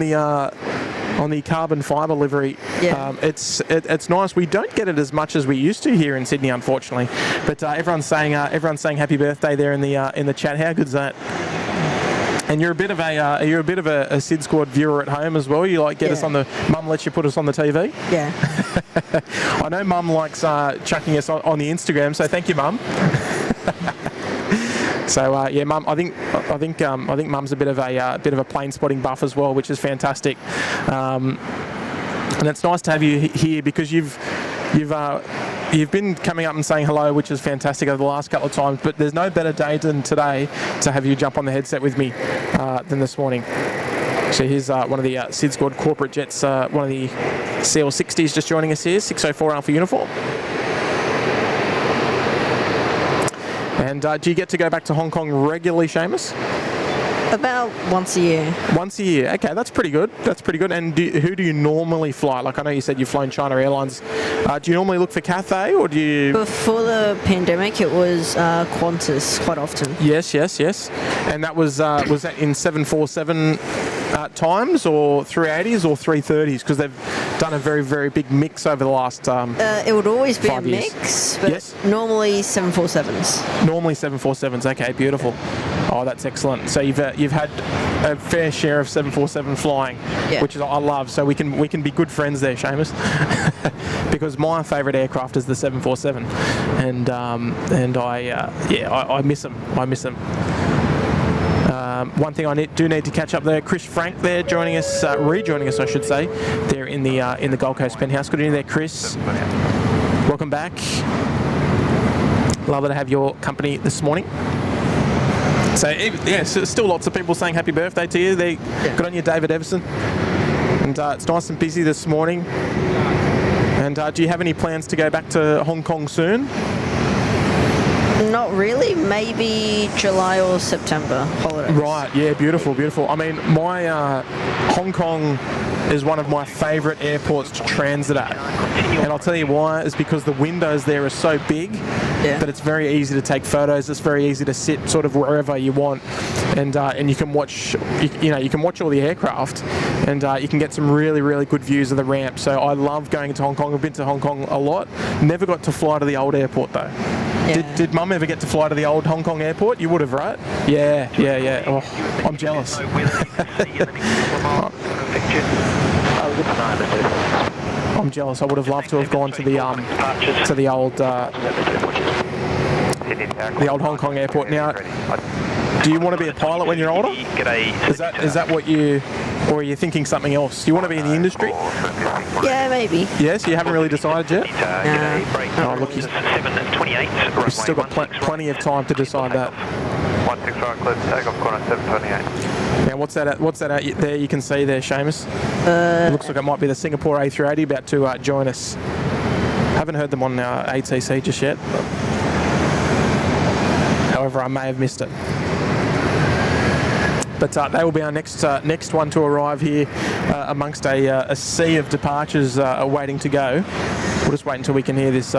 [SPEAKER 1] the carbon fibre livery,
[SPEAKER 4] Yeah.
[SPEAKER 1] It's nice. We don't get it as much as we used to here in Sydney, unfortunately. But everyone's saying happy birthday there in the chat. How good's that? And you're a bit of a SydSquad viewer at home as well. You like get us on the mum lets you put us on the TV.
[SPEAKER 4] Yeah.
[SPEAKER 1] I know mum likes chucking us on the Instagram. So thank you, mum. So yeah, mum. I think mum's a bit of a plane spotting buff as well, which is fantastic. And it's nice to have you here because you've been coming up and saying hello, which is fantastic over the last couple of times. But there's no better day than today to have you jump on the headset with me than this morning. So here's one of the SydSquad corporate jets, one of the CL60s just joining us here, 604 Alpha uniform. And do you get to go back to Hong Kong regularly, Seamus?
[SPEAKER 4] About once a year.
[SPEAKER 1] Once a year. Okay, that's pretty good. And who do you normally fly? Like I know you said you've flown China Airlines. Do you normally look for Cathay or do you...
[SPEAKER 4] Before the pandemic, it was Qantas quite often.
[SPEAKER 1] Yes. And that was that in 747 times or 380s or 330s? Because they've done a very, very big mix over the last
[SPEAKER 4] it would always be a
[SPEAKER 1] 5 years.
[SPEAKER 4] mix, but
[SPEAKER 1] Yes.
[SPEAKER 4] normally 747s.
[SPEAKER 1] Normally 747s. Okay, beautiful. Oh, that's excellent. So you've had a fair share of 747 flying, which is I love. So we can be good friends there, Seamus, because my favourite aircraft is the 747, and I miss them. One thing I do need to catch up there, Chris Frank there joining us, rejoining us, I should say, there in the Gold Coast penthouse. Good evening there, Chris. Welcome back. Lovely to have your company this morning. So yeah, still lots of people saying happy birthday to you. Good on you, David Everson. And it's nice and busy this morning. And do you have any plans to go back to Hong Kong soon?
[SPEAKER 4] Not really. Maybe July or September holidays.
[SPEAKER 1] Right. Yeah. Beautiful. I mean, my Hong Kong is one of my favourite airports to transit at, and I'll tell you why. Is because the windows there are so big that it's very easy to take photos. It's very easy to sit sort of wherever you want, and you can watch. You can watch all the aircraft, and you can get some really, really good views of the ramp. So I love going to Hong Kong. I've been to Hong Kong a lot. Never got to fly to the old airport though. Yeah. Did Mum ever get to fly to the old Hong Kong airport? You would have, right? Yeah. Oh, I'm jealous. I'm jealous. I would have loved to have gone to the old Hong Kong airport. Now, do you want to be a pilot when you're older? Is that what you, or are you thinking something else? Do you want to be in the industry?
[SPEAKER 4] Yeah, maybe.
[SPEAKER 1] Yes, you haven't really decided yet?
[SPEAKER 4] No.
[SPEAKER 1] Oh, look, you've still got plenty of time to decide that.
[SPEAKER 5] 165 clear to takeoff, corner 728.
[SPEAKER 1] Now, what's that out there you can see there, Seamus? It looks like it might be the Singapore A380 about to join us. Haven't heard them on ATC just yet. However, I may have missed it. But they will be our next one to arrive here amongst a sea of departures waiting to go. We'll just wait until we can hear this.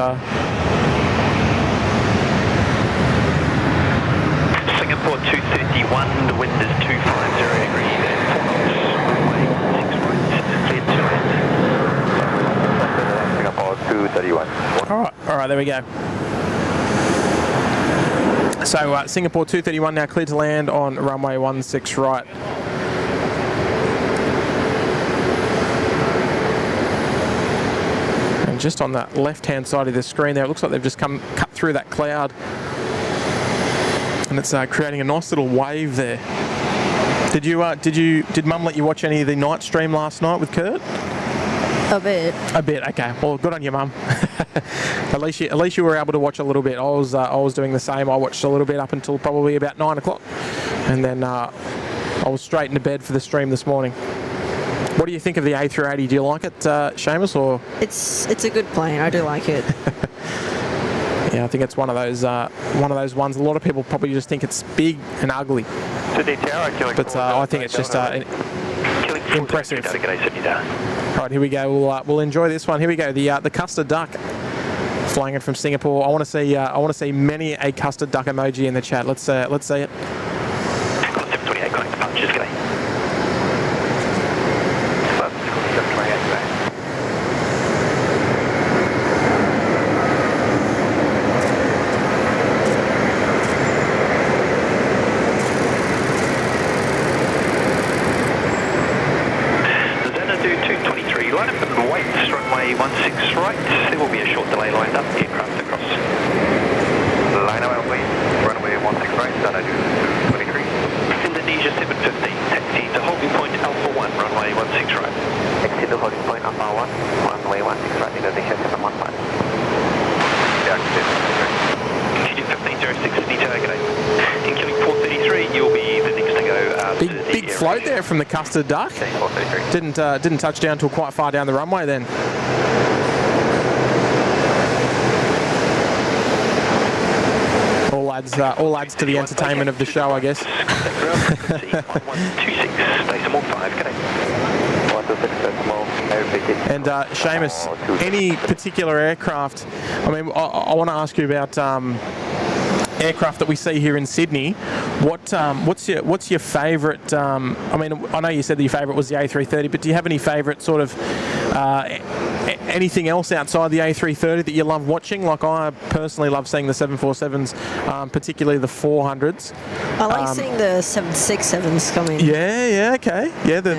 [SPEAKER 2] Singapore 231, the wind is 250 degrees and 4 knots, runway 16 right, cleared to land.
[SPEAKER 5] Singapore 231.
[SPEAKER 1] All right, there we go. So Singapore 231 now cleared to land on runway 16 right. And just on that left-hand side of the screen there, it looks like they've just cut through that cloud, and it's creating a nice little wave there. Did Mum let you watch any of the night stream last night with Kurt?
[SPEAKER 4] A bit.
[SPEAKER 1] A bit, okay. Well, good on you, Mum. at least you were able to watch a little bit. I was doing the same. I watched a little bit up until probably about 9 o'clock, and then I was straight into bed for the stream this morning. What do you think of the A380? Do you like it, Seamus? Or
[SPEAKER 4] It's a good plane. I do like it.
[SPEAKER 1] yeah, I think it's one of those ones. A lot of people probably just think it's big and ugly, but I think it's just impressive. Right, here we go. We'll enjoy this one. Here we go. The custard duck flying in from Singapore. I want to see many a custard duck emoji in the chat. Let's see it.
[SPEAKER 2] 728 connect departures, g'day. 728 today. Xanadu 223, line up and wait, runway 16 right. There will be a short delay lined up, aircraft across. Line up, please. Runway 16 right, Xanadu 223. Indonesia 750, taxi to holding point Alpha 1, runway 16 right. Taxi to holding point Alpha 1, runway 16 right, Indonesia 715. Yeah, Continue 1506 detail, g'day. In killing 433, you'll be the next to go.
[SPEAKER 1] Big float there from the custard duck. Didn't touch down till quite far down the runway then. All adds to the entertainment of the show, I guess. And Seamus, any particular aircraft? I mean, I want to ask you about aircraft that we see here in Sydney. What's your favourite? I mean, I know you said that your favourite was the A330, but do you have any favourite sort of anything else outside the A330 that you love watching? Like, I personally love seeing the 747s, particularly the 400s.
[SPEAKER 4] I like seeing the 767s come in.
[SPEAKER 1] Yeah, okay. Yeah, the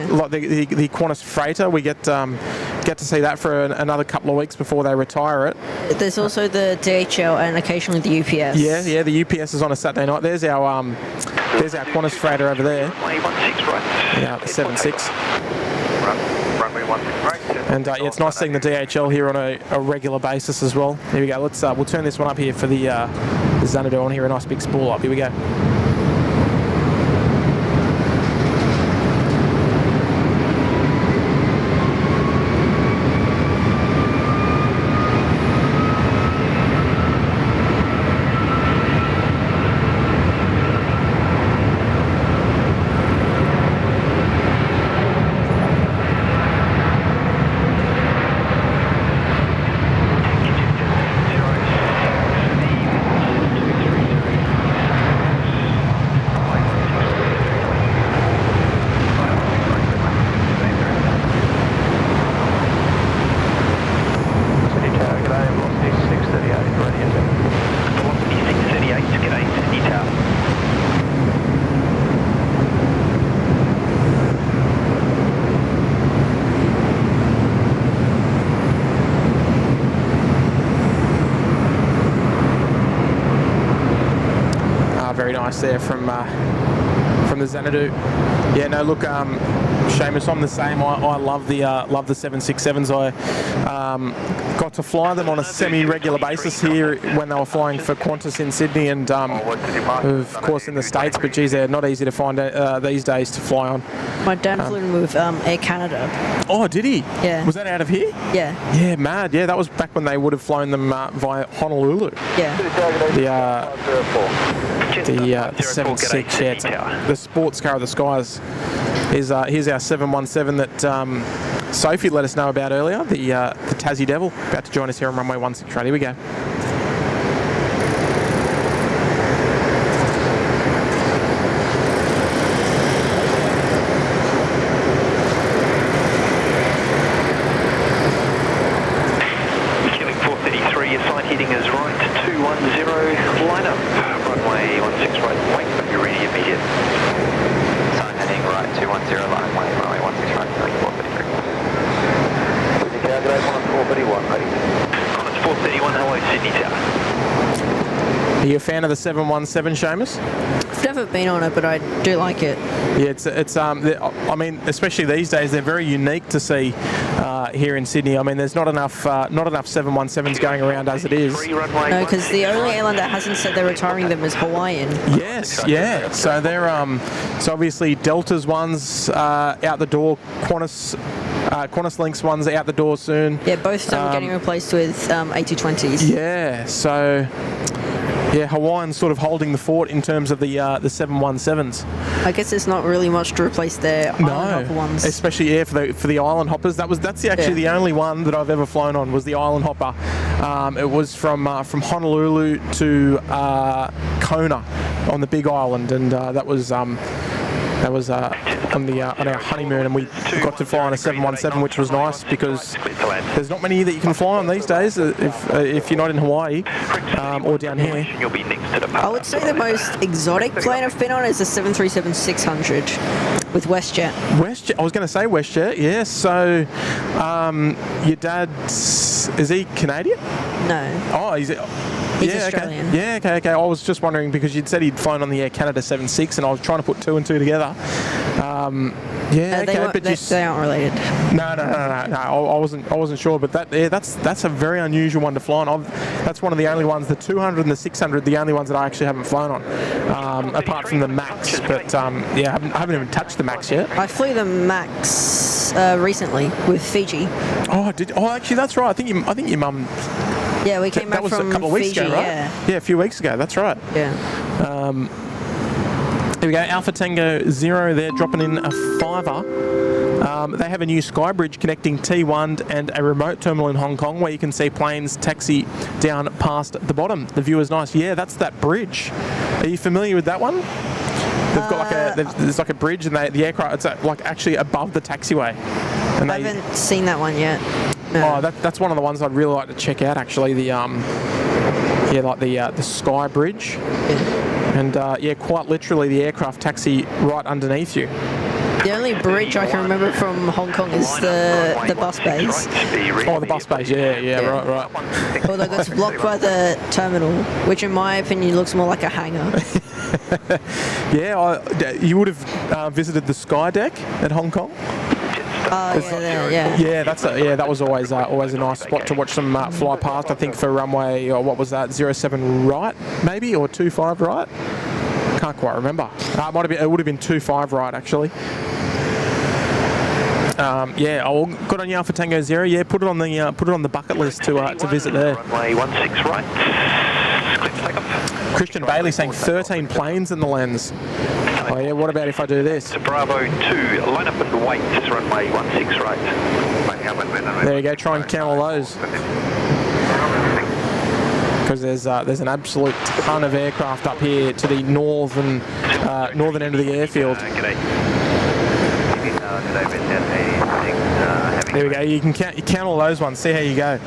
[SPEAKER 1] Qantas freighter, we get to see that for another couple of weeks before they retire it.
[SPEAKER 4] There's also the DHL and occasionally the UPS.
[SPEAKER 1] Yeah, the UPS is on a Saturday night. There's our Qantas freighter over there. Yeah, the 76. And yeah, it's nice seeing the DHL here on a regular basis as well. Here we go. We'll turn this one up here for the Xanadu on here. A nice big spool up. Here we go. There from the Xanadu. Yeah, no, look, Seamus, I'm the same. I love the 767s. I got to fly them on a semi-regular basis here when they were flying for Qantas in Sydney and of course in the States, but geez, they're not easy to find these days to fly on.
[SPEAKER 4] My dad flew them with Air Canada.
[SPEAKER 1] Oh, did he?
[SPEAKER 4] Yeah.
[SPEAKER 1] Was that out of here?
[SPEAKER 4] Yeah.
[SPEAKER 1] Yeah, mad. Yeah, that was back when they would have flown them via Honolulu.
[SPEAKER 4] Yeah.
[SPEAKER 1] The 76, yeah, the sports car of the skies. Here's our 717 that Sophie let us know about earlier, the Tassie Devil, about to join us here on runway 16 right. Here we go.
[SPEAKER 2] Killing 433, your side heading is right, 210, line up, runway 16 right, wait, but you're ready immediate. Side heading right, 210, runway 16 right, killing 433. G'day, Qantas 431, ready. Qantas 431, hello, Sydney Tower.
[SPEAKER 1] Are you a fan of the 717, Seamus?
[SPEAKER 4] I've never been on it, but I do like it.
[SPEAKER 1] Yeah, it's I mean, especially these days, they're very unique to see here in Sydney. I mean, there's not enough 717s going around as it is.
[SPEAKER 4] No, because the only airline that hasn't said they're retiring them is Hawaiian.
[SPEAKER 1] Yes, yeah. So they're so obviously Delta's one's out the door. Qantas Link's one's out the door soon.
[SPEAKER 4] Yeah, both of them getting replaced with A220s.
[SPEAKER 1] Yeah, so yeah, Hawaiian's sort of holding the fort in terms of the 717s.
[SPEAKER 4] I guess there's not really much to replace their island hopper ones.
[SPEAKER 1] Especially for the island hoppers. That's actually the only one that I've ever flown on was the island hopper. It was from Honolulu to Kona on the Big Island, and that was on our honeymoon, and we got to fly on a 717, which was nice because there's not many that you can fly on these days if you're not in Hawaii or down here.
[SPEAKER 4] I would say the most exotic plane I've been on is the 737-600 with WestJet.
[SPEAKER 1] WestJet, I was going to say WestJet, yes. So your dad, is he Canadian?
[SPEAKER 4] No.
[SPEAKER 1] Oh, he's
[SPEAKER 4] Australian.
[SPEAKER 1] Okay. Yeah, okay. I was just wondering because you'd said he'd flown on the Air Canada 76, and I was trying to put two and two together.
[SPEAKER 4] They aren't related.
[SPEAKER 1] No. I wasn't sure, but that's a very unusual one to fly on. That's one of the only ones, the 200 and the 600, the only ones that I actually haven't flown on, apart from the Max. But I haven't even touched the Max yet.
[SPEAKER 4] I flew the Max recently with Fiji.
[SPEAKER 1] Oh, actually, that's right. I think your mum.
[SPEAKER 4] Yeah, we came back from Fiji.
[SPEAKER 1] That was a couple of weeks ago, right? Yeah, a few weeks ago. That's right.
[SPEAKER 4] Yeah.
[SPEAKER 1] Here we go. Alpha Tango 0 there, dropping in a $5. They have a new sky bridge connecting T1 and a remote terminal in Hong Kong where you can see planes taxi down past the bottom. The view is nice. Yeah, that's that bridge. Are you familiar with that one? They've got there's like a bridge, and the aircraft, it's like actually above the taxiway. And
[SPEAKER 4] I haven't seen that one yet. No.
[SPEAKER 1] Oh, that's one of the ones I'd really like to check out. Actually, the sky bridge.
[SPEAKER 4] Yeah.
[SPEAKER 1] And quite literally, the aircraft taxi right underneath you.
[SPEAKER 4] The only bridge I can remember from Hong Kong is the bus bays.
[SPEAKER 1] Oh, the bus bays, yeah. Right.
[SPEAKER 4] Although that's blocked by the terminal, which in my opinion looks more like a hangar.
[SPEAKER 1] Yeah, you would have visited the Sky Deck at Hong Kong.
[SPEAKER 4] Yeah,
[SPEAKER 1] that was always a nice spot to watch them fly past. I think for runway, or what was that, 07 right, maybe, or 25 right. Can't quite remember. It would have been 25 right actually. Good on you, Alpha Tango 0. Yeah, put it on the bucket list to visit there.
[SPEAKER 2] Runway 16 right.
[SPEAKER 1] Christian Bailey saying 13 planes in the lens. Oh yeah, what about if I do this?
[SPEAKER 2] To Bravo 2, line up and wait, runway 16 right.
[SPEAKER 1] There you go, try and count all those. Because there's an absolute ton of aircraft up here to the northern end of the airfield. There we go, you count all those ones, see how you go.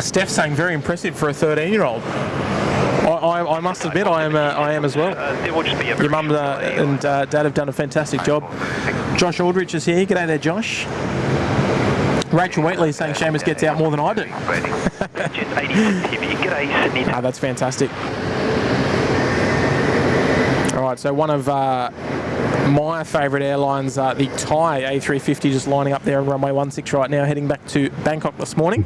[SPEAKER 1] Steph's saying very impressive for a 13-year-old. I must admit I am as well. Your mum and dad have done a fantastic job. Josh Aldrich is here. G'day there, Josh. Rachel Wheatley is saying Seamus gets out more than I do. That's fantastic. All right, so one of my favourite airlines, the Thai A350, just lining up there on runway 16 right now, heading back to Bangkok this morning.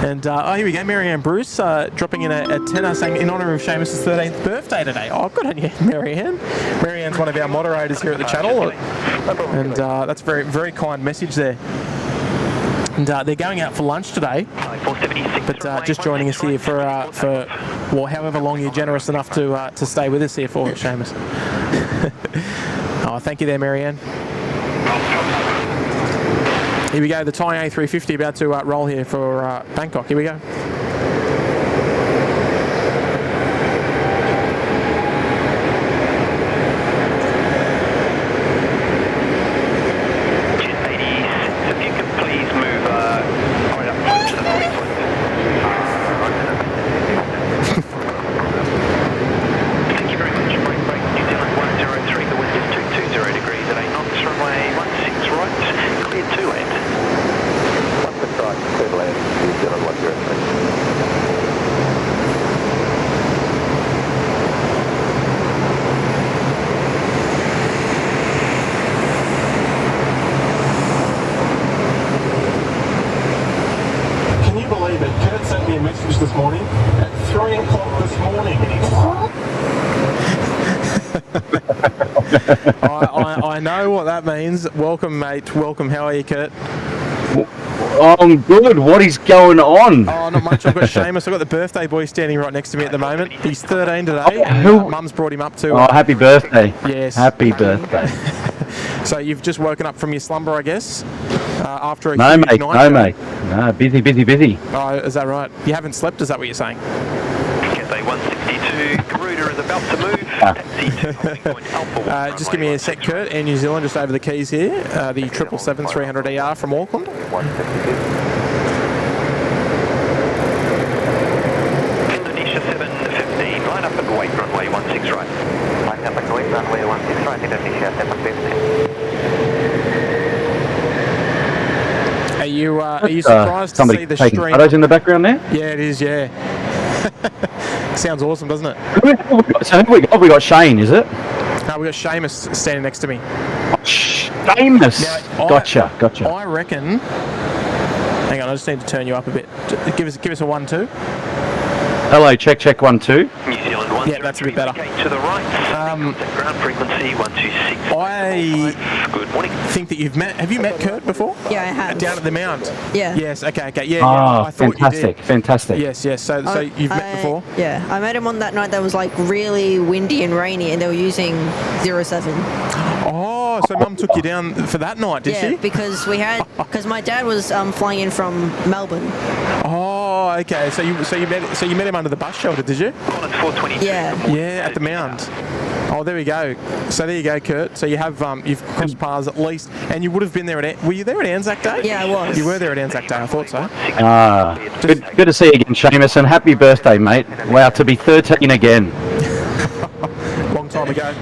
[SPEAKER 1] And here we go, Marianne Bruce dropping in a tenner saying in honour of Seamus' 13th birthday today. Oh, good on you, Marianne. Marianne's one of our moderators here at the channel, and that's a very, very kind message there. And they're going out for lunch today, but just joining us here for however long you're generous enough to stay with us here for, Seamus. Oh, thank you there, Marianne. Here we go, the Thai A350 about to roll here for Bangkok. Here we go.
[SPEAKER 5] Clear to land, New Zealand 103.
[SPEAKER 1] I know what that means. Welcome, mate. Welcome. How are you, Kurt?
[SPEAKER 6] I'm good. What is going on?
[SPEAKER 1] Oh, not much. I've got Seamus. I've got the birthday boy standing right next to me at the moment. He's 13 today, and Mum's brought him up to.
[SPEAKER 6] Oh, happy birthday.
[SPEAKER 1] Yes.
[SPEAKER 6] Happy birthday.
[SPEAKER 1] So you've just woken up from your slumber, I guess, after a
[SPEAKER 6] No,
[SPEAKER 1] huge
[SPEAKER 6] mate.
[SPEAKER 1] night.
[SPEAKER 6] No, mate. No, busy.
[SPEAKER 1] Oh, is that right? You haven't slept, is that what you're saying?
[SPEAKER 2] Cathay 162, Garuda is about to move. Taxi to holding point Alpha 1.
[SPEAKER 1] Just give me a sec, Kurt. Air New Zealand, just over the keys here. The 777-300ER from Auckland.
[SPEAKER 2] 152. Indonesia 715, line up and wait, runway 16 right. Line up and wait, runway 16 right, Indonesia 715.
[SPEAKER 1] Are you surprised to see the
[SPEAKER 6] taking
[SPEAKER 1] stream?
[SPEAKER 6] photos in the background there?
[SPEAKER 1] Yeah, it is, yeah. Sounds awesome, doesn't it?
[SPEAKER 6] So who we got Shane, is it?
[SPEAKER 1] No, we got Seamus standing next to me.
[SPEAKER 6] Seamus.
[SPEAKER 1] Now,
[SPEAKER 6] Gotcha.
[SPEAKER 1] I reckon. Hang on, I just need to turn you up a bit. Give us a 1-2.
[SPEAKER 6] Hello, check 1 2.
[SPEAKER 2] New Zealand 1.
[SPEAKER 1] Yeah, that's a bit better.
[SPEAKER 2] To the right. Ground frequency 126.
[SPEAKER 1] I
[SPEAKER 2] Good morning.
[SPEAKER 1] think that have you met Kurt before?
[SPEAKER 4] Yeah, I have.
[SPEAKER 1] Down at the Mount.
[SPEAKER 4] Yeah.
[SPEAKER 1] Yes. Okay. Yeah.
[SPEAKER 6] Oh,
[SPEAKER 1] I thought you did.
[SPEAKER 6] fantastic.
[SPEAKER 1] Yes. So you've met before?
[SPEAKER 4] Yeah, I met him on that night that was like really windy and rainy, and they were using 07.
[SPEAKER 1] Oh, so Mum took you down for that night, did she?
[SPEAKER 4] because my dad was flying in from Melbourne.
[SPEAKER 1] Oh, okay. So you met him under the bus shelter, did you?
[SPEAKER 2] Qantas 422.
[SPEAKER 4] Yeah.
[SPEAKER 1] Yeah, at the Mount. Oh, there we go. So there you go, Kurt. So you have you've crossed paths at least, and you would have been there were you there at Anzac Day?
[SPEAKER 4] Yeah, I was.
[SPEAKER 1] You were there at Anzac Day. I thought so.
[SPEAKER 6] Good to see you again, Seamus, and happy birthday, mate. Wow, to be 13 again.
[SPEAKER 1] Long time ago.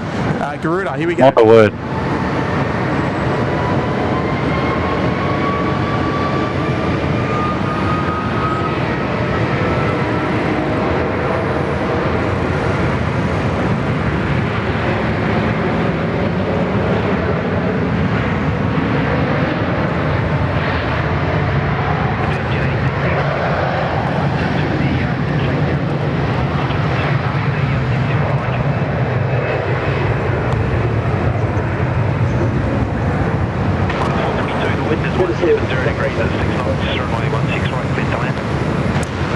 [SPEAKER 1] Garuda, here we go.
[SPEAKER 6] My word.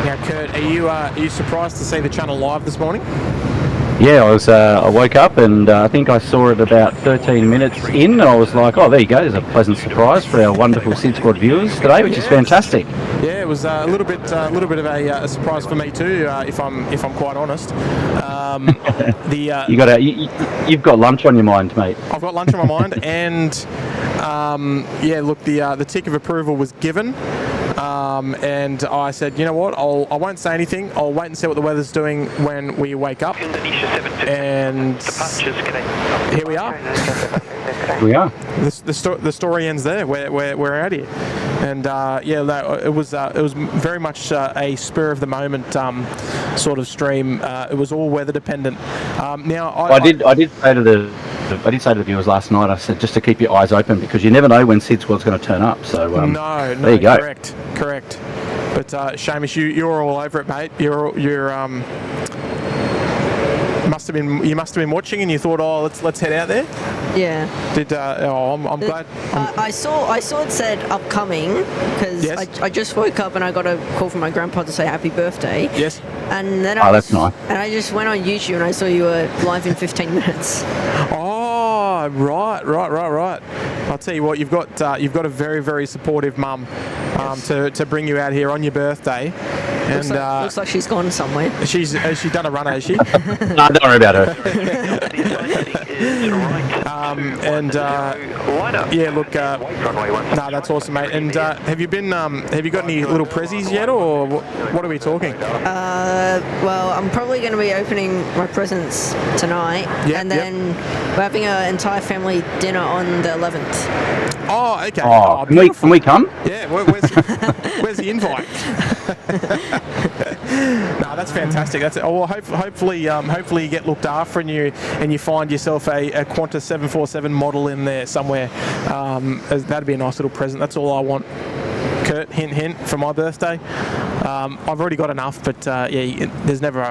[SPEAKER 1] Now, Kurt, are you surprised to see the channel live this morning?
[SPEAKER 6] Yeah, I woke up and I think I saw it about 13 minutes in, and I was like, oh, there you go. There's a pleasant surprise for our wonderful SydSquad viewers today, which is fantastic.
[SPEAKER 1] Yeah, it was a little bit of a surprise for me too, if I'm quite honest.
[SPEAKER 6] You've got lunch on your mind, mate.
[SPEAKER 1] I've got lunch on my mind, and look, the tick of approval was given. And I said, you know what, I won't say anything. I'll wait and see what the weather's doing when we wake up. And here we are.
[SPEAKER 6] We are.
[SPEAKER 1] The story ends there. We're out here. And it was very much a spur of the moment sort of stream. It was all weather dependent. Now I did say to the viewers last night, I said just to keep your eyes open because you never know when SydSquad's going to turn up. So no,
[SPEAKER 6] there you go.
[SPEAKER 1] Correct. But Seamus, you're all over it, mate. You're must have been watching, and you thought, oh, let's head out there.
[SPEAKER 4] Yeah.
[SPEAKER 1] I'm glad.
[SPEAKER 4] I saw it said upcoming because
[SPEAKER 1] Yes.
[SPEAKER 4] I just woke up and I got a call from my grandpa to say happy birthday.
[SPEAKER 1] Yes.
[SPEAKER 4] And then
[SPEAKER 6] that's nice.
[SPEAKER 4] And I just went on YouTube and I saw you were live in 15 minutes.
[SPEAKER 1] Oh, right. I'll tell you what, you've got a very, very supportive mum to bring you out here on your birthday. And
[SPEAKER 4] looks like she's gone somewhere.
[SPEAKER 1] has she done a run, has she?
[SPEAKER 6] No, don't worry about her.
[SPEAKER 1] Look, no, that's awesome, mate. And have you got any little prezzies yet, or what are we talking?
[SPEAKER 4] Well, I'm probably going to be opening my presents tonight, and then we're having an entire family dinner on the 11th.
[SPEAKER 1] Oh, okay.
[SPEAKER 6] Oh, can we come?
[SPEAKER 1] Yeah, where's the invite? No, that's fantastic. That's it. Oh, well, hopefully you get looked after and you find yourself a Qantas 747 model in there somewhere. That'd be a nice little present. That's all I want. Kurt, hint, hint, for my birthday. I've already got enough, but yeah, there's never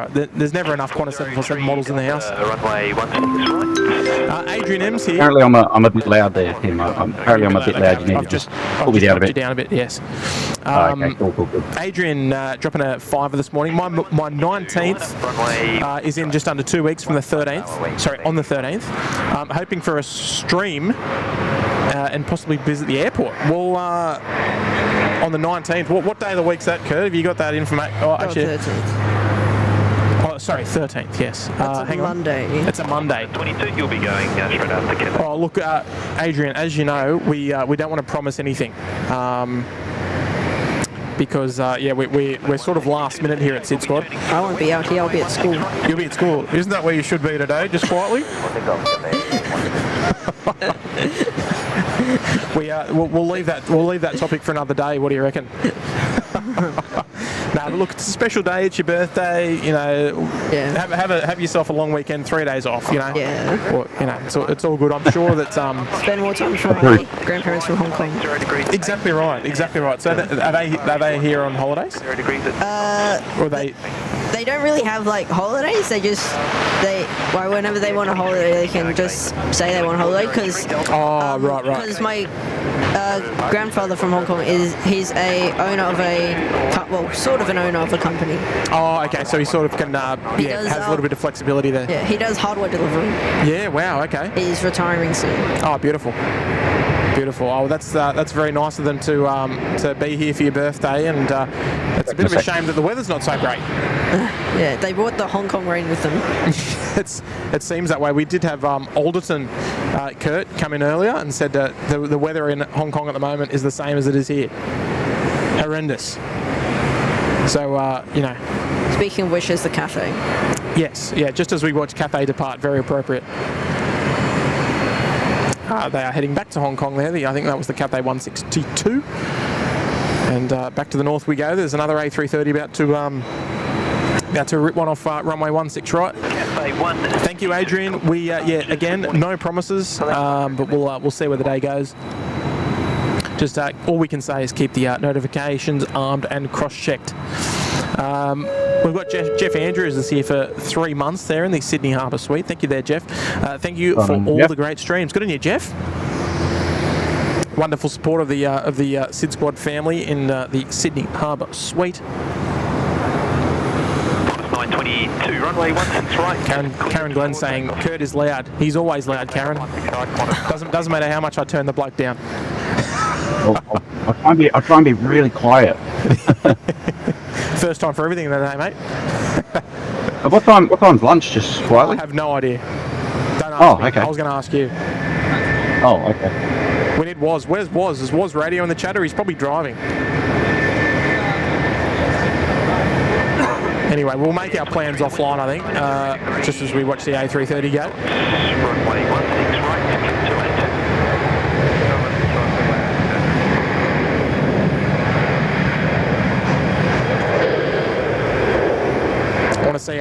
[SPEAKER 1] enough Qantas 747 models in the house.
[SPEAKER 2] Runway 16 right.
[SPEAKER 1] Adrian M's here.
[SPEAKER 6] Apparently I'm a bit loud there, Tim. Apparently I'm a bit loud. You need to just pull me down a bit.
[SPEAKER 1] Down a bit, yes.
[SPEAKER 6] Okay, cool.
[SPEAKER 1] Adrian dropping a 5 this morning. My 19th is in just under 2 weeks from the 13th. Sorry, on the 13th. Hoping for a stream and possibly visit the airport. Well, on the 19th. What day of the week's that, Kurt? Have you got that information? Oh, actually,
[SPEAKER 4] 13th.
[SPEAKER 1] Oh, sorry, 13th. Yes. Hang on.
[SPEAKER 4] Monday.
[SPEAKER 1] It's a Monday.
[SPEAKER 2] 22, you'll be going straight after Kevin.
[SPEAKER 1] Oh, look, Adrian. As you know, we don't want to promise anything. Because yeah, we're sort of last minute here at SydSquad.
[SPEAKER 4] I won't be out here. I'll be at school.
[SPEAKER 1] You'll be at school. Isn't that where you should be today? Just quietly. We'll leave that topic for another day. What do you reckon? No, look, it's a special day. It's your birthday. You know,
[SPEAKER 4] Yeah.
[SPEAKER 1] have yourself a long weekend. 3 days off. You know.
[SPEAKER 4] Yeah.
[SPEAKER 1] Or, you know, it's all good. I'm sure that
[SPEAKER 4] Spend more time with my grandparents from Hong Kong.
[SPEAKER 1] Exactly right. So are they here on holidays? Or they?
[SPEAKER 4] They don't really have like holidays. Whenever they want a holiday, they can just say they want a holiday because.
[SPEAKER 1] Oh, right.
[SPEAKER 4] Because my grandfather from Hong Kong he's a owner of sort of an owner of a company.
[SPEAKER 1] Oh, okay. So he sort of can has a little bit of flexibility there.
[SPEAKER 4] Yeah, he does hardware delivery.
[SPEAKER 1] Yeah. Wow. Okay.
[SPEAKER 4] He's retiring soon.
[SPEAKER 1] Oh, beautiful. Oh, that's very nice of them to be here for your birthday, and it's a bit of a shame that the weather's not so great.
[SPEAKER 4] Yeah, they brought the Hong Kong rain with them.
[SPEAKER 1] It seems that way. We did have Alderton, Kurt, come in earlier and said that the weather in Hong Kong at the moment is the same as it is here. Horrendous. So, you know.
[SPEAKER 4] Speaking of which, is the cafe.
[SPEAKER 1] Yes, yeah, just as we watch Cathay depart, very appropriate. They are heading back to Hong Kong there. I think that was the Cathay 162. And back to the north we go. There's another A330 about to rip one off runway 16 right. Thank you, Adrian. We again, no promises, but we'll see where the day goes. Just all we can say is keep the notifications armed and cross-checked. We've got Jeff Andrews is here for 3 months there in the Sydney Harbour Suite. Thank you there, Jeff. Thank you for all the great streams. Good on you, Jeff. Wonderful support of the SydSquad family in the Sydney Harbour Suite.
[SPEAKER 2] 922, runway 16 right.
[SPEAKER 1] Karen Glenn saying Kurt is loud. He's always loud, Karen. Doesn't matter how much I turn the bloke down.
[SPEAKER 6] I'll try and be really quiet.
[SPEAKER 1] First time for everything today, mate.
[SPEAKER 6] What time's lunch? Just quietly.
[SPEAKER 1] I have no idea. Don't ask me.
[SPEAKER 6] Okay.
[SPEAKER 1] I was going to ask you.
[SPEAKER 6] Oh, okay.
[SPEAKER 1] We need Woz. Where's Woz? Is Woz radio in the chat, or he's probably driving? Anyway, we'll make our plans offline, I think, just as we watch the A330 go.
[SPEAKER 2] Runway 16 right, 282.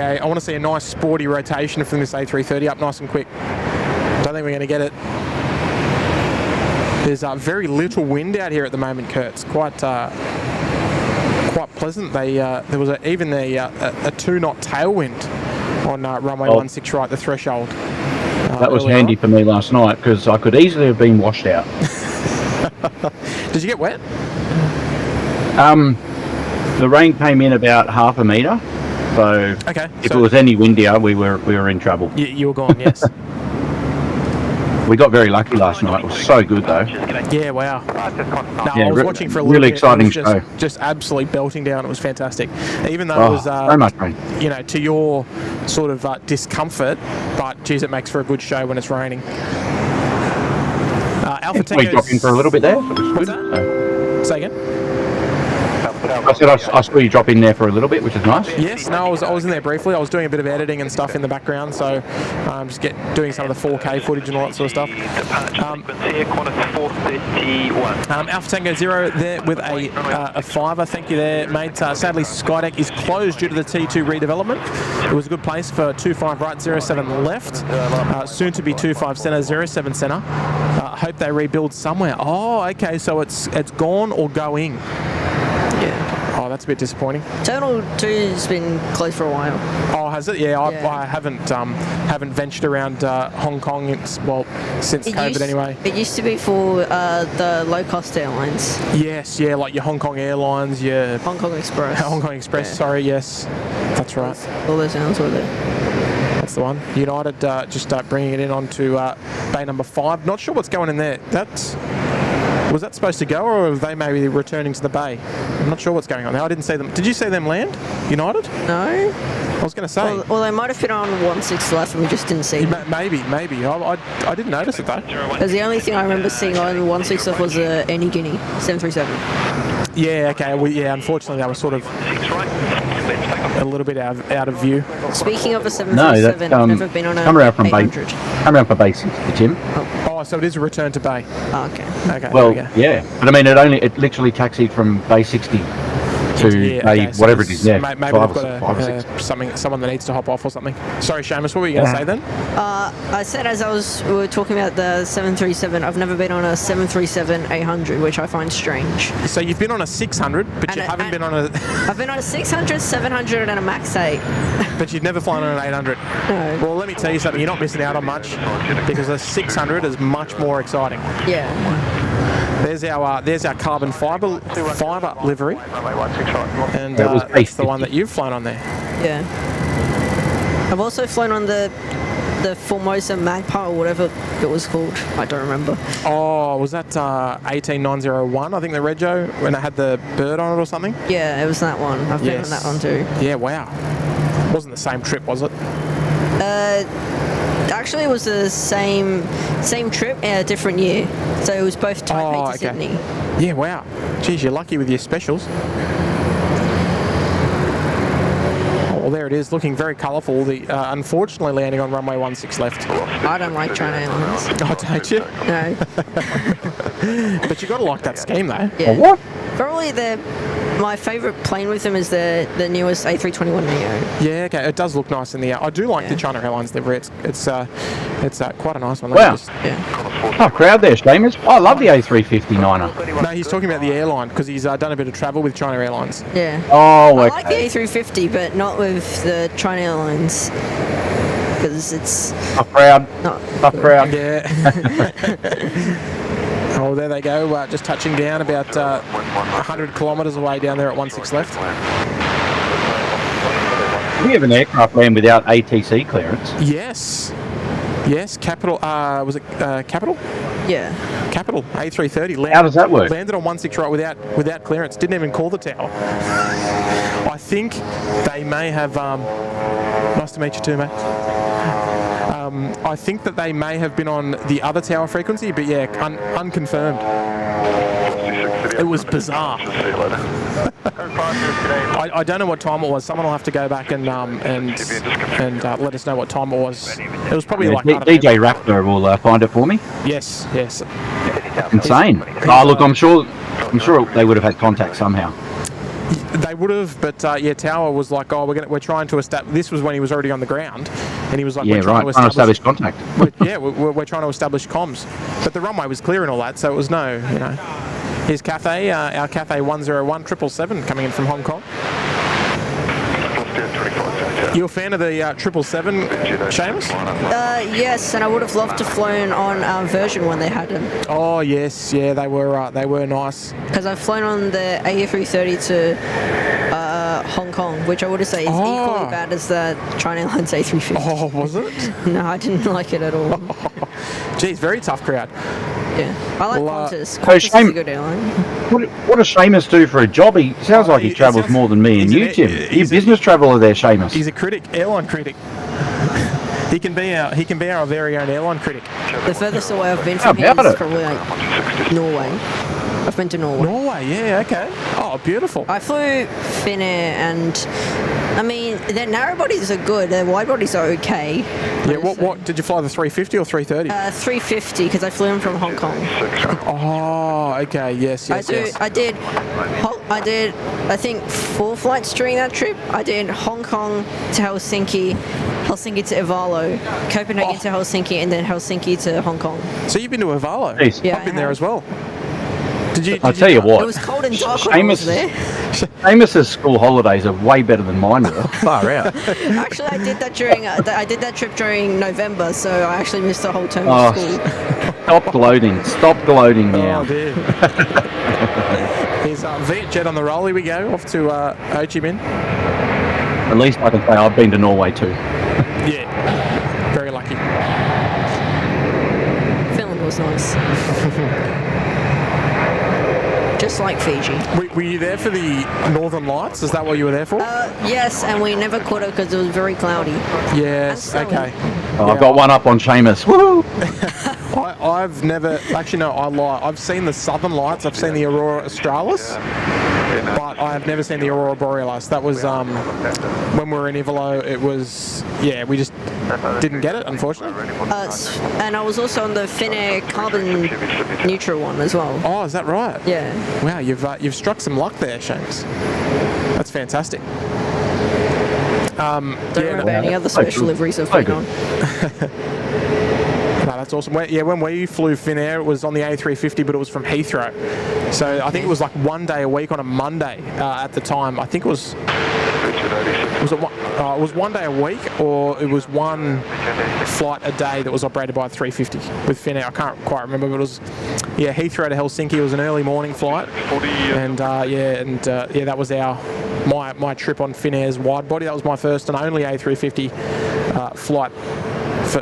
[SPEAKER 1] I want to see a nice sporty rotation from this A330 up nice and quick. Don't think we're going to get it. There's very little wind out here at the moment, Kurt. It's quite pleasant. There was even a 2-knot tailwind on runway 16 right, the threshold.
[SPEAKER 6] That was handy for me last night because I could easily have been washed out.
[SPEAKER 1] Did you get wet?
[SPEAKER 6] The rain came in about half a metre, so if it was any windier, we were in trouble.
[SPEAKER 1] You were gone, yes.
[SPEAKER 6] We got very lucky last night. It was so good though.
[SPEAKER 1] Yeah, wow. No,
[SPEAKER 6] yeah,
[SPEAKER 1] I was watching for a little
[SPEAKER 6] really
[SPEAKER 1] bit.
[SPEAKER 6] Exciting
[SPEAKER 1] it was just absolutely belting down. It was fantastic. Even though it was
[SPEAKER 6] so much rain.
[SPEAKER 1] You know, to your sort of discomfort, but geez, it makes for a good show when it's raining. Alpha Tango
[SPEAKER 6] dropping for a little bit there.
[SPEAKER 1] What's that? Say again.
[SPEAKER 6] I said I saw you drop in there for a little bit, which is nice.
[SPEAKER 1] Yes, no, I was in there briefly. I was doing a bit of editing and stuff in the background, so just doing some of the 4K footage and all that sort of stuff.
[SPEAKER 5] Qantas 431.
[SPEAKER 1] Alpha Tango 0 there with a 5er. Thank you there, mate. Sadly, Skydeck is closed due to the T2 redevelopment. It was a good place for 25 right, 07 left. Soon to be 25 centre, 07 centre. Hope they rebuild somewhere. Oh, okay, so it's gone or going.
[SPEAKER 4] Yeah.
[SPEAKER 1] Oh, that's a bit disappointing.
[SPEAKER 4] Terminal 2's been closed for a while.
[SPEAKER 1] Oh, has it? Yeah,
[SPEAKER 4] Yeah.
[SPEAKER 1] I haven't ventured around Hong Kong since COVID anyway.
[SPEAKER 4] It used to be for the low-cost airlines.
[SPEAKER 1] Yes, yeah, like your Hong Kong Airlines, your
[SPEAKER 4] Hong Kong Express.
[SPEAKER 1] Hong Kong Express.
[SPEAKER 4] Yeah.
[SPEAKER 1] Sorry, yes, that's right.
[SPEAKER 4] All those airlines were there.
[SPEAKER 1] That's the one. United just bringing it in onto bay number 5. Not sure what's going in there. Was that supposed to go, or are they maybe returning to the bay? I'm not sure what's going on there. I didn't see them. Did you see them land, United?
[SPEAKER 4] No.
[SPEAKER 1] I was going to say.
[SPEAKER 4] Well, they might have been on 1-6 left and we just didn't see them.
[SPEAKER 1] Maybe. I didn't notice it though.
[SPEAKER 4] Because the only thing I remember seeing on 1-6 left was Any Guinea 737.
[SPEAKER 1] Yeah, okay. Unfortunately, that was sort of a little bit out of view.
[SPEAKER 4] Speaking of a
[SPEAKER 6] No,
[SPEAKER 4] 737,
[SPEAKER 6] that's
[SPEAKER 4] I've never been on a
[SPEAKER 6] come around from bay.
[SPEAKER 4] 800.
[SPEAKER 6] Come around for bay 60, Jim.
[SPEAKER 1] Oh, so it is a return to bay.
[SPEAKER 4] Oh, okay.
[SPEAKER 1] Okay.
[SPEAKER 6] Well,
[SPEAKER 1] there we go.
[SPEAKER 6] yeah, but I mean, it literally taxied from bay 60 to bay
[SPEAKER 1] so
[SPEAKER 6] whatever it is. Yeah,
[SPEAKER 1] Maybe
[SPEAKER 6] five
[SPEAKER 1] they've
[SPEAKER 6] or
[SPEAKER 1] got
[SPEAKER 6] six.
[SPEAKER 1] someone that needs to hop off or something. Sorry, Seamus, what were you going to say then?
[SPEAKER 4] I said we were talking about the 737, I've never been on a 737-800, which I find strange.
[SPEAKER 1] So you've been on a 600, but you haven't been on a...
[SPEAKER 4] I've been on a 600, 700 and a MAX 8.
[SPEAKER 1] But you've never flown on an 800.
[SPEAKER 4] No.
[SPEAKER 1] Well, let me tell you something. You're not missing out on much because a 600 is much more exciting.
[SPEAKER 4] Yeah.
[SPEAKER 1] There's our carbon fibre livery, and
[SPEAKER 6] that's
[SPEAKER 1] the one that you've flown on there.
[SPEAKER 4] Yeah. I've also flown on the Formosa Magpie or whatever it was called. I don't remember.
[SPEAKER 1] Oh, was that 18901? I think the Rego when it had the bird on it or something.
[SPEAKER 4] Yeah, it was that one. I've been on that one too.
[SPEAKER 1] Yeah, wow. Wasn't the same trip, was it?
[SPEAKER 4] Actually, it was the same trip, different year. So it was both Taipei to Sydney.
[SPEAKER 1] Yeah, wow. Geez, you're lucky with your specials. Well, there it is, looking very colourful. Unfortunately, landing on runway 16 left.
[SPEAKER 4] I don't like China Airlines.
[SPEAKER 1] Oh, don't you?
[SPEAKER 4] No.
[SPEAKER 1] But you got to like that scheme, though.
[SPEAKER 4] Yeah.
[SPEAKER 6] What?
[SPEAKER 4] Probably my favourite plane with them is the newest A321 Neo.
[SPEAKER 1] Yeah, okay. It does look nice in the air. I do like the China Airlines livery. It's quite a nice one.
[SPEAKER 6] Wow.
[SPEAKER 4] Yeah.
[SPEAKER 6] Oh, crowd there, Seamus. I love the A350-9er.
[SPEAKER 1] No, he's talking about the airline because he's done a bit of travel with China Airlines.
[SPEAKER 4] Yeah.
[SPEAKER 6] Oh,
[SPEAKER 4] I
[SPEAKER 6] okay.
[SPEAKER 4] like the A350, but not with the China Airlines because it's
[SPEAKER 6] Tough crowd.
[SPEAKER 4] not.
[SPEAKER 6] Tough crowd.
[SPEAKER 1] Yeah. Oh, there they go. Just touching down about 100 kilometres away down there at 16 left.
[SPEAKER 6] We have an aircraft land without ATC clearance.
[SPEAKER 1] Yes. Yes, Capital. Was it Capital?
[SPEAKER 4] Yeah.
[SPEAKER 1] Capital A330.
[SPEAKER 6] How does that work?
[SPEAKER 1] Landed on 16 right without clearance. Didn't even call the tower. I think they may have. Nice to meet you too, mate. I think that they may have been on the other tower frequency, but yeah, unconfirmed. It was bizarre. I don't know what time it was. Someone will have to go back and let us know what time it was. It was probably like
[SPEAKER 6] DJ Raptor will find it for me.
[SPEAKER 1] Yes.
[SPEAKER 6] Insane. Oh, look, I'm sure they would have had contact somehow.
[SPEAKER 1] They would have, but Tower was like, "Oh, we're trying to establish." This was when he was already on the ground, and he was like,
[SPEAKER 6] "Yeah,
[SPEAKER 1] trying
[SPEAKER 6] to establish contact."
[SPEAKER 1] we're trying to establish comms, but the runway was clear and all that, so it was no. Here's Cathay, our Cathay 101 777 coming in from Hong Kong. You a fan of the 777, Seamus?
[SPEAKER 4] Yes, and I would have loved to flown on version when they had them.
[SPEAKER 1] Oh yes, yeah, they were nice.
[SPEAKER 4] Because I've flown on the A330 to Hong Kong, which I would say is equally bad as the China Airlines A350.
[SPEAKER 1] Oh, was it?
[SPEAKER 4] No, I didn't like it at all.
[SPEAKER 1] Geez, very tough crowd.
[SPEAKER 4] Yeah, I like Qantas. Qantas is a good airline.
[SPEAKER 6] What does Seamus do for a job? He sounds like he travels more than me and you, Tim. He's a business traveller there, Seamus.
[SPEAKER 1] He's a critic, airline critic. He can be our very own airline critic.
[SPEAKER 4] The furthest away I've been from here is probably like Norway. I've been to Norway.
[SPEAKER 1] Norway, yeah, okay. Oh, beautiful.
[SPEAKER 4] I flew Finnair, and I mean, their narrow bodies are good. Their wide bodies are okay.
[SPEAKER 1] Yeah, what did you fly, the 350 or 330?
[SPEAKER 4] 350, because I flew them from Hong Kong.
[SPEAKER 1] Oh, okay, yes.
[SPEAKER 4] I did, I think 4 flights during that trip. I did Hong Kong to Helsinki, Helsinki to Ivalo, Copenhagen to Helsinki, and then Helsinki to Hong Kong.
[SPEAKER 1] So you've been to Ivalo?
[SPEAKER 6] Jeez.
[SPEAKER 4] Yeah,
[SPEAKER 1] I've been there as well.
[SPEAKER 6] I'll tell you what.
[SPEAKER 4] It was cold and dark when I was there.
[SPEAKER 6] Amos's school holidays are way better than mine were. Far out.
[SPEAKER 4] Actually, I did that trip during November, so I actually missed the whole term of school.
[SPEAKER 6] Stop gloating. Stop gloating now.
[SPEAKER 1] Oh, dear. Here's Vietjet on the roll. Here we go, off to Ho Chi Minh.
[SPEAKER 6] At least I can say I've been to Norway too.
[SPEAKER 1] Yeah, very lucky.
[SPEAKER 4] Finland was nice. Just like Fiji.
[SPEAKER 1] Were you there for the Northern Lights? Is that what you were there for?
[SPEAKER 4] Yes, and we never caught it because it was very cloudy.
[SPEAKER 1] Yes, okay.
[SPEAKER 6] Oh, I've got one up on Seamus. Woo!
[SPEAKER 1] I've never, actually no, I lie. I've seen the Southern Lights, I've seen the Aurora Australis, but I have never seen the Aurora Borealis. That was when we were in Ivalo. It was, yeah, we just didn't get it, unfortunately.
[SPEAKER 4] And I was also on the Finnair carbon neutral one as well.
[SPEAKER 1] Oh, is that right?
[SPEAKER 4] Yeah.
[SPEAKER 1] Wow, you've struck some luck there, Seamus. That's fantastic.
[SPEAKER 4] Don't remember any other special liveries I've been on.
[SPEAKER 1] No, that's awesome. When we flew Finnair, it was on the A350, but it was from Heathrow. So I think it was like 1 day a week on a Monday at the time. I think it was. It was 1 day a week, or it was 1 flight a day that was operated by a 350 with Finnair. I can't quite remember, but it was, Heathrow to Helsinki. It was an early morning flight, and that was my trip on Finnair's wide body. That was my first and only A350 flight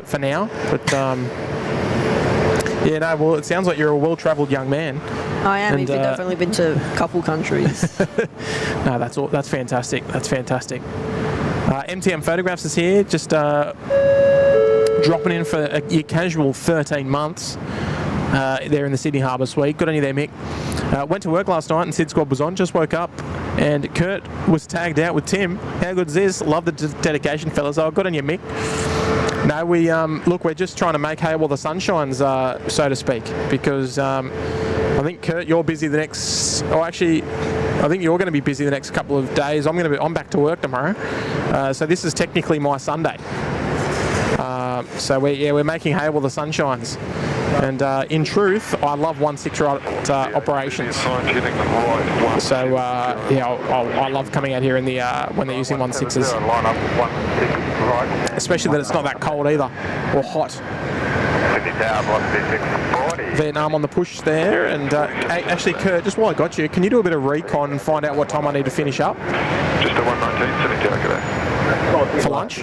[SPEAKER 1] for now. But well, it sounds like you're a well-travelled young man.
[SPEAKER 4] I am, even though I've only been to a couple countries.
[SPEAKER 1] No, that's fantastic. That's fantastic. MTM Photographs is here, just dropping in for your casual 13 months there in the Sydney Harbour Suite. Good on you there, Mick. Went to work last night and SydSquad was on, just woke up, and Kurt was tagged out with Tim. How good is this? Love the dedication, fellas. Oh, good on you, Mick. No, we're just trying to make hay while the sun shines, so to speak, because I think, Kurt, you're busy the next... Oh, actually, I think you're going to be busy the next couple of days. I'm back to work tomorrow, so this is technically my Sunday. So we're making hay while the sun shines. And in truth, I love 1.6 operations. So I love coming out here in the when they're using 1.6s, especially that it's not that cold either or hot. Vietnam on the push there, and actually, Kurt, just while I got you, can you do a bit of recon and find out what time I need to finish up?
[SPEAKER 5] Just a 119 sitting calculator.
[SPEAKER 1] For lunch?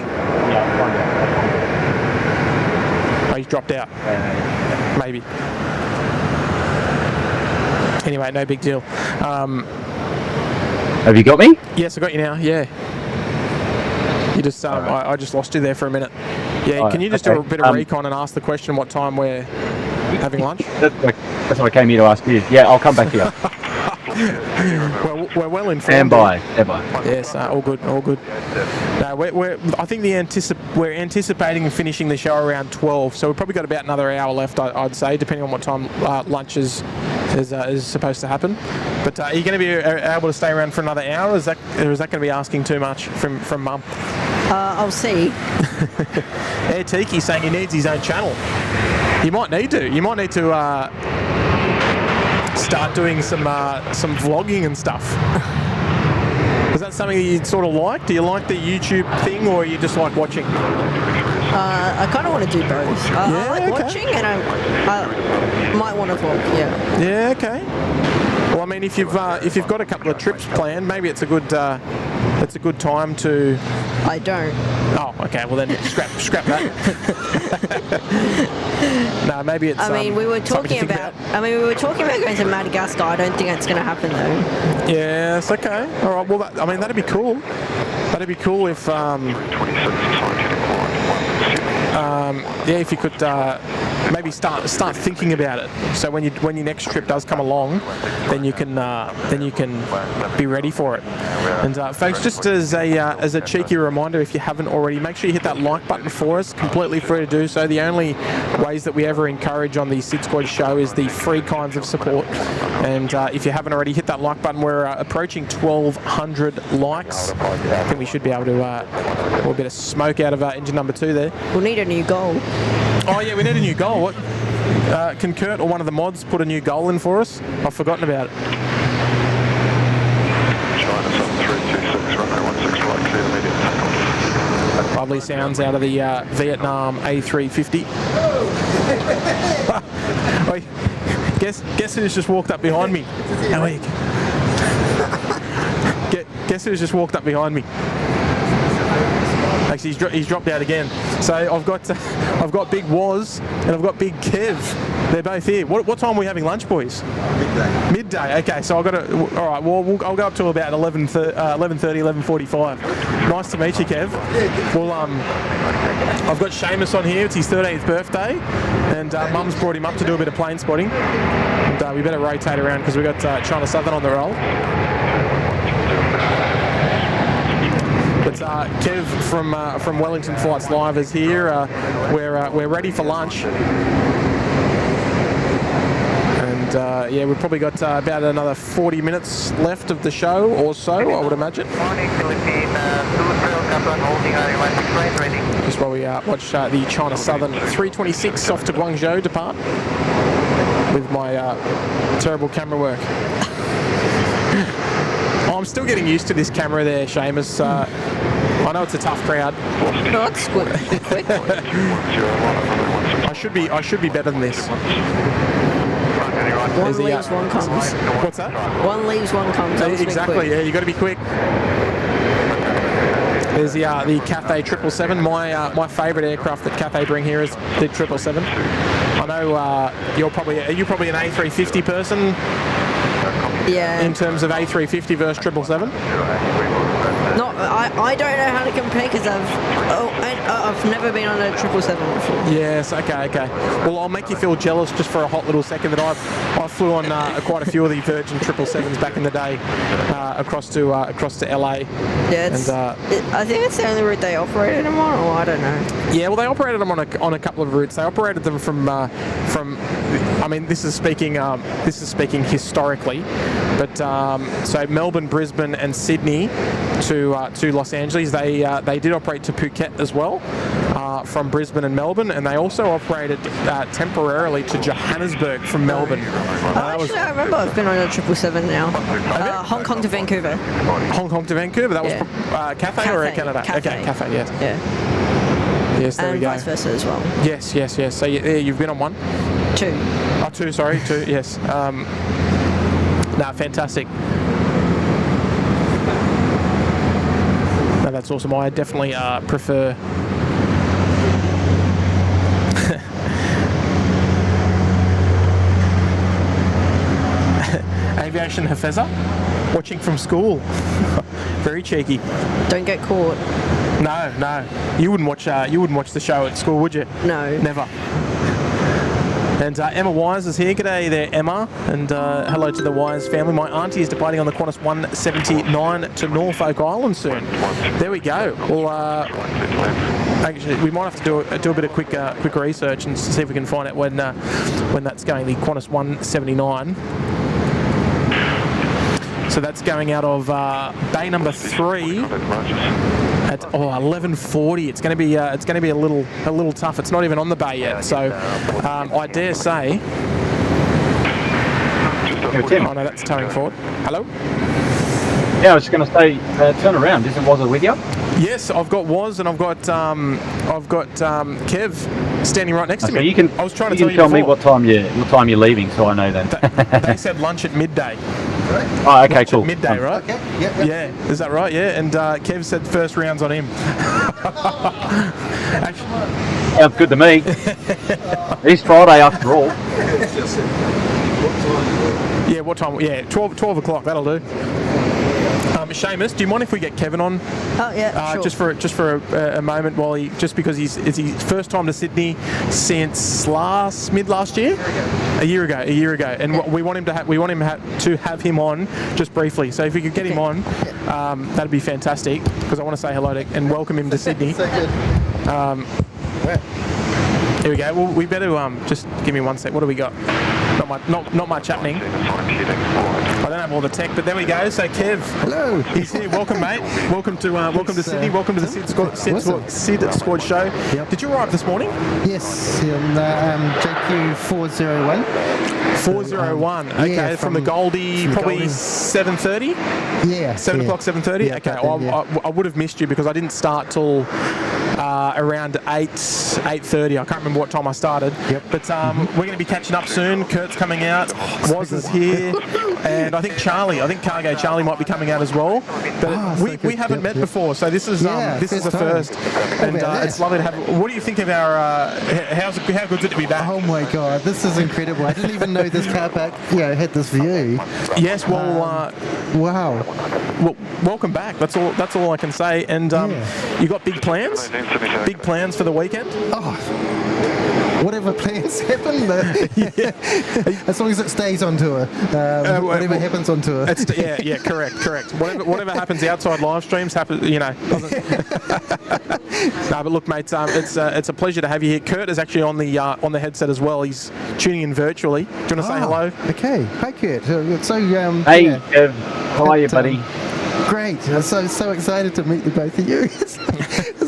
[SPEAKER 1] Oh, he's dropped out. Maybe. Anyway, no big deal.
[SPEAKER 6] Have you got me?
[SPEAKER 1] Yes, I got you now. Yeah. You just, I just lost you there for a minute. Yeah. Can you just do a bit of recon and ask the question what time we're having lunch?
[SPEAKER 6] That's what I came here to ask you. Yeah, I'll come back here.
[SPEAKER 1] Well, we're well informed.
[SPEAKER 6] Stand by.
[SPEAKER 1] Yes, all good, all good. No, I think we're anticipating finishing the show around 12, so we've probably got about another hour left, I'd say, depending on what time lunch is supposed to happen. But are you going to be able to stay around for another hour, or is that going to be asking too much from Mum?
[SPEAKER 4] I'll see.
[SPEAKER 1] Air Tiki saying he needs his own channel. You might need to. Start doing some vlogging and stuff. Is that something that you'd sort of like? Do you like the YouTube thing, or you just like watching?
[SPEAKER 4] I kind of want to do both. I like watching, and I might want to vlog. Yeah.
[SPEAKER 1] Yeah. Okay. Well, I mean, if you've got a couple of trips planned, maybe it's a good time to.
[SPEAKER 4] I don't.
[SPEAKER 1] Oh, okay. Well, then scrap that. No, maybe it's.
[SPEAKER 4] I mean, we were talking about going to Madagascar. I don't think that's going to happen though.
[SPEAKER 1] Yes. Okay. All right. Well, that'd be cool. That'd be cool if. If you could maybe start thinking about it. So when your next trip does come along, then you can be ready for it. And folks, just as a cheeky reminder, if you haven't already, make sure you hit that like button for us. Completely free to do so. The only ways that we ever encourage on the SydSquad show is the free kinds of support. And if you haven't already, hit that like button. We're approaching 1,200 likes. I think we should be able to a bit of smoke out of engine number 2 there.
[SPEAKER 4] We'll need a new goal.
[SPEAKER 1] Oh yeah, we need a new goal. What? Can Kurt or one of the mods put a new goal in for us? I've forgotten about it. Lovely sounds out of the Vietnam A350. Wait, guess who's just walked up behind me? How are you? Guess who's just walked up behind me? Actually, he's dropped out again. So I've got Big Woz and I've got Big Kev. They're both here. What time are we having lunch, boys? Midday. Okay, so I've got to. All right. Well, I'll go up to about 11:30, 11:45. Nice to meet you, Kev. Well, I've got Seamus on here. It's his 13th birthday, and Mum's brought him up to do a bit of plane spotting. And we better rotate around because we've got China Southern on the roll. But Kev from Wellington Flights Live is here. We're ready for lunch. And yeah, we've probably got about another 40 minutes left of the show or so, I would imagine. Just while we watch the China Southern 326 off to Guangzhou depart with my terrible camera work. I'm still getting used to this camera there, Seamus. I know it's a tough crowd.
[SPEAKER 4] No, it's quick.
[SPEAKER 1] I should be better than this.
[SPEAKER 4] One leaves, one comes.
[SPEAKER 1] What's that?
[SPEAKER 4] One leaves, one comes.
[SPEAKER 1] Exactly. Yeah, you got to be quick. There's the Cathay 777. My favourite aircraft that Cathay bring here is the 777. I know you're probably an A350 person.
[SPEAKER 4] Yeah.
[SPEAKER 1] In terms of A350 versus 777?
[SPEAKER 4] No, I don't know how to compare because I've never been on a 777 before.
[SPEAKER 1] Yes, okay. Well, I'll make you feel jealous just for a hot little second that I flew on quite a few of the Virgin 777s back in the day across to LA.
[SPEAKER 4] Yeah, I think it's the only route they operated them on, or I don't know. Yeah,
[SPEAKER 1] well, they operated them on a couple of routes. They operated them from. I mean, this is speaking historically, but so Melbourne, Brisbane, and Sydney to Los Angeles. They did operate to Phuket as well from Brisbane and Melbourne, and they also operated temporarily to Johannesburg from Melbourne.
[SPEAKER 4] I remember I've been on a 777 now. Hong Kong to Vancouver.
[SPEAKER 1] Hong Kong to Vancouver. That was Cathay or Air Canada?
[SPEAKER 4] Cathay.
[SPEAKER 1] Okay, Cathay. Yes.
[SPEAKER 4] Yeah.
[SPEAKER 1] Yes, there we go.
[SPEAKER 4] And vice versa as well.
[SPEAKER 1] Yes. So you've been on one?
[SPEAKER 4] 2.
[SPEAKER 1] Oh, 2, sorry, 2, yes. Fantastic. No, that's awesome. I definitely prefer... Aviation Hafeza, watching from school. Very cheeky.
[SPEAKER 4] Don't get caught.
[SPEAKER 1] No. You wouldn't watch the show at school, would you?
[SPEAKER 4] No.
[SPEAKER 1] Never. And Emma Wise is here. G'day there, Emma. And hello to the Wise family. My auntie is departing on the Qantas 179 to Norfolk Island soon. There we go. Well, actually, we might have to do a bit of quick research and see if we can find out when that's going. The Qantas 179. So that's going out of bay number 3 at 11:40. It's going to be a little tough. It's not even on the bay yet. So I dare say. Oh no, that's towing forward. Hello.
[SPEAKER 6] Yeah, I was just going to say, turn around. Isn't Wazza with you?
[SPEAKER 1] Yes, I've got Woz and I've got Kev standing right next to me.
[SPEAKER 6] You can.
[SPEAKER 1] I was trying to
[SPEAKER 6] tell me what time you're leaving, so I know then.
[SPEAKER 1] They said lunch at midday.
[SPEAKER 6] Oh, okay,
[SPEAKER 1] lunch
[SPEAKER 6] cool.
[SPEAKER 1] At midday, right? Okay. Yep. Yeah, is that right? Yeah, and Kev said first round's on him.
[SPEAKER 6] Sounds good to me. It's Friday after all.
[SPEAKER 1] Yeah, what time? Yeah, 12 o'clock. That'll do. Seamus, do you mind if we get Kevin on?
[SPEAKER 4] Oh yeah, sure.
[SPEAKER 1] Just for a moment, while it's because it's his first time to Sydney since mid last year, a year ago, and we want him to have him on just briefly. So if we could get him on, that'd be fantastic, because I want to say hello to and welcome him to Sydney.
[SPEAKER 7] So good.
[SPEAKER 1] Here we go. Well, we better just give me one sec. What do we got? Not much happening. I don't have all the tech, but there we go. So Kev,
[SPEAKER 7] hello.
[SPEAKER 1] He's here. Welcome, mate. Welcome to Sydney. Welcome to the SydSquad show.
[SPEAKER 7] Yep.
[SPEAKER 1] Did you arrive this morning?
[SPEAKER 7] Yes, in JQ 401.
[SPEAKER 1] 401. Okay,
[SPEAKER 7] Yeah,
[SPEAKER 1] from the Goldie, probably 7:30.
[SPEAKER 7] Yeah.
[SPEAKER 1] 7 o'clock, 7:30.
[SPEAKER 7] Yeah,
[SPEAKER 1] okay,
[SPEAKER 7] about then,
[SPEAKER 1] I would have missed you because I didn't start till around 8:30. I can't remember what time I started.
[SPEAKER 7] Yep.
[SPEAKER 1] But we're going to be catching up soon. Kurt's coming out. Woz is here. And I think Cargo Charlie might be coming out as well. But we haven't met before, so this is the first. And it's lovely to have. What do you think of our? How good is it to be back?
[SPEAKER 7] Oh my God, this is incredible! I didn't even know this car park, had this view.
[SPEAKER 1] Yes, well,
[SPEAKER 7] wow.
[SPEAKER 1] Well, welcome back. That's all I can say. And you got big plans? Big plans for the weekend?
[SPEAKER 7] Oh. Whatever plans happen, as long as it stays on tour. Whatever happens on tour.
[SPEAKER 1] Correct. Whatever happens outside live streams happens, No, but look, mate, it's a pleasure to have you here. Kurt is actually on the headset as well. He's tuning in virtually. Do you want to say hello?
[SPEAKER 7] Okay. Hi, Kurt. So,
[SPEAKER 6] hey, Kev. How are you, buddy?
[SPEAKER 7] Great. I'm so excited to meet the both of you. This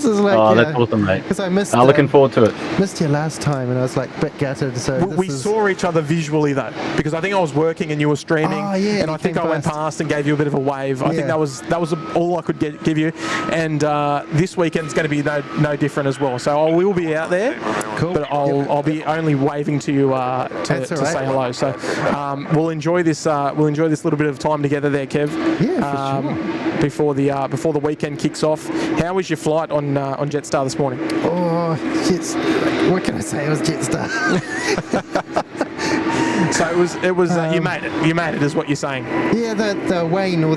[SPEAKER 7] is like,
[SPEAKER 6] that's awesome, mate.
[SPEAKER 7] Because I missed.
[SPEAKER 6] Looking forward to it.
[SPEAKER 7] Missed you last time, and I was like a bit gutted. So
[SPEAKER 1] we saw each other visually though, because I think I was working and you were streaming, and I think I went past and gave you a bit of a wave. I think that was all I could give you. And this weekend's going to be no different as well. So I will be out there,
[SPEAKER 7] cool.
[SPEAKER 1] But I'll be only waving to you to say hello. So we'll enjoy this little bit of time together there, Kev.
[SPEAKER 7] Yeah, for sure.
[SPEAKER 1] Before the weekend kicks off. How was your flight on Jetstar this morning?
[SPEAKER 7] Oh, what can I say? It was Jetstar.
[SPEAKER 1] So it was you made it. You made it, is what you're saying.
[SPEAKER 7] Yeah, the weighing all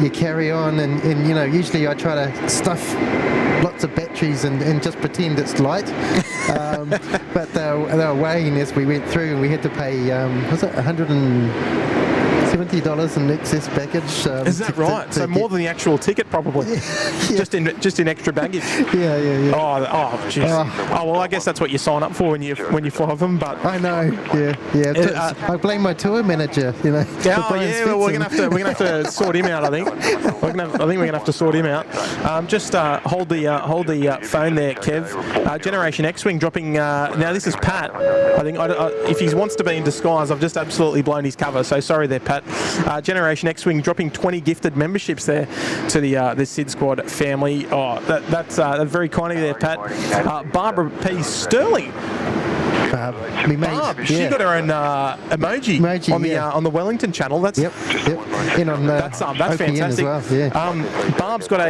[SPEAKER 7] you carry on, and usually I try to stuff lots of batteries and just pretend it's light. But they were weighing as we went through, and we had to pay was it $170 in excess baggage.
[SPEAKER 1] Is that right? So more than the actual ticket, probably. Yeah. Just in extra baggage.
[SPEAKER 7] Yeah.
[SPEAKER 1] Oh, jeez. Oh, well, I guess that's what you sign up for when you fly them. But
[SPEAKER 7] I know. Yeah. I blame my tour manager. Well,
[SPEAKER 1] we're gonna have to sort him out. I think. We're gonna have to sort him out. Just hold the phone there, Kev. Generation X-Wing dropping. Now this is Pat. I think if he wants to be in disguise, I've just absolutely blown his cover. So sorry there, Pat. Generation X-Wing dropping 20 gifted memberships there to the SydSquad family. Oh, that's very kind of you there, Pat. Barbara P. Sterling. Barb, she got her own emoji on the Wellington channel. That's
[SPEAKER 7] yep. And on
[SPEAKER 1] that's fantastic.
[SPEAKER 7] As well, yeah.
[SPEAKER 1] Barb's got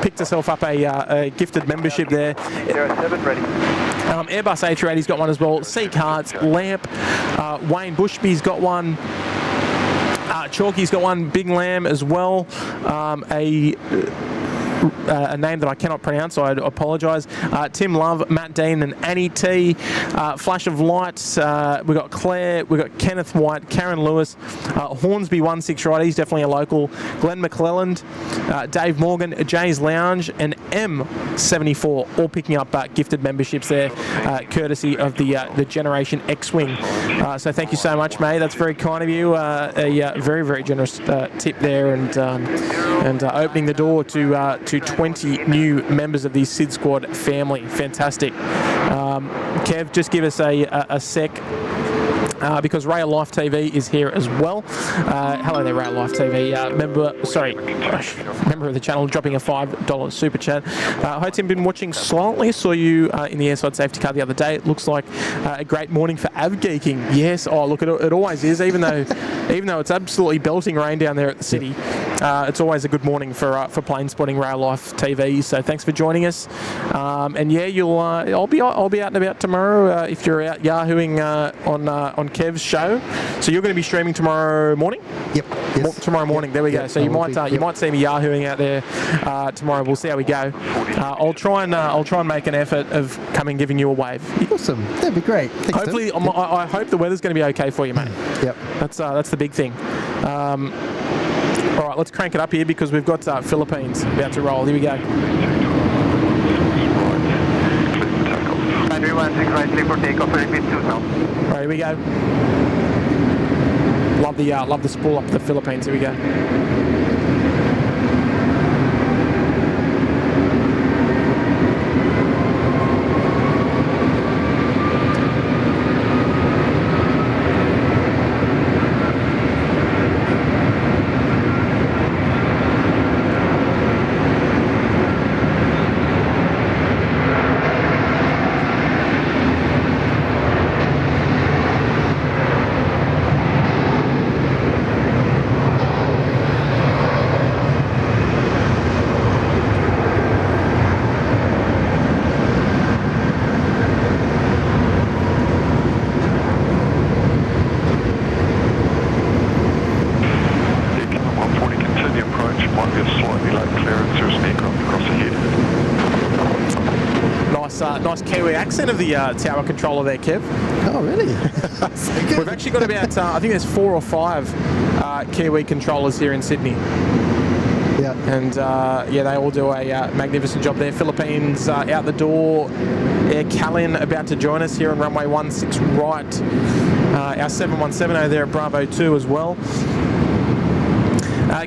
[SPEAKER 1] picked herself up a gifted membership there.
[SPEAKER 2] 07 ready.
[SPEAKER 1] Airbus A380's got one as well. C Cards, Lamp, Wayne Bushby's got one. Chalky's got one. Big Lamb as well. A name that I cannot pronounce, so I apologise. Tim Love, Matt Dean and Annie T. Flash of Lights, we've got Claire, we've got Kenneth White, Karen Lewis, Hornsby 16 he's definitely a local, Glenn McClelland, Dave Morgan, Jay's Lounge and M74, all picking up gifted memberships there, courtesy of the Generation X-Wing. So thank you so much, mate. That's very kind of you. A very, very generous tip there, and opening the door to 20 new members of the SydSquad family. Fantastic. Kev, just give us a sec. Because Rail Life TV is here as well. Hello there, Rail Life TV. Member of the channel, dropping a $5 super chat. Hi Tim, been watching silently. Saw you in the airside safety car the other day. It looks like a great morning for av geeking. Yes. Oh, look, it always is. Even though it's absolutely belting rain down there at the city. it's always a good morning for Plane Spotting Rail Life TV. So thanks for joining us. And yeah, I'll be out and about tomorrow if you're out yahooing on Kev's show. So you're going to be streaming tomorrow morning.
[SPEAKER 7] Yep. Yes.
[SPEAKER 1] Tomorrow morning. There we go. So you might see me yahooing out there tomorrow. We'll see how we go. I'll try and make an effort of coming giving you a wave.
[SPEAKER 7] Awesome. That'd be great. Thanks,
[SPEAKER 1] Hopefully,
[SPEAKER 7] Tim.
[SPEAKER 1] I hope the weather's going to be okay for you, mate.
[SPEAKER 7] Yep.
[SPEAKER 1] That's the big thing. All right, let's crank it up here because we've got Philippines about to roll. Here we go.
[SPEAKER 2] Battery 16 right, clear for takeoff, repeat 2 now.
[SPEAKER 1] All right, here we go. Love the spool up the Philippines. Here we go. Nice Kiwi accent of the tower controller there, Kev.
[SPEAKER 7] Oh, really?
[SPEAKER 1] We've actually got about, I think there's 4 or 5 Kiwi controllers here in Sydney.
[SPEAKER 7] Yeah.
[SPEAKER 1] And yeah, they all do a magnificent job there. Philippines out the door. Air Calin about to join us here on runway 16 right. Our 7170 there at Bravo 2 as well.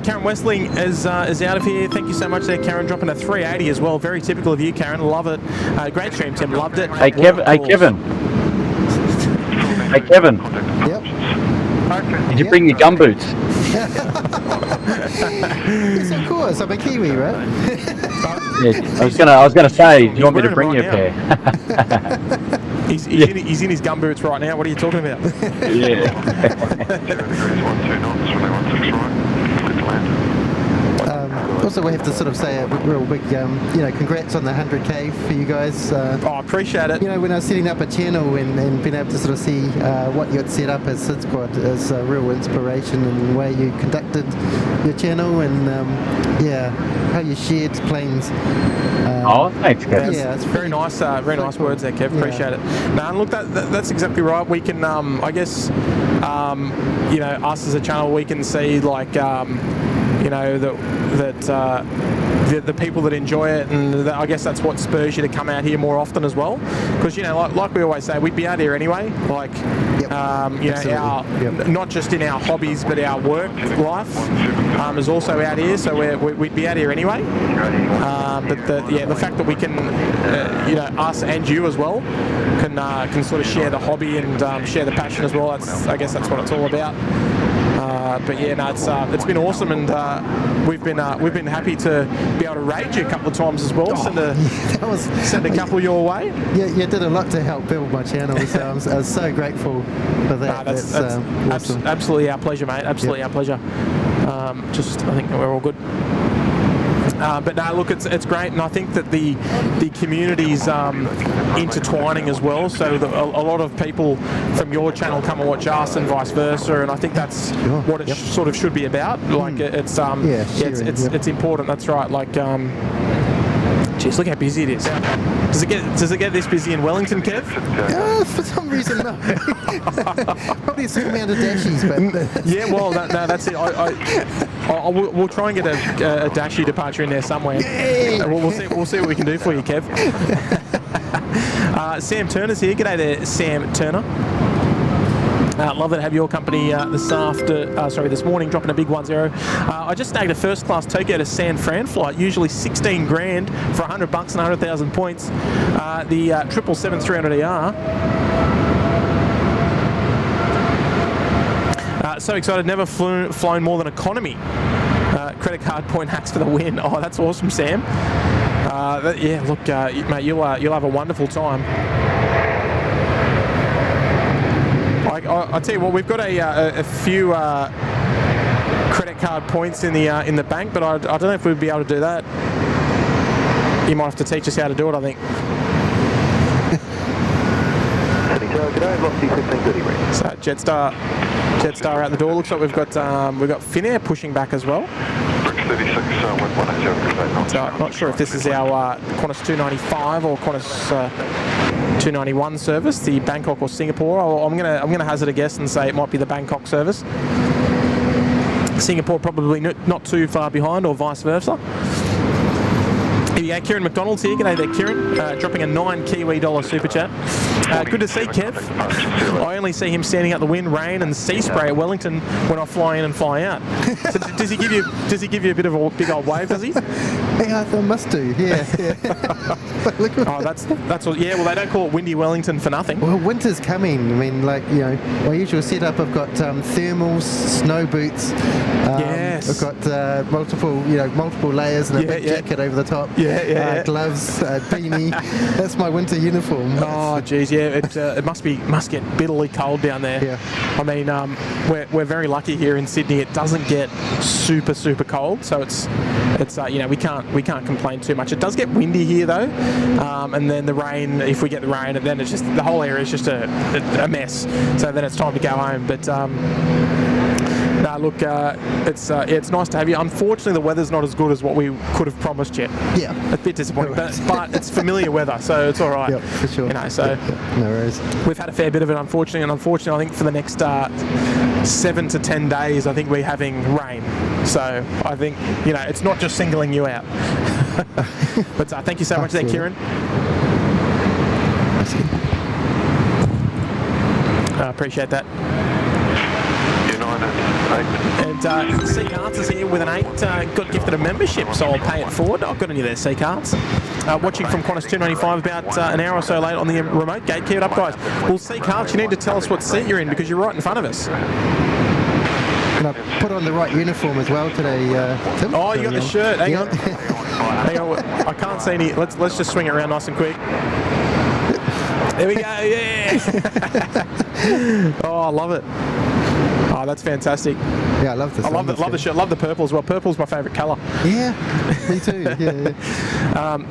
[SPEAKER 1] Karen Westling is out of here. Thank you so much there, Karen. Dropping a 380 as well. Very typical of you, Karen. Love it. Great stream, Tim. Loved it.
[SPEAKER 6] Hey, Kevin. Hey, Kevin.
[SPEAKER 7] Yep.
[SPEAKER 6] Did you bring your gumboots?
[SPEAKER 7] Yes, of course. I'm a Kiwi, right?
[SPEAKER 6] Yeah, I was gonna say, do you want me to bring you a pair?
[SPEAKER 1] He's in his gumboots right now. What are you talking about?
[SPEAKER 6] Yeah.
[SPEAKER 7] Also, we have to sort of say a real big, congrats on the 100K for you guys.
[SPEAKER 1] I appreciate it.
[SPEAKER 7] When I was setting up a channel and being able to sort of see what you had set up as SydSquad is a real inspiration in the way you conducted your channel and how you shared planes.
[SPEAKER 6] Thanks, Kev.
[SPEAKER 7] Yeah, it's
[SPEAKER 1] very nice words there, Kev. Appreciate it. No, and look, that's exactly right. We can, I guess, us as a channel, we can see like, the people that enjoy it, and I guess that's what spurs you to come out here more often as well. Because like we always say, we'd be out here anyway. Like, not just in our hobbies, but our work life is also out here. So we'd be out here anyway. But the fact that we can, us and you as well, can sort of share the hobby and share the passion as well. I guess that's what it's all about. But yeah, no, it's been awesome, and we've been happy to be able to raid you a couple of times as well. Send a couple your way.
[SPEAKER 7] Yeah, you did a lot to help build my channel, so I was so grateful for that.
[SPEAKER 1] That's
[SPEAKER 7] awesome.
[SPEAKER 1] Absolutely our pleasure, mate. Absolutely our pleasure. I think we're all good. But no, look, it's great, and I think that the community's intertwining as well. So a lot of people from your channel come and watch us, and vice versa. And I think that's what it sort of should be about. Like it's important. That's right. Like, geez, look how busy it is. Does it get this busy in Wellington, Kev?
[SPEAKER 7] For some reason, no. Probably some amount of dashies, but
[SPEAKER 1] yeah. Well, no, that's it. We'll try and get a Dashi departure in there somewhere. We'll see what we can do for you, Kev. Sam Turner's here. G'day there, Sam Turner. Love to have your company this morning, dropping a big 1-0. I just snagged a first class Tokyo to San Fran flight, usually 16 grand for $100 and 100,000 points. The 777-300ER. So excited, never flown more than economy. Credit card point hacks for the win. Oh, that's awesome, Sam. Look, mate, you'll have a wonderful time. I tell you what, we've got a few credit card points in the bank, but I don't know if we'd be able to do that. You might have to teach us how to do it, I think. So Jetstar out the door. Looks like we've got Finnair pushing back as well. So I'm not sure if this is our Qantas 295 or Qantas 291 service, the Bangkok or Singapore. I'm gonna hazard a guess and say it might be the Bangkok service. Singapore probably not too far behind, or vice versa. Here we go, Kieran McDonald's here. G'day there, Kieran. Dropping a $9 Kiwi super chat. Good to see Kev. I only see him standing out the wind, rain and sea spray at Wellington when I fly in and fly out. So does he give you a bit of a big old wave, does he?
[SPEAKER 7] Yeah, I must do, yeah.
[SPEAKER 1] Oh, that's all. Yeah, well, they don't call it Windy Wellington for nothing.
[SPEAKER 7] Well, winter's coming. I mean, like, you know, my usual setup, I've got thermals, snow boots.
[SPEAKER 1] Yes.
[SPEAKER 7] I've got multiple layers and a big jacket over the top. Gloves, beanie. That's my winter uniform.
[SPEAKER 1] Oh, geez, yeah. It must get bitterly cold down there.
[SPEAKER 7] Yeah.
[SPEAKER 1] I mean, we're very lucky here in Sydney. It doesn't get super cold, so it's we can't complain too much. It does get windy here though, and then the rain. If we get the rain, and then it's just the whole area is just a mess. So then it's time to go home. But no, look, it's nice to have you. Unfortunately, the weather's not as good as what we could have promised yet.
[SPEAKER 7] Yeah,
[SPEAKER 1] a bit disappointing, but it's familiar weather, so it's all right.
[SPEAKER 7] Yeah, for sure.
[SPEAKER 1] You know, so
[SPEAKER 7] no worries.
[SPEAKER 1] We've had a fair bit of it, unfortunately, I think for the next 7 to 10 days, I think we're having rain. So I think it's not just singling you out. But thank you so much there, Kieran. I appreciate that. And C Carts is here with an 8. Got gifted a membership, so I'll pay it forward. I've got any there, C Carts. Watching from Qantas 295, about an hour or so late on the remote gate. Keep it up, guys. Well, C Carts, you need to tell us what seat you're in because you're right in front of us.
[SPEAKER 7] And I put on the right uniform as well today, Tim.
[SPEAKER 1] Oh, you got the shirt. Hang on. Hang on. I can't see any. Let's just swing it around nice and quick. There we go. Yeah. Oh, I love it. Oh, that's fantastic.
[SPEAKER 7] Yeah, I love this.
[SPEAKER 1] I love the shirt. Love the purple as well. Purple's my favourite colour.
[SPEAKER 7] Yeah, me too. Yeah.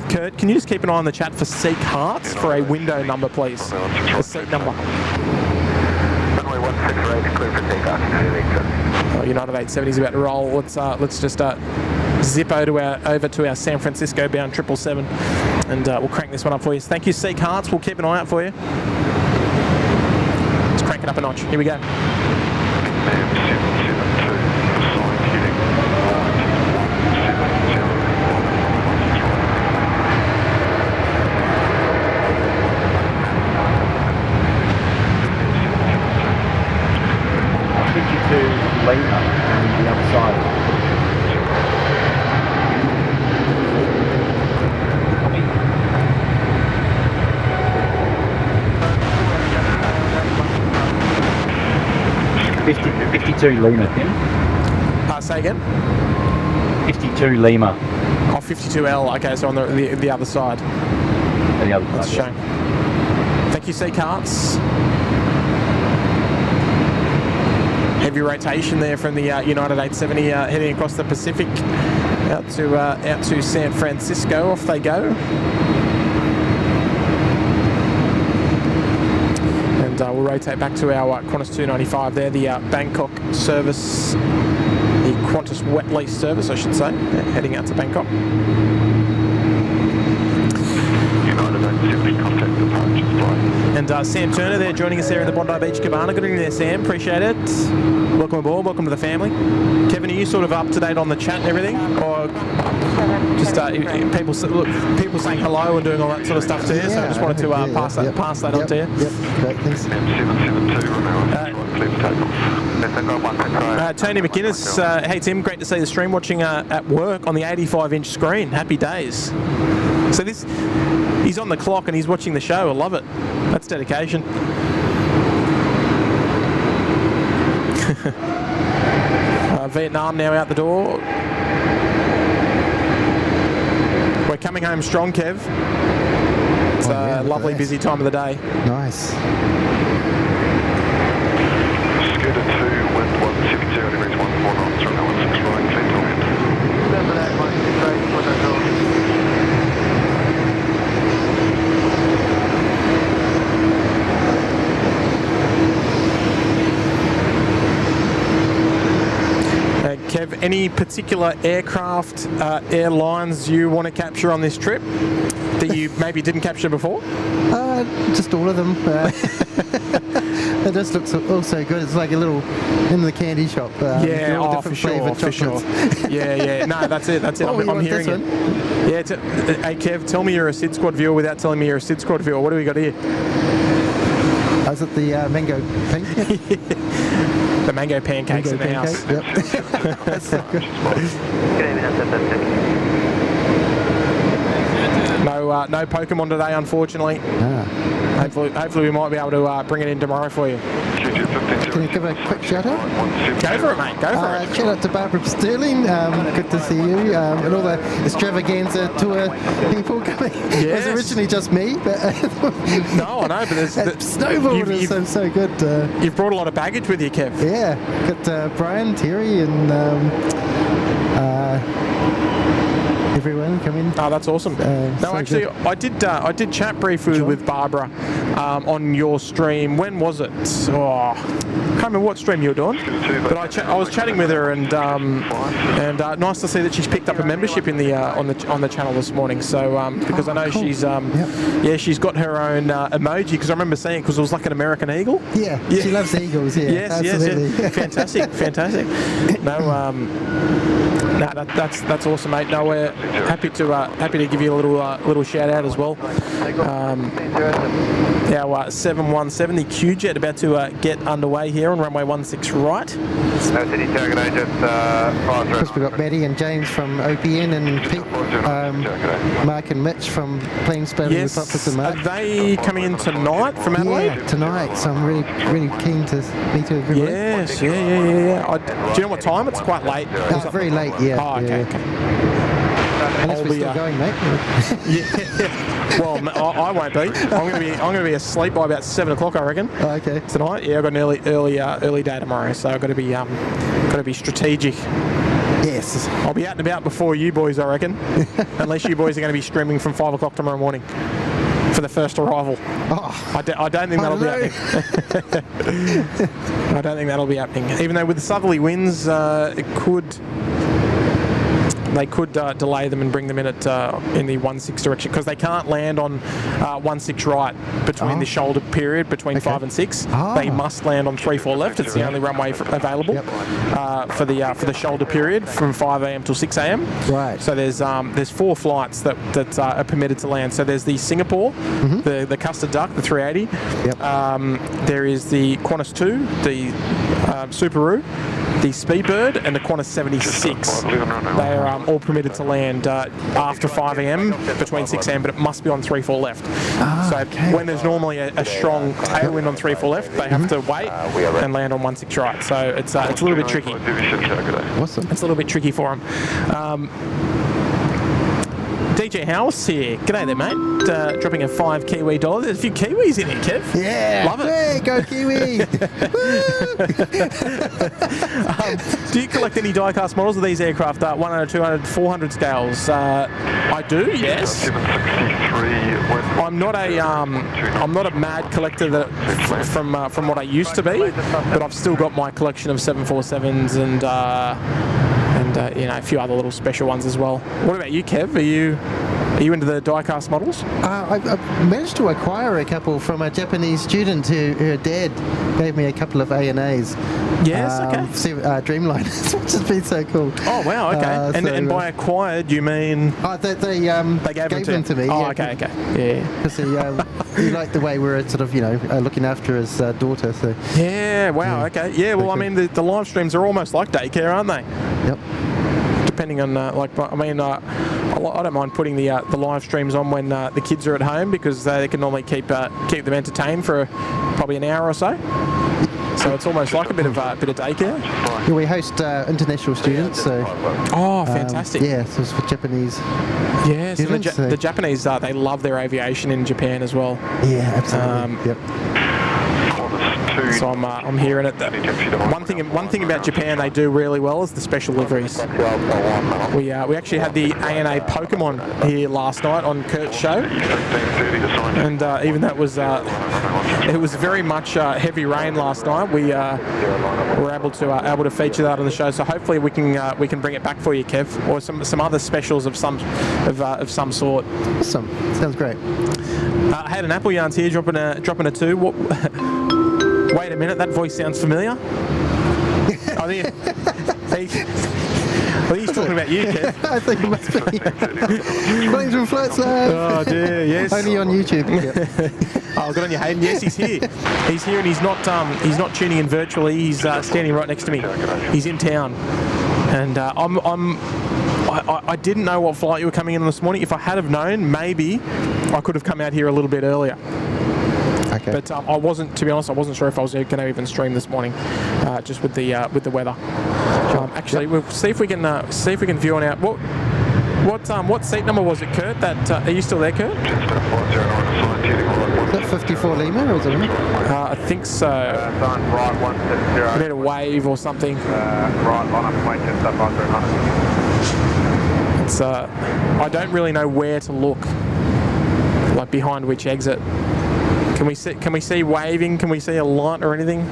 [SPEAKER 1] Kurt, can you just keep an eye on the chat for Seek Hearts for a window number, please? The seat number.
[SPEAKER 2] Runway 168, clear for takeoff.
[SPEAKER 1] Oh, United 870 is about to roll. Let's just zip over to our San Francisco bound 777, and we'll crank this one up for you. Thank you, Seek Hearts. We'll keep an eye out for you. Let's crank it up a notch. Here we go.
[SPEAKER 6] 52 Lima on the other side. Copy. 52 Lima, Tim.
[SPEAKER 1] Say again?
[SPEAKER 6] 52 Lima.
[SPEAKER 1] Oh, 52L. Okay, so on the other side.
[SPEAKER 6] The other
[SPEAKER 1] That's a
[SPEAKER 6] side.
[SPEAKER 1] shame. Thank you, Sea Carts. Heavy rotation there from the United 870 heading across the Pacific out to San Francisco. Off they go. And we'll rotate back to our Qantas 295 there, the Bangkok service, the Qantas wet lease service, I should say, heading out to Bangkok. And Sam Turner there joining us there in the Bondi Beach Cabana. Good evening there, Sam. Appreciate it. Welcome aboard. Welcome to the family. Kevin, are you sort of up to date on the chat and everything, or just people saying hello and doing all that sort of stuff to you? So I just wanted to pass that on to you.
[SPEAKER 7] Yep. Great. Thanks.
[SPEAKER 1] Tony McInnes, hey Tim, great to see the stream. Watching at work on the 85-inch screen. Happy days. So he's on the clock and he's watching the show. I love it. That's dedication. Vietnam now out the door. We're coming home strong, Kev. It's a lovely, busy time of the day.
[SPEAKER 7] Nice.
[SPEAKER 5] Scooter 2, wind 170 degrees 149.
[SPEAKER 1] Kev, any particular aircraft, airlines you want to capture on this trip that you maybe didn't capture before?
[SPEAKER 7] Just all of them. It just looks all so good. It's like a little in the candy shop.
[SPEAKER 1] Yeah,
[SPEAKER 7] all
[SPEAKER 1] for
[SPEAKER 7] different
[SPEAKER 1] sure,
[SPEAKER 7] flavoured
[SPEAKER 1] for sure.
[SPEAKER 7] chocolates.
[SPEAKER 1] Yeah. No, that's it.
[SPEAKER 7] Oh,
[SPEAKER 1] I'm hearing it. Yeah. Hey, Kev, tell me you're a SydSquad viewer without telling me you're a SydSquad viewer. What do we got here?
[SPEAKER 7] Is it the mango pancake?
[SPEAKER 1] The mango pancakes
[SPEAKER 7] Mango
[SPEAKER 1] in the
[SPEAKER 7] pancake,
[SPEAKER 1] house.
[SPEAKER 7] Yep. That's so good.
[SPEAKER 1] No Pokemon today, unfortunately. Hopefully we might be able to bring it in tomorrow for you.
[SPEAKER 7] Can you give a quick shout out?
[SPEAKER 1] Go for it, mate. Go for it.
[SPEAKER 7] Shout out to Barbara Sterling. Good to see you. And all the extravaganza tour people coming.
[SPEAKER 1] Yes.
[SPEAKER 7] It was originally just me, but
[SPEAKER 1] No, I know, but there's
[SPEAKER 7] snowball is so good.
[SPEAKER 1] You've brought a lot of baggage with you, Kev.
[SPEAKER 7] Yeah, got Brian, Terry, and everyone come in.
[SPEAKER 1] Oh, that's awesome. No,
[SPEAKER 7] so
[SPEAKER 1] actually,
[SPEAKER 7] good.
[SPEAKER 1] I did chat briefly with Barbara on your stream. When was it? Oh, can't remember what stream you were doing, but I was chatting with her, and nice to see that she's picked up a membership in the on the channel this morning. So because I know cool. she's got her own emoji, because I remember seeing it because it was like an American eagle.
[SPEAKER 7] Yeah, she loves eagles. Yeah,
[SPEAKER 1] yes. Fantastic. No, that's awesome, mate. No, we're happy to give you a little shout out as well. Our 717, the Q-Jet, about to get underway here on runway 16 right.
[SPEAKER 7] Of course, we've got Maddie and James from OPN, and Pete, Mark and Mitch from Plain Spelling with Officer Mark.
[SPEAKER 1] Are they coming in tonight from Adelaide?
[SPEAKER 7] Yeah, tonight. So I'm really keen to meet everyone.
[SPEAKER 1] Yes, yeah. Do you know what time? It's quite late.
[SPEAKER 7] Very late, yeah.
[SPEAKER 1] Oh, okay.
[SPEAKER 7] Unless we're still going, mate.
[SPEAKER 1] Yeah. Well, I won't be. I'm going to be asleep by about 7 o'clock, I reckon.
[SPEAKER 7] Oh, okay.
[SPEAKER 1] Tonight, yeah. I've got an early day tomorrow, so I've got to be strategic.
[SPEAKER 7] Yes.
[SPEAKER 1] I'll be out and about before you boys, I reckon. Unless you boys are going to be streaming from 5 o'clock tomorrow morning for the first arrival. Oh, I don't think that'll be happening. I don't think that'll be happening. Even though with the southerly winds, they could delay them and bring them in in the 16 direction, because they can't land on 16 right between the shoulder period between 5 and 6. They must land on 34 left. It's the only runway available for the shoulder period from 5 a.m. till 6 a.m.
[SPEAKER 7] Right.
[SPEAKER 1] So there's 4 flights that are permitted to land. So there's the Singapore, the Custard Duck, the 380. Yep. There is the Qantas 2, the Subaru, the Speedbird, and the Qantas 76. They are all permitted to land after 5 a.m. between 6 a.m., but it must be on 3-4 left. When there's normally a strong tailwind on 3-4 left, they have to wait and land on 16 right. So it's a little bit tricky.
[SPEAKER 7] Awesome.
[SPEAKER 1] It's a little bit tricky for them. DJ House here. G'day there, mate. Dropping a 5 Kiwi dollar. There's a few Kiwis in here, Kev.
[SPEAKER 7] Yeah.
[SPEAKER 1] Love it.
[SPEAKER 7] Hey, go Kiwi.
[SPEAKER 1] Do you collect any die-cast models of these aircraft, 100, 200, 400 scales? I do, yes. I'm not a mad collector from what I used to be, but I've still got my collection of 747s and a few other little special ones as well. What about you, Kev? Are you into the die-cast models?
[SPEAKER 7] I managed to acquire a couple from a Japanese student who her dad gave me a couple of ANAs.
[SPEAKER 1] Yes, okay.
[SPEAKER 7] Dreamliners, which has been so cool.
[SPEAKER 1] Oh, wow, okay. And by acquired, you mean?
[SPEAKER 7] They gave them to me.
[SPEAKER 1] Oh,
[SPEAKER 7] yeah,
[SPEAKER 1] okay. Yeah.
[SPEAKER 7] Because he liked the way we were sort of, looking after his daughter. So.
[SPEAKER 1] Yeah, wow, okay. Yeah, well, I mean, the live streams are almost like daycare, aren't they?
[SPEAKER 7] Yep.
[SPEAKER 1] Depending on, I don't mind putting the live streams on when the kids are at home, because they can normally keep them entertained for probably an hour or so. So it's almost like a bit of daycare.
[SPEAKER 7] Yeah, we host international students. So.
[SPEAKER 1] Oh, fantastic!
[SPEAKER 7] Yeah, so it's for Japanese.
[SPEAKER 1] Yeah, so the Japanese they love their aviation in Japan as well.
[SPEAKER 7] Yeah, absolutely. Yep.
[SPEAKER 1] So I'm hearing it. One thing about Japan they do really well is the special liveries. We actually had the ANA Pokemon here last night on Kurt's show, and even that was it was very much heavy rain last night. We were able to feature that on the show. So hopefully we can bring it back for you, Kev, or some other specials of some sort.
[SPEAKER 7] Awesome. Sounds great.
[SPEAKER 1] I had an Apple Yarns here dropping a 2. What? Wait a minute, that voice sounds familiar. I think he's talking about you, Kev.
[SPEAKER 7] I think it must be. Planes from Flight Lab.
[SPEAKER 1] Oh dear, yes.
[SPEAKER 7] Only on YouTube. Yep.
[SPEAKER 1] Oh, good on you, Hayden. Yes, he's here. He's here, and he's not tuning in virtually. He's standing right next to me. He's in town, and I didn't know what flight you were coming in on this morning. If I had have known, maybe I could have come out here a little bit earlier.
[SPEAKER 7] Okay.
[SPEAKER 1] But I wasn't, to be honest, I wasn't sure if I was going to even stream this morning, just with the weather. Actually, we'll see if we can view on out. What seat number was it, Kurt? Are you still there, Kurt?
[SPEAKER 7] Is that 54 Lima or is it?
[SPEAKER 1] I think so.
[SPEAKER 3] Right 170.
[SPEAKER 1] We need a wave or something.
[SPEAKER 3] Right line up point just up under 100.
[SPEAKER 1] It's I don't really know where to look, like behind which exit. Can we see waving? Can we see a light or anything?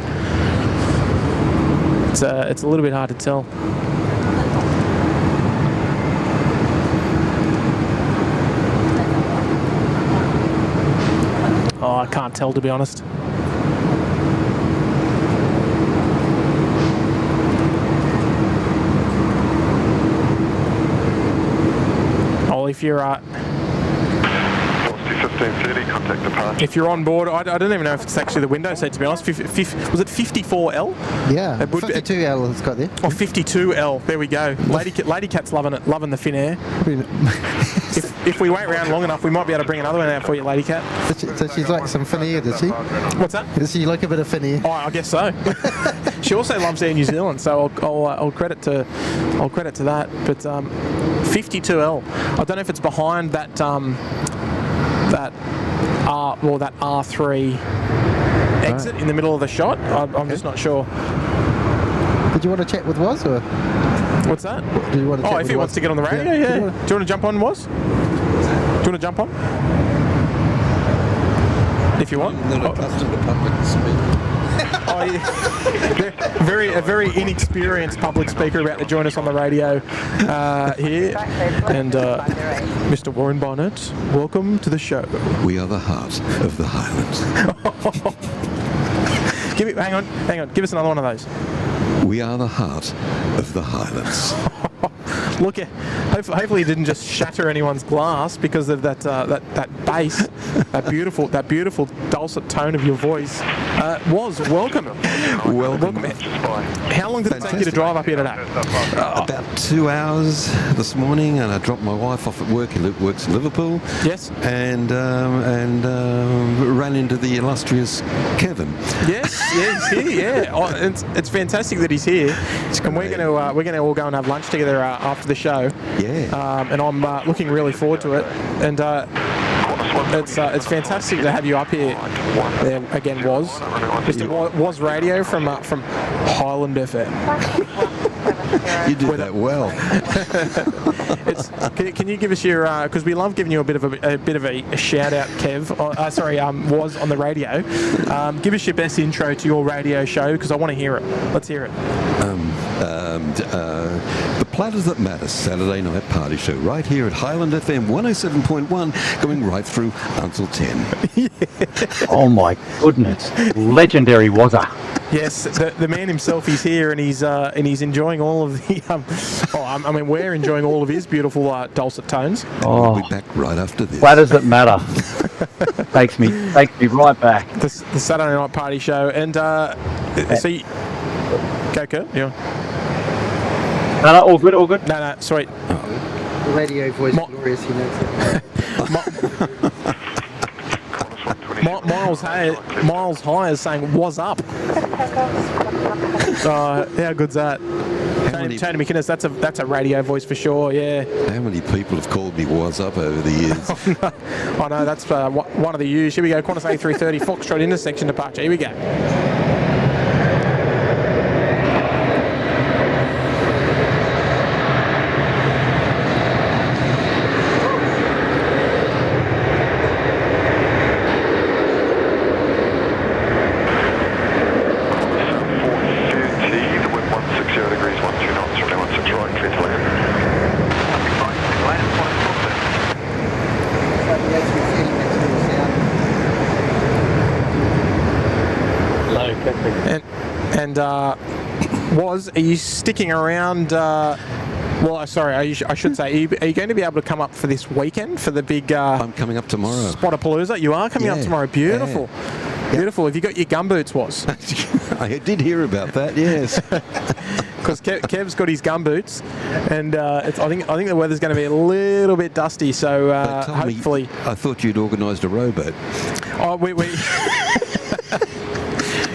[SPEAKER 1] It's a little bit hard to tell. Oh, I can't tell, to be honest. Oh, if you're
[SPEAKER 5] 1530, contact departure.
[SPEAKER 1] if you're on board, I don't even know if it's actually the window seat, to be honest. Was it 54L?
[SPEAKER 7] Yeah, 52L has got there.
[SPEAKER 1] Oh, 52L. There we go. Lady Cat's loving it, loving the Finnair. If we wait around long enough, we might be able to bring another one out for you, Lady Cat.
[SPEAKER 7] So she's like some Finnair, does she?
[SPEAKER 1] What's that?
[SPEAKER 7] Does she like a bit of Finnair?
[SPEAKER 1] Oh, I guess so. She also loves Air New Zealand, so I'll credit to that. But 52L. I don't know if it's behind that that R3 exit in the middle of the shot. I'm just not sure.
[SPEAKER 7] Did you want to chat with Woz or?
[SPEAKER 1] What's that?
[SPEAKER 7] Do you want to chat
[SPEAKER 1] If
[SPEAKER 7] with
[SPEAKER 1] he
[SPEAKER 7] Woz?
[SPEAKER 1] wants to get on the radio, yeah. Do you want to jump on, Woz? Do you want to jump on? If you want.
[SPEAKER 8] I'm not accustomed to public speaking.
[SPEAKER 1] Oh, yeah. A very inexperienced public speaker about to join us on the radio here. And Mr. Warren Barnett, welcome to the show.
[SPEAKER 8] We are the heart of the Highlands.
[SPEAKER 1] Hang on. Give us another one of those.
[SPEAKER 8] We are the heart of the Highlands.
[SPEAKER 1] Look, hopefully it didn't just shatter anyone's glass because of that bass, that beautiful dulcet tone of your voice. Welcome. How long did it take you to drive up here today?
[SPEAKER 8] About 2 hours this morning, and I dropped my wife off at work. He works in Liverpool.
[SPEAKER 1] Yes.
[SPEAKER 8] And ran into the illustrious Kevin.
[SPEAKER 1] Yes, he's here. Yeah, it's fantastic that he's here. And we're going to all go and have lunch together after the show.
[SPEAKER 8] Yeah.
[SPEAKER 1] And I'm looking really forward to it. And it's fantastic to have you up here. There again, Mr. Woz Radio from Highland FM.
[SPEAKER 8] You did that well.
[SPEAKER 1] Can you give us your? Because we love giving you a bit of a shout out, Kev. Woz on the radio. Give us your best intro to your radio show because I want to hear it. Let's hear it.
[SPEAKER 8] The Platters That Matter Saturday night party show right here at Highland FM 107.1, going right through until 10.
[SPEAKER 6] Oh my goodness. Legendary Wozza.
[SPEAKER 1] Yes, the man himself is here, and he's enjoying all of the. We're enjoying all of his beautiful dulcet tones.
[SPEAKER 8] We'll be back right after this.
[SPEAKER 6] Platters That Matter. takes me right back.
[SPEAKER 1] The Saturday night party show, and so you, go, Kurt. Yeah.
[SPEAKER 6] No, all good.
[SPEAKER 1] No, sweet.
[SPEAKER 7] The radio voice glorious, he knows.
[SPEAKER 1] Miles High is saying, "What's up?" How good's that? Can't
[SPEAKER 8] many-
[SPEAKER 1] Tony McInnes, that's a radio voice for sure, yeah.
[SPEAKER 8] How many people have called me "What's up" over the years?
[SPEAKER 1] I know, that's one of the U's. Here we go, Qantas A330, Foxtrot intersection departure. Here we go. Are you sticking around? I should say, are you going to be able to come up for this weekend for the big?
[SPEAKER 8] I'm coming up tomorrow.
[SPEAKER 1] Spotapalooza. You are coming up tomorrow. Beautiful, beautiful. Have you got your gumboots? Was
[SPEAKER 8] I did hear about that. Yes.
[SPEAKER 1] Because Kev's got his gumboots, and I think the weather's going to be a little bit dusty. So hopefully,
[SPEAKER 8] I thought you'd organised a rowboat.
[SPEAKER 1] Oh, we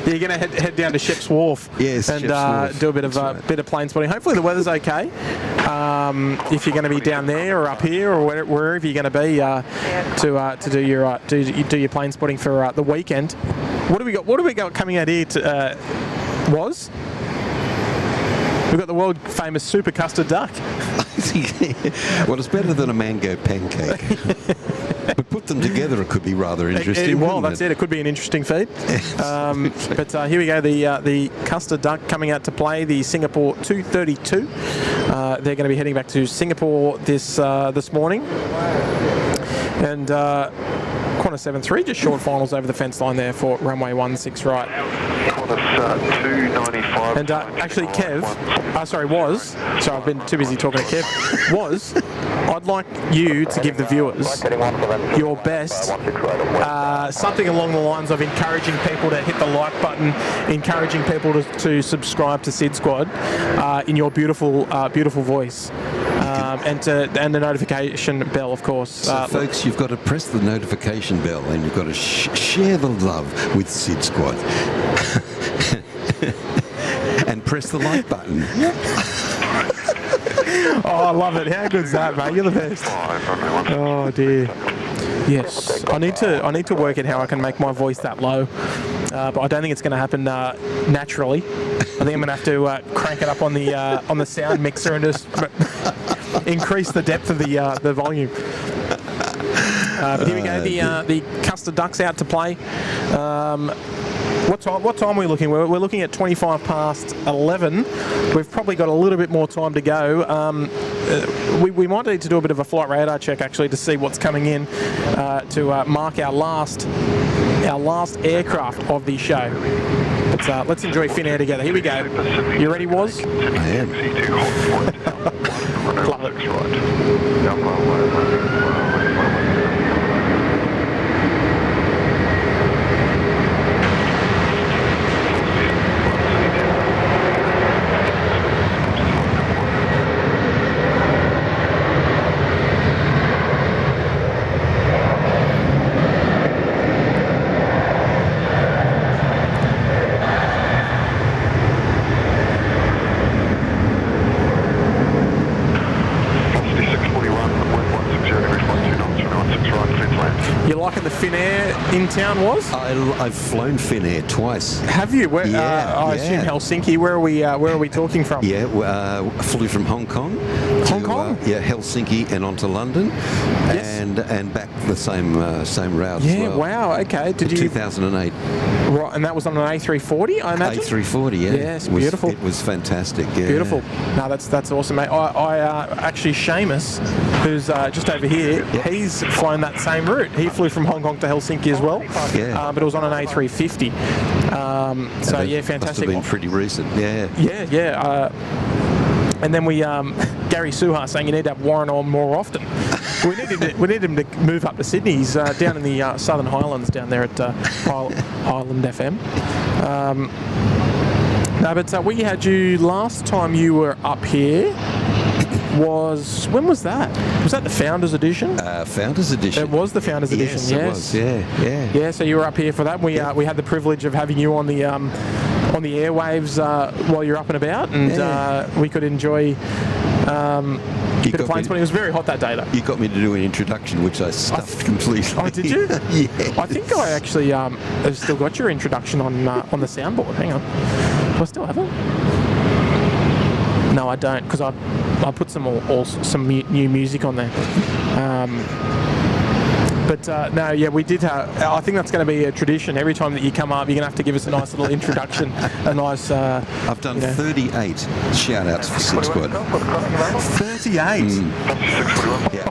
[SPEAKER 1] you're going to head down to Shep's Wharf,
[SPEAKER 8] yes,
[SPEAKER 1] and
[SPEAKER 8] Wharf.
[SPEAKER 1] do a bit of plane spotting. Hopefully the weather's okay. If you're going to be down there or up here or wherever you're going to be to do your plane spotting for the weekend. What do we got? What do we got coming out here? Was we've got the world famous super custard duck.
[SPEAKER 8] Well, it's better than a mango pancake. But put them together, it could be rather interesting.
[SPEAKER 1] Well, that's it. It could be an interesting feed. But here we go. The custard duck coming out to play the Singapore 232. They're going to be heading back to Singapore this morning. And Qantas 73 just short finals over the fence line there for runway 16 right.
[SPEAKER 5] Qantas 295.
[SPEAKER 1] And actually, Kev, was. So I've been too busy talking to Kev. I'd like you to give the viewers your best, something along the lines of encouraging people to hit the like button, encouraging people to subscribe to SydSquad in your beautiful voice. And the notification bell, of course.
[SPEAKER 8] So, folks, you've got to press the notification bell and you've got to share the love with SydSquad. And press the like button.
[SPEAKER 1] Oh, I love it. How good's that, mate? You're the best. Oh, dear. Yes, I need to work out how I can make my voice that low, but I don't think it's going to happen naturally. I think I'm going to have to crank it up on the sound mixer and just increase the depth of the volume. But here we go. The custard ducks out to play. What time are we looking? We're looking at 25 past 11. We've probably got a little bit more time to go. We might need to do a bit of a flight radar check actually to see what's coming in to mark our last aircraft of the show. But let's enjoy Finnair together. Here we go. You ready, Was?
[SPEAKER 8] I am.
[SPEAKER 1] Love it. You liking the Finnair in town, Was?
[SPEAKER 8] I've flown Finnair twice.
[SPEAKER 1] Have you? Where,
[SPEAKER 8] Yeah,
[SPEAKER 1] I assume Helsinki. Where are we talking from?
[SPEAKER 8] Yeah, flew from Hong Kong.
[SPEAKER 1] Hong Kong?
[SPEAKER 8] Helsinki and on to London,
[SPEAKER 1] Yes.
[SPEAKER 8] and back the same route as
[SPEAKER 1] Yeah.
[SPEAKER 8] well.
[SPEAKER 1] Wow. Okay. Did you?
[SPEAKER 8] 2008.
[SPEAKER 1] Right, and that was on an A340, I imagine.
[SPEAKER 8] A340. Yeah.
[SPEAKER 1] Yes,
[SPEAKER 8] It was-
[SPEAKER 1] beautiful.
[SPEAKER 8] It was fantastic. Yeah.
[SPEAKER 1] Beautiful. No, that's awesome, mate. I actually, Seamus, who's just over here, he's flown that same route. He flew from Hong Kong to Helsinki as well.
[SPEAKER 8] Yeah.
[SPEAKER 1] But it was on an A350. So
[SPEAKER 8] That
[SPEAKER 1] yeah,
[SPEAKER 8] Must have
[SPEAKER 1] fantastic.
[SPEAKER 8] been pretty recent. Yeah.
[SPEAKER 1] Yeah. And then we, Gary Suha saying you need to have Warren on more often. we need him to move up to Sydney. He's down in the Southern Highlands down there at Highland FM. No, but we had you last time you were up here. When was that? Was that the Founders Edition?
[SPEAKER 8] Founders Edition.
[SPEAKER 1] It was the Founders Edition.
[SPEAKER 8] Yes, it was. Yeah.
[SPEAKER 1] Yeah. So you were up here for that. We had the privilege of having you on on the airwaves while you're up and about, and we could enjoy a bit of plane spotting. It was very hot that day, though.
[SPEAKER 8] You got me to do an introduction, which I stuffed completely.
[SPEAKER 1] Oh, did you?
[SPEAKER 8] Yeah.
[SPEAKER 1] I think I actually have still got your introduction on the soundboard. Hang on. Do I still have it? No, I don't, because I put some new music on there. But no, yeah, we did have. I think that's going to be a tradition. Every time that you come up, you're going to have to give us a nice little introduction. A nice.
[SPEAKER 8] I've done 38 shout-outs for SydSquad.
[SPEAKER 1] 38.
[SPEAKER 8] Yeah.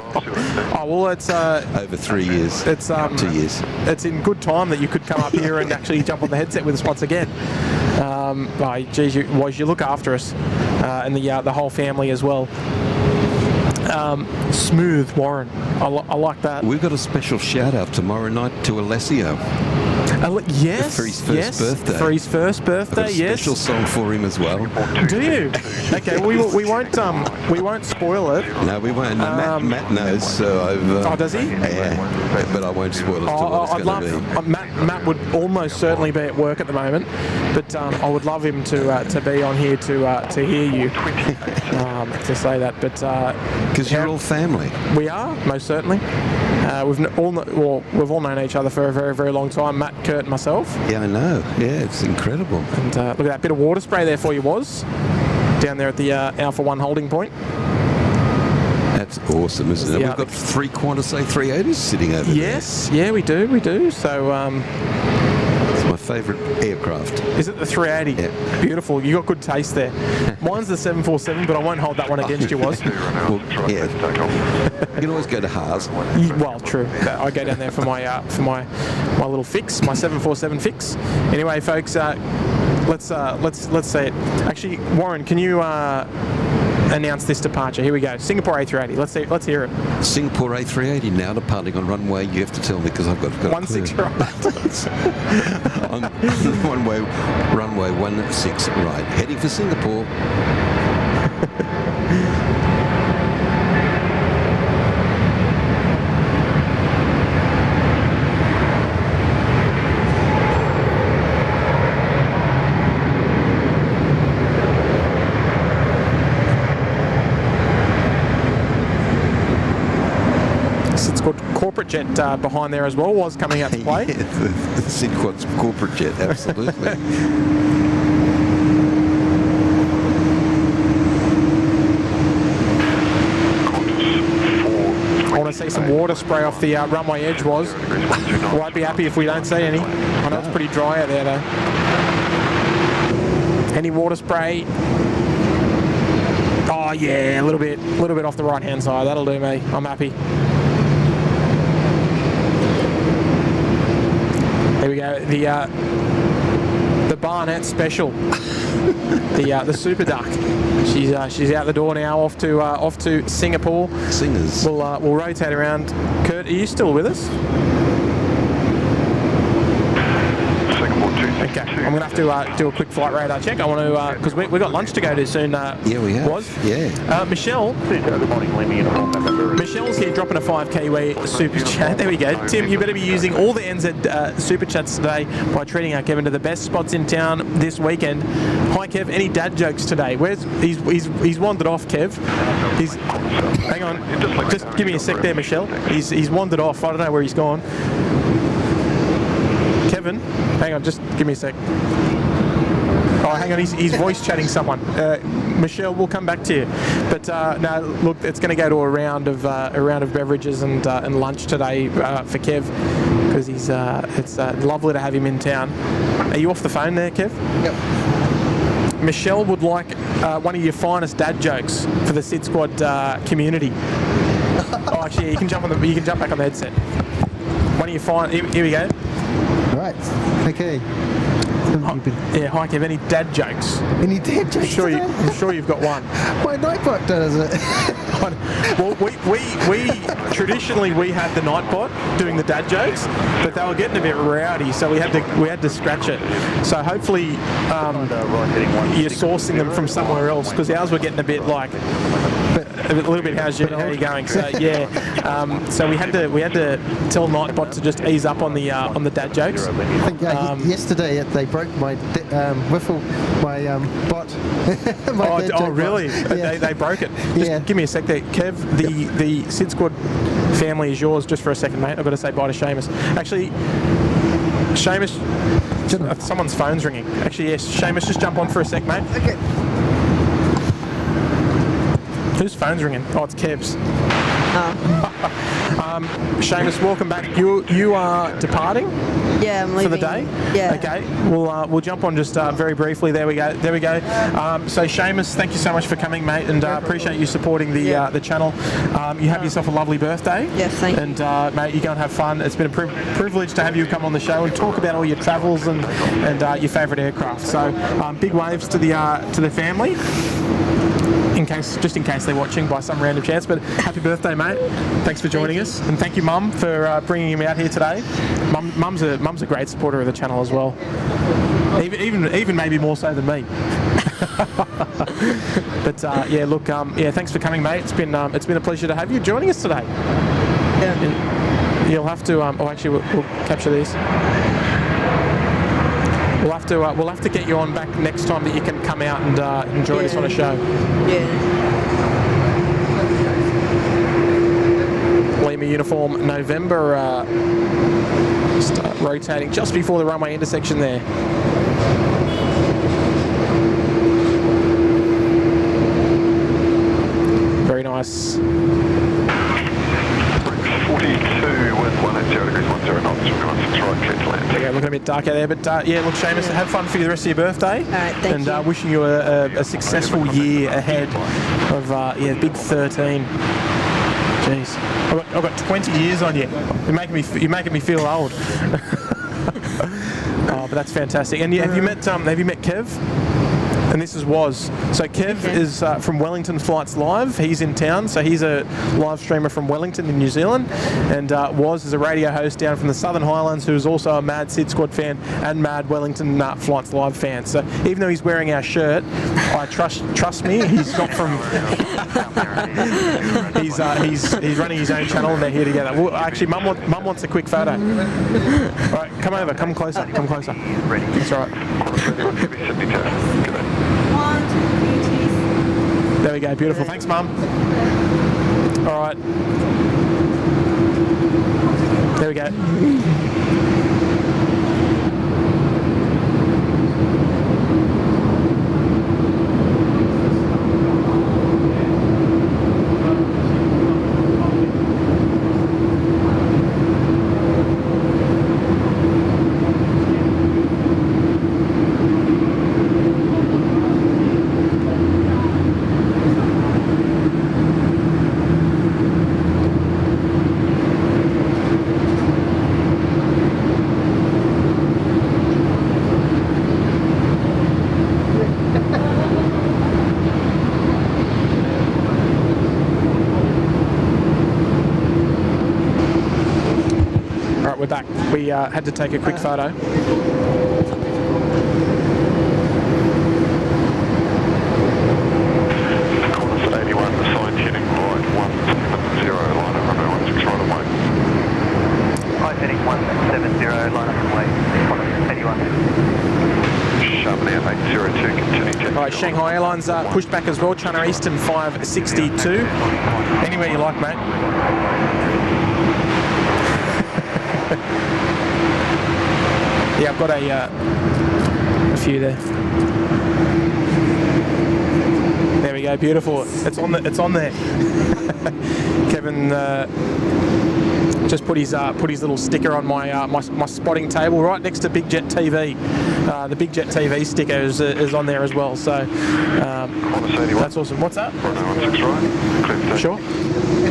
[SPEAKER 1] Oh well, it's
[SPEAKER 8] over 3 years.
[SPEAKER 1] It's
[SPEAKER 8] 2 years.
[SPEAKER 1] It's in good time that you could come up here and actually jump on the headset with us once again. Oh, geez, you look after us and the whole family as well. Smooth, Warren. I like that.
[SPEAKER 8] We've got a special shout out tomorrow night to Alessio.
[SPEAKER 1] Yes.
[SPEAKER 8] For his first birthday.
[SPEAKER 1] For his first birthday, yes.
[SPEAKER 8] Special song for him as well.
[SPEAKER 1] Do you? Okay, we won't spoil it.
[SPEAKER 8] No, we won't. No, Matt knows, so I've.
[SPEAKER 1] Does he?
[SPEAKER 8] Yeah, but I won't spoil it to what it's going to be.
[SPEAKER 1] Matt would almost certainly be at work at the moment, but I would love him to be on here to hear you to say that. But
[SPEAKER 8] because you're all family.
[SPEAKER 1] We are, most certainly. We've all known each other for a very, very long time. Matt, Kurt, and myself.
[SPEAKER 8] Yeah, I know. Yeah, it's incredible.
[SPEAKER 1] And look at that bit of water spray there for you, was down there at the Alpha 1 holding point.
[SPEAKER 8] That's awesome, isn't it?
[SPEAKER 1] Yeah,
[SPEAKER 8] We've got 3 Qantas A380s sitting over there.
[SPEAKER 1] Yes, yeah, we do. So.
[SPEAKER 8] It's my favourite aircraft.
[SPEAKER 1] Is it the 380?
[SPEAKER 8] Yeah.
[SPEAKER 1] Beautiful. You got good taste there. Mine's the 747, but I won't hold that one against you, was.
[SPEAKER 8] Well, yeah. You can always go to Haas.
[SPEAKER 1] Well, true. I go down there for my little fix, my 747 fix. Anyway, folks, let's say it. Actually, Warren, can you announce this departure? Here we go. Singapore A380. Let's hear it.
[SPEAKER 8] Singapore A380 now departing on runway. You have to tell me because I've got
[SPEAKER 1] 16 right.
[SPEAKER 8] On runway 16 right, heading for Singapore.
[SPEAKER 1] Corporate jet behind there as well was coming out to play.
[SPEAKER 8] Yeah, the SydSquad's corporate jet, absolutely.
[SPEAKER 1] I want to see some water spray off the runway edge, was. Won't be happy if we don't see any. I know it's pretty dry out there though. Any water spray? Oh yeah, a little bit off the right hand side. That'll do me. I'm happy. There we go. The Barnett Special, the Super Duck. She's out the door now, off to Singapore.
[SPEAKER 8] Singers.
[SPEAKER 1] We'll rotate around. Kurt, are you still with us? Okay, I'm going to have to do a quick flight radar check. I want to, because we've got lunch to go to soon.
[SPEAKER 8] Yeah, we have.
[SPEAKER 1] Was?
[SPEAKER 8] Yeah.
[SPEAKER 1] Michelle. Michelle's here dropping a 5K super chat. There we go. Tim, you better be using all the NZ super chats today by treating our Kevin to the best spots in town this weekend. Hi, Kev. Any dad jokes today? He's wandered off, Kev. Hang on. Just give me a sec there, Michelle. He's wandered off. I don't know where he's gone. Kevin, hang on, just give me a sec. Oh, hang on, he's voice chatting someone. Michelle, we'll come back to you. But no, look, it's going to go to a round of beverages and lunch today for Kev, because it's lovely to have him in town. Are you off the phone there, Kev?
[SPEAKER 7] Yep.
[SPEAKER 1] Michelle would like one of your finest dad jokes for the SydSquad community. Oh, actually, you can jump back on the headset. One of your finest. Here we go.
[SPEAKER 7] Right. Okay.
[SPEAKER 1] Yeah, hi Kev. Any dad jokes?
[SPEAKER 7] Any dad jokes?
[SPEAKER 1] I'm sure you've got one.
[SPEAKER 7] My Nightbot does it.
[SPEAKER 1] Well, we traditionally had the Nightbot doing the dad jokes, but they were getting a bit rowdy, so we had to scratch it. So hopefully you're sourcing them from somewhere else, because ours were getting a bit like. A little bit. How are you going? So yeah. So we had to tell Nightbot to just ease up on the dad jokes.
[SPEAKER 7] I think yesterday they broke my wiffle, my bot. My dad joke
[SPEAKER 1] really?
[SPEAKER 7] bot. Yeah.
[SPEAKER 1] They broke it. Just give me a sec there, Kev. The SydSquad family is yours. Just for a second, mate. I've got to say bye to Seamus. Actually, Seamus, someone's phone's ringing. Actually, yes, Seamus, just jump on for a sec, mate.
[SPEAKER 7] Okay.
[SPEAKER 1] Whose phone's ringing? Oh, it's Kev's. Seamus, welcome back. You are departing?
[SPEAKER 4] Yeah, I'm leaving.
[SPEAKER 1] For the day?
[SPEAKER 4] Yeah.
[SPEAKER 1] Okay, we'll jump on just very briefly. There we go. So Seamus, thank you so much for coming, mate, and appreciate you supporting the channel. You have yourself a lovely birthday.
[SPEAKER 4] Yes, thank you.
[SPEAKER 1] And mate, you go and have fun. It's been a privilege to have you come on the show and talk about all your travels and your favourite aircraft. So big waves to the family. Just in case they're watching by some random chance, but happy birthday, mate. Thanks for joining us, and thank you, Mum, for bringing him out here today. Mum's a great supporter of the channel as well, even maybe more so than me. But yeah, look, thanks for coming, mate. It's been a pleasure to have you joining us today.
[SPEAKER 4] Yeah.
[SPEAKER 1] You'll have to we'll capture these. We'll have to get you on back next time that you can come out and join us on a show.
[SPEAKER 4] Yeah.
[SPEAKER 1] Lima uniform November. Start rotating just before the runway intersection there. Very nice.
[SPEAKER 5] 42 with 180 degrees 10 knots. We're going to right, clear to land.
[SPEAKER 1] Okay, looking a bit dark out there, but yeah, look, Seamus, have fun for the rest of your birthday.
[SPEAKER 4] All right, thank you.
[SPEAKER 1] And wishing you a successful year ahead of big 13. Jeez, I've got 20 years on you. You're making me feel old. Oh, but that's fantastic. And have you met Kev? And this is Woz. So Kev is from Wellington Flights Live. He's in town, so he's a live streamer from Wellington in New Zealand. And Woz is a radio host down from the Southern Highlands who is also a mad SydSquad fan and mad Wellington Flights Live fan. So even though he's wearing our shirt, I trust me, he's not from... he's running his own channel and they're here together. Well, actually, Mum wants a quick photo. All right, come over, come closer. That's all right. There we go, beautiful. Thanks, Mum. All right. There we go. We're back. We had to take a quick photo.
[SPEAKER 5] Qantas at 81, the sign heading right 170, line up runway 16 right away.
[SPEAKER 2] Right heading 170, line up runway 81.
[SPEAKER 5] Sharp now 802, continue to...
[SPEAKER 1] All right, Shanghai Airlines pushed back as well, China Eastern 562. Anywhere you like, mate. Yeah, I've got a few there. There we go, beautiful. It's on there. Kevin just put his little sticker on my spotting table right next to Big Jet TV. The Big Jet TV sticker is on there as well. So that's awesome. What's that? Sure.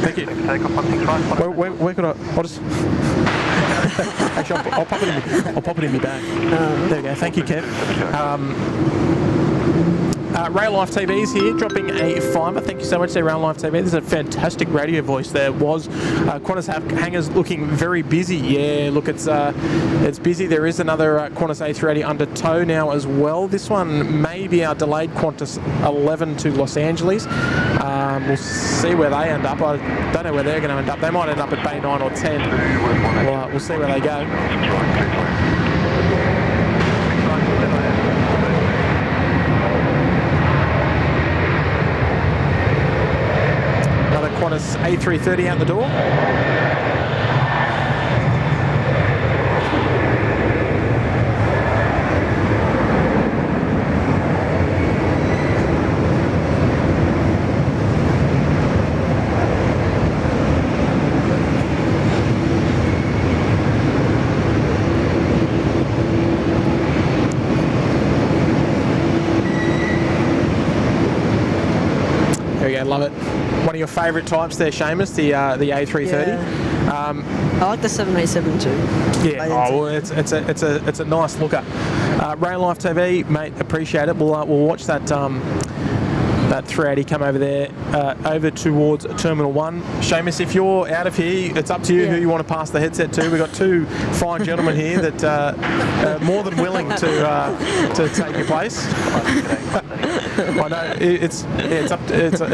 [SPEAKER 1] Thank you. Where could I'll just. Actually, I'll pop it in my bag. There we go. Thank you, Kev. Rail Life TV's here, dropping a $5. Thank you so much there, Rail Life TV. There's a fantastic radio voice there. Qantas hangars looking very busy. Yeah, look, it's busy. There is another Qantas A380 under tow now as well. This one may be our delayed Qantas 11 to Los Angeles. We'll see where they end up. I don't know where they're going to end up. They might end up at Bay 9 or 10. We'll see where they go. Qantas A330 out the door. There we go, love it. One of your favourite types there, Seamus, the A330.
[SPEAKER 4] Yeah. I like the 787 too.
[SPEAKER 1] Yeah, well, it's a nice looker. Rail Life TV, mate, appreciate it. We'll watch that 380 come over there, over towards Terminal 1. Seamus, if you're out of here, it's up to you who you want to pass the headset to. We've got two fine gentlemen here that are more than willing to take your place. I know it's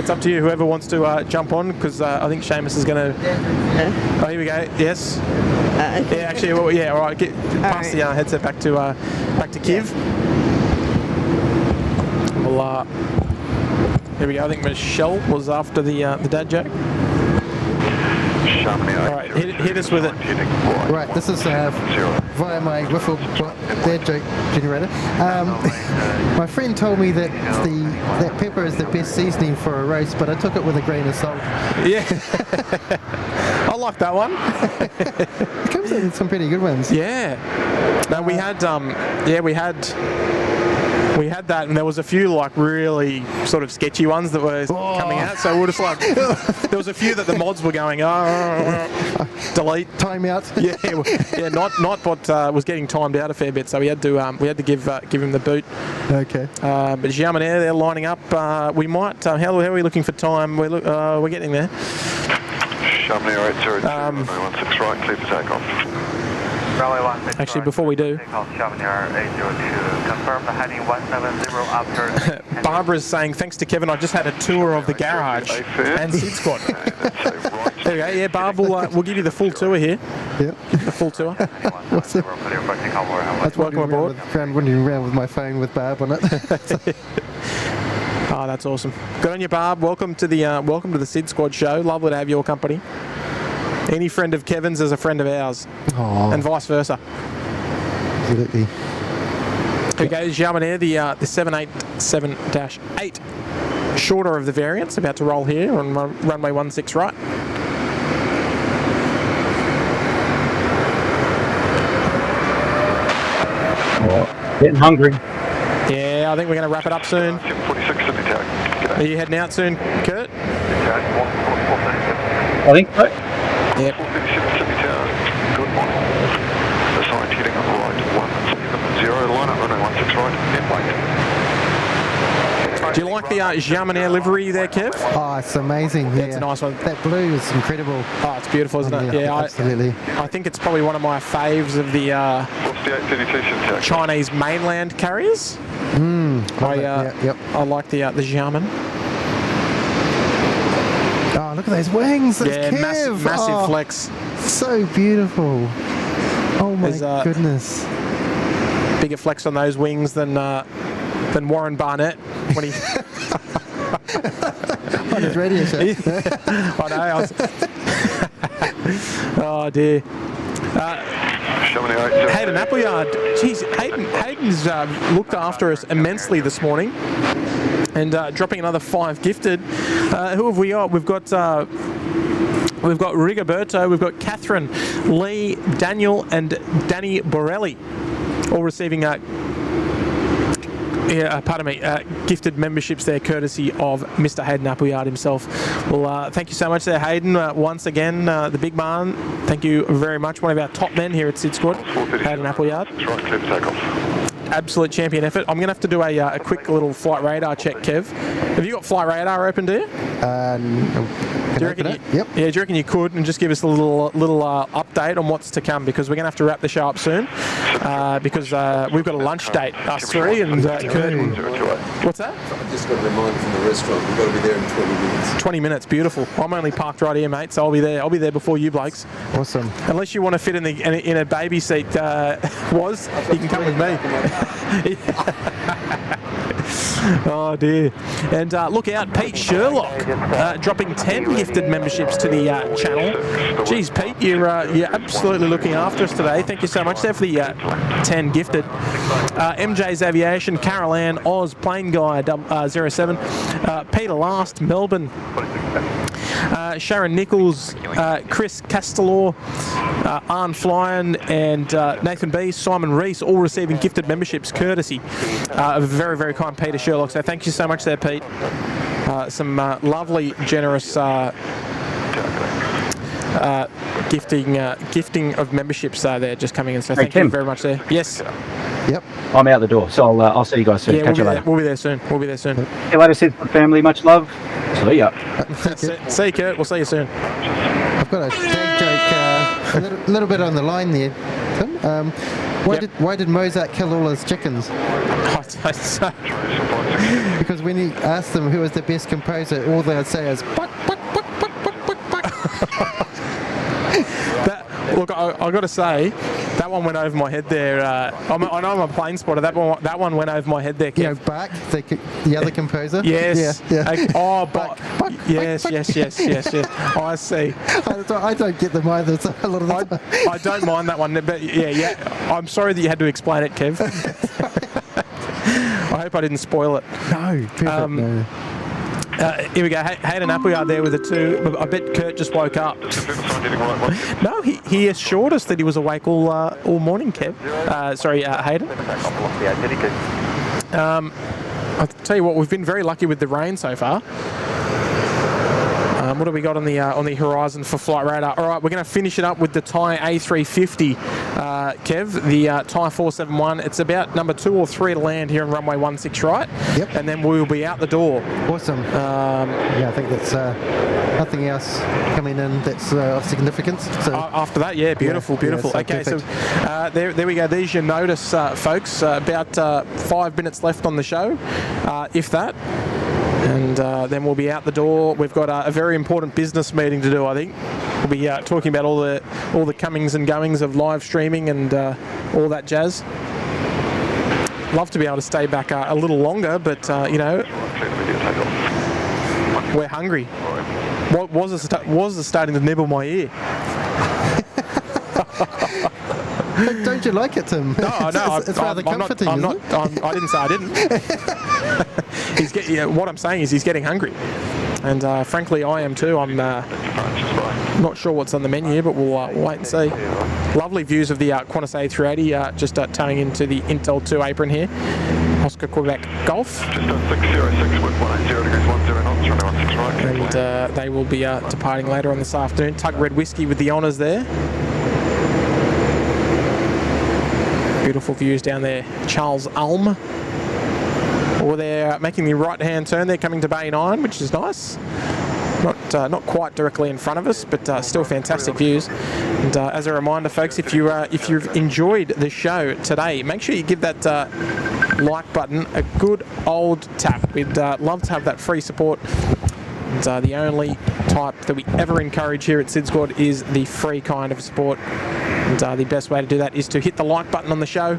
[SPEAKER 1] up to you. Whoever wants to jump on, because I think Seamus is going to. Oh, here we go. Yes. Yeah, actually, well, yeah. All right. Pass the headset back to Kiv. Well, here we go. I think Michelle was after the dad joke. All right, hit us with it.
[SPEAKER 7] Right, this is via my wiffle dad joke generator. My friend told me that that pepper is the best seasoning for a roast, but I took it with a grain of salt.
[SPEAKER 1] Yeah, I like that one.
[SPEAKER 7] It comes in some pretty good ones.
[SPEAKER 1] Yeah. No, we had that, and there was a few like really sort of sketchy ones that were coming out. So we're just like, there was a few that the mods were going, delete,
[SPEAKER 7] timeout.
[SPEAKER 1] Yeah, not what was getting timed out a fair bit. So we had to give him the boot.
[SPEAKER 7] Okay.
[SPEAKER 1] But Xiamen Air, they're lining up. We might. How are we looking for time? We're getting there.
[SPEAKER 5] Xiamen Air 802, 16 right, clear for takeoff.
[SPEAKER 1] Actually, before we do,
[SPEAKER 3] Confirm the heading 170 after.
[SPEAKER 1] Barbara's saying, thanks to Kevin, I just had a tour of the garage and SydSquad. There we go. Yeah, Barb, we'll give you the full tour here.
[SPEAKER 7] Yep.
[SPEAKER 1] The full tour.
[SPEAKER 7] What's it?
[SPEAKER 1] That's welcome aboard.
[SPEAKER 7] Wandering around with my phone with Barb on it.
[SPEAKER 1] Oh, that's awesome. Good on you, Barb. Welcome to the SydSquad show. Lovely to have your company. Any friend of Kevin's is a friend of ours, and vice versa.
[SPEAKER 7] Absolutely.
[SPEAKER 1] Here goes Xiamen Air, the 787-8, shorter of the variants, about to roll here on runway 16 right.
[SPEAKER 6] Getting hungry.
[SPEAKER 1] Yeah, I think we're going to wrap it up soon.
[SPEAKER 5] 46 in the tower.
[SPEAKER 1] Are you heading out soon, Kurt?
[SPEAKER 6] I think so.
[SPEAKER 1] Yep.
[SPEAKER 5] 437 Sydney Tower. Good morning. Assigned heading on right 170, line up runway 16 right,
[SPEAKER 1] Do you like the Xiamen Air livery there, Kev?
[SPEAKER 7] Oh, it's amazing. Yeah,
[SPEAKER 1] it's a nice one.
[SPEAKER 7] That blue is incredible.
[SPEAKER 1] Oh, it's beautiful, isn't it? Yeah,
[SPEAKER 7] absolutely.
[SPEAKER 1] I think it's probably one of my faves of the Chinese mainland carriers. I like the Xiamen.
[SPEAKER 7] Oh, look at those wings. That's
[SPEAKER 1] massive flex.
[SPEAKER 7] So beautiful. Oh my goodness.
[SPEAKER 1] Bigger flex on those wings than Warren Barnett when he
[SPEAKER 7] on his radio show.
[SPEAKER 1] I know. Oh dear. Hayden Appleyard. Jeez, Hayden's looked after us immensely this morning. And dropping another 5 gifted. Who have we got? We've got Rigoberto, we've got Catherine, Lee, Daniel, and Danny Borelli, all receiving gifted memberships there, courtesy of Mr. Hayden Appleyard himself. Well, thank you so much there, Hayden. Once again, the big man, thank you very much. One of our top men here at SydSquad, Hayden Appleyard. absolute champion effort. I'm going to have to do a quick little flight radar check, Kev. Have you got flight radar open, do you?
[SPEAKER 7] Do
[SPEAKER 1] you reckon
[SPEAKER 7] Yep.
[SPEAKER 1] Yeah, do you reckon you could and just give us a little update on what's to come, because we're going to have to wrap the show up soon because we've got a lunch date, us three, and Kurt. What's that?
[SPEAKER 8] I've just got a reminder from the restaurant. We've got to be there in 20 minutes.
[SPEAKER 1] 20 minutes, beautiful. I'm only parked right here, mate, so I'll be there. I'll be there before you blokes.
[SPEAKER 7] Awesome.
[SPEAKER 1] Unless you want to fit in a baby seat, was you can come with me. Oh dear. And look out, Pete Sherlock dropping 10 gifted memberships to the channel. Jeez, Pete, you're absolutely looking after us today. Thank you so much there for the 10 gifted. MJ's Aviation, Carol Ann, Oz, Plane Guy 07, Peter Last, Melbourne, Sharon Nichols, Chris Castellor, Arne Flyen, and Nathan B, Simon Reese, all receiving gifted memberships courtesy of a very, very kind Peter Sherlock. So thank you so much there, Pete. Some lovely, generous gifting of memberships there just coming in. So thank you very much there. Yes.
[SPEAKER 7] Yep.
[SPEAKER 6] I'm out the door, so I'll see you guys soon.
[SPEAKER 1] Yeah,
[SPEAKER 6] Catch you later.
[SPEAKER 1] We'll be there soon.
[SPEAKER 6] See you later, SydSquad family. Much love. See ya.
[SPEAKER 1] See you, Kurt. We'll see you soon.
[SPEAKER 7] I've got a dad joke, a little bit on the line there, Tim. Why did Mozart kill all his chickens? Because when he asked them who was the best composer, all they would say is "buck, buck, buck, buck, buck, buck, buck."
[SPEAKER 1] Look, I got to say, that one went over my head there. I know I'm a plane spotter. That one went over my head there, Kev.
[SPEAKER 7] You know, Bach, the other composer.
[SPEAKER 1] Yes.
[SPEAKER 7] Yeah.
[SPEAKER 1] Okay. Oh, Bach. Yes. I see.
[SPEAKER 7] I don't get them either. So a lot of the time.
[SPEAKER 1] I don't mind that one, but yeah. I'm sorry that you had to explain it, Kev. I hope I didn't spoil it.
[SPEAKER 7] No, perfect. No.
[SPEAKER 1] Here we go. Hayden Appleyard there with a 2. I bet Kurt just woke up. No, he assured us that he was awake all morning, Kev. Sorry, Hayden. I'll tell you what, we've been very lucky with the rain so far. What have we got on the horizon for flight radar? All right, we're going to finish it up with the Thai A350, Kev, the Thai 471. It's about number 2 or 3 to land here on runway 16 right.
[SPEAKER 7] Yep.
[SPEAKER 1] And then we will be out the door.
[SPEAKER 7] Awesome. I think that's nothing else coming in that's of significance. So
[SPEAKER 1] after that, beautiful.
[SPEAKER 7] So
[SPEAKER 1] okay,
[SPEAKER 7] perfect.
[SPEAKER 1] so there we go. There's your notice, folks. About 5 minutes left on the show, if that. And then we'll be out the door. We've got a very important business meeting to do, I think. We'll be talking about all the comings and goings of live streaming and all that jazz. Love to be able to stay back a little longer, but we're hungry. What was starting to nibble my ear?
[SPEAKER 7] don't you like it, Tim?
[SPEAKER 1] No.
[SPEAKER 7] It's rather comforting.
[SPEAKER 1] I didn't say I didn't. What I'm saying is he's getting hungry, and frankly, I am too. I'm not sure what's on the menu, but we'll wait and see. Lovely views of the Qantas A380 just towing into the Intel 2 apron here. Oscar Quebec Golf. And they will be departing later on this afternoon. Tug Red Whiskey with the honours there. Beautiful views down there. Charles Ulm. Or they're making the right-hand turn. They're coming to Bay 9, which is nice. Not quite directly in front of us, but still fantastic views. And as a reminder, folks, if you've enjoyed the show today, make sure you give that like button a good old tap. We'd love to have that free support. And the only type that we ever encourage here at SydSquad is the free kind of support. And the best way to do that is to hit the like button on the show.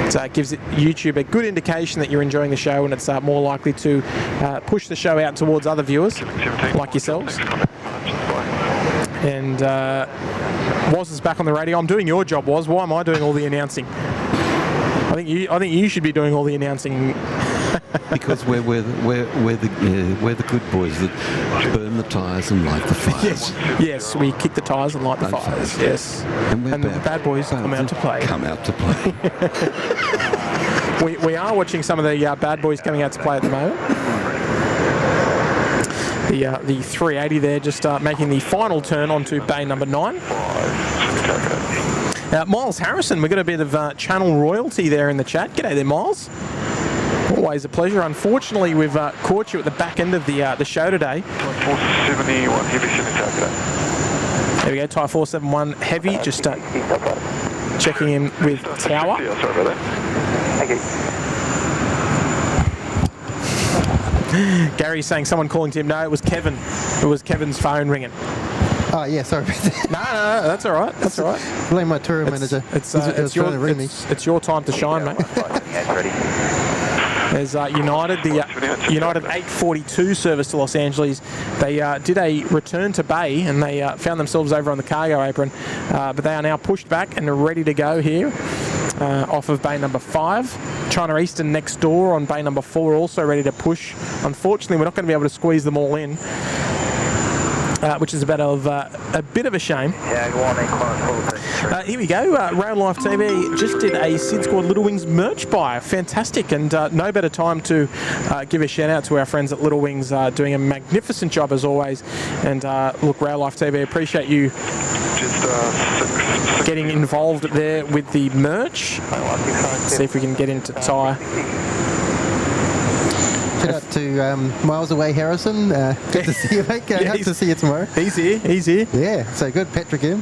[SPEAKER 1] It gives YouTube a good indication that you're enjoying the show, and it's more likely to push the show out towards other viewers like yourselves. And Woz is back on the radio. I'm doing your job, Woz. Why am I doing all the announcing? I think you should be doing all the announcing.
[SPEAKER 8] Because we're the good boys that burn the tyres and light the fires.
[SPEAKER 1] Yes, we kick the tyres and light the fires. Yes, and the bad boys come out to play. We are watching some of the bad boys coming out to play at the moment. The 380 there, just making the final turn onto bay number 9. Miles Harrison, we've got a bit of channel royalty there in the chat. G'day there, Miles. Always a pleasure. Unfortunately, we've caught you at the back end of the show today.
[SPEAKER 3] 471 heavy shooting today.
[SPEAKER 1] There we go, Type 471 Heavy, just checking in with Tower.
[SPEAKER 3] Yeah, sorry about that.
[SPEAKER 1] Gary's saying someone calling to him. No, it was Kevin. It was Kevin's phone ringing.
[SPEAKER 7] Oh, yeah, sorry about that.
[SPEAKER 1] No, that's all right. That's all right.
[SPEAKER 7] Blame my tour manager.
[SPEAKER 1] It's your time to shine, mate. There's United, the United 842 service to Los Angeles. They did a return to bay and they found themselves over on the cargo apron, but they are now pushed back and are ready to go here off of bay number 5. China Eastern next door on bay number 4 also ready to push. Unfortunately, we're not going to be able to squeeze them all in, which is a bit of a shame. Here we go. Rail Life TV just did a SydSquad Little Wings merch buy. Fantastic, and no better time to give a shout out to our friends at Little Wings, doing a magnificent job as always. And look, Rail Life TV, appreciate you getting involved there with the merch. See if we can get into Ty.
[SPEAKER 7] Shout out to Miles Away Harrison. Good to see you, mate. Hope to see you tomorrow.
[SPEAKER 1] He's here.
[SPEAKER 7] Yeah, so good. Patrick M.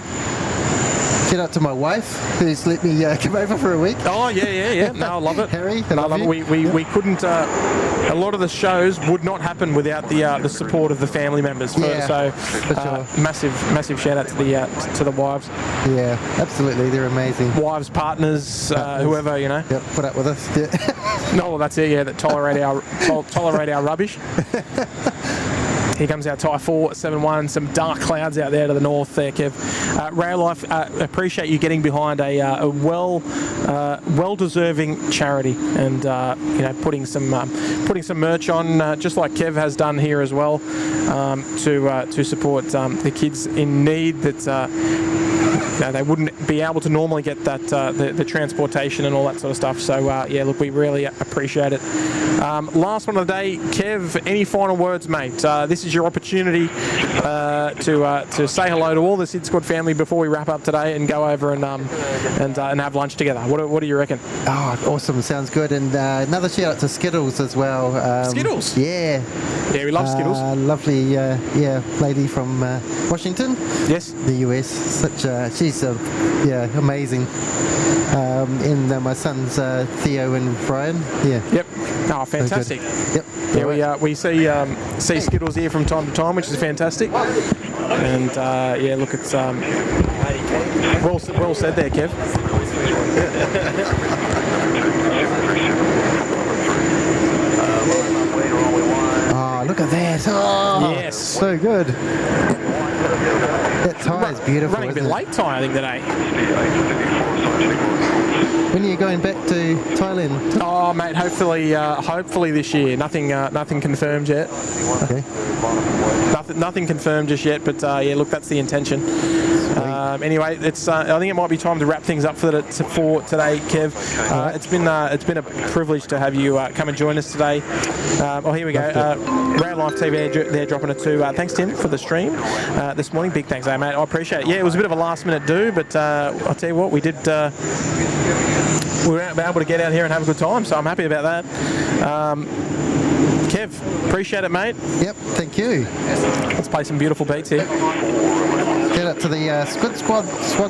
[SPEAKER 7] Shout out to my wife, who's let me come over for a week.
[SPEAKER 1] Oh, yeah. No, I love it.
[SPEAKER 7] Harry,
[SPEAKER 1] I love it. We couldn't... a lot of the shows would not happen without the support of the family members. For sure. Massive shout out to the wives.
[SPEAKER 7] Yeah, absolutely. They're amazing.
[SPEAKER 1] Wives, partners, whoever, you know.
[SPEAKER 7] Yep, put up with us. Yeah.
[SPEAKER 1] No, well, that's it, yeah, that tolerate our rubbish. Here comes our Type 471, some dark clouds out there to the north there, Kev. Rail Life, appreciate you getting behind a well-deserving charity and putting some merch on, just like Kev has done here as well, to support the kids in need that they wouldn't be able to normally get that the transportation and all that sort of stuff. So look, we really appreciate it. Last one of the day, Kev. Any final words, mate? This is your opportunity to say hello to all the SydSquad family before we wrap up today and go over and have lunch together. What do you reckon?
[SPEAKER 7] Oh, awesome! Sounds good. And another shout out to Skittles as well.
[SPEAKER 1] Skittles.
[SPEAKER 7] Yeah,
[SPEAKER 1] we love Skittles.
[SPEAKER 7] Lovely, lady from Washington.
[SPEAKER 1] Yes.
[SPEAKER 7] The US. She's amazing. And my sons Theo and Brian. Yeah.
[SPEAKER 1] Yep. Oh, fantastic.
[SPEAKER 7] Yep.
[SPEAKER 1] Yeah, we see Skittles here from time to time, which is fantastic. And look, it's well said there, Kev.
[SPEAKER 7] Oh, look at that! Oh,
[SPEAKER 1] yes,
[SPEAKER 7] so good. That tie is beautiful.
[SPEAKER 1] Running a bit late tie, I think, today.
[SPEAKER 7] When are you going back to Thailand?
[SPEAKER 1] Oh, mate, hopefully this year. Nothing confirmed yet.
[SPEAKER 7] Okay.
[SPEAKER 1] Nothing confirmed just yet, but look, that's the intention. Anyway, it's I think it might be time to wrap things up for today, Kev. It's been a privilege to have you come and join us today. Here we go. Rail Life TV, they're dropping it too. Thanks, Tim, for the stream this morning. Big thanks, mate. I appreciate it. Yeah, it was a bit of a last-minute do, but I'll tell you what, we did. We were able to get out here and have a good time, so I'm happy about that. Kev, appreciate it, mate.
[SPEAKER 7] Yep, thank you.
[SPEAKER 1] Let's play some beautiful beats here.
[SPEAKER 7] Shout out to the Squad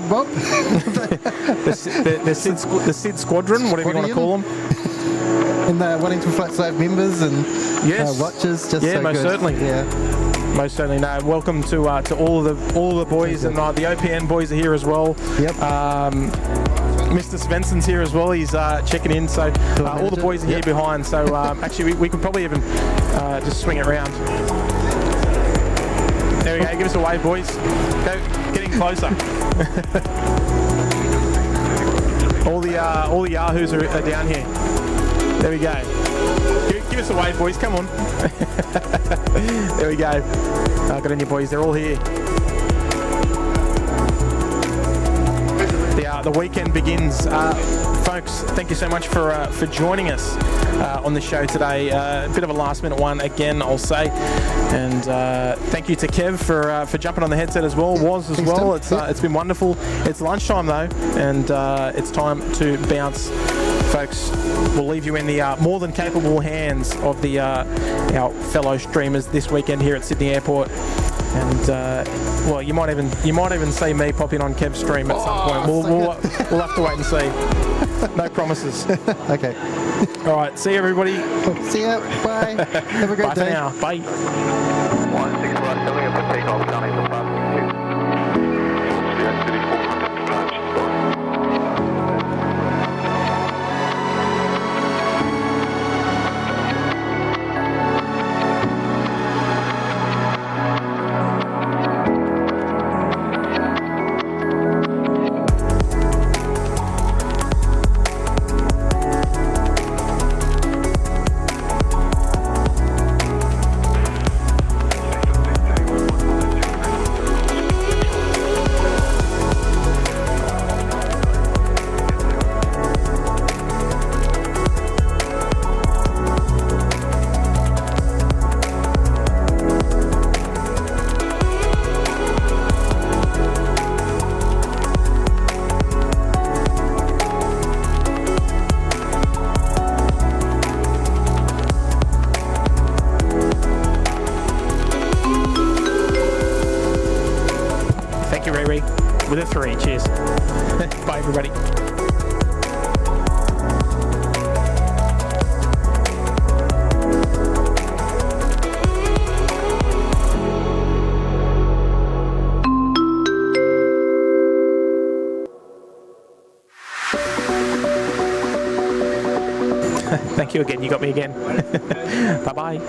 [SPEAKER 7] Bob.
[SPEAKER 1] the Syd Squadron, whatever you want to call them.
[SPEAKER 7] And the Wellington Flights Live members and watchers. Just so
[SPEAKER 1] most
[SPEAKER 7] good.
[SPEAKER 1] Certainly.
[SPEAKER 7] Yeah.
[SPEAKER 1] Most certainly. No, welcome to all the boys, and the OPN boys are here as well.
[SPEAKER 7] Yep.
[SPEAKER 1] Mr. Svensson's here as well. He's checking in. So all the boys are here behind. So actually, we could probably even just swing it around. There we go. Give us a wave, boys. Go, getting closer. all the Yahoos are down here. There we go. Give us a wave, boys. Come on. There we go. Good on you, boys. They're all here. The weekend begins. Folks, thank you so much for joining us on the show today. A bit of a last-minute one again, I'll say. And thank you to Kev for jumping on the headset as well. It's been wonderful. It's lunchtime though, and it's time to bounce. Folks, we'll leave you in the more than capable hands of the our fellow streamers this weekend here at Sydney Airport. And well, you might even see me pop in on Kev's stream at some point. We'll have to wait and see. No promises.
[SPEAKER 7] Okay.
[SPEAKER 1] All right. See you, everybody.
[SPEAKER 7] See ya. Bye. Have a great
[SPEAKER 1] Bye
[SPEAKER 7] day.
[SPEAKER 1] for now. Bye.
[SPEAKER 2] 16 right, coming up for takeoff, Connie, so fast.
[SPEAKER 1] With a 3. Cheers. Bye, everybody. Thank you again. You got me again. Bye-bye.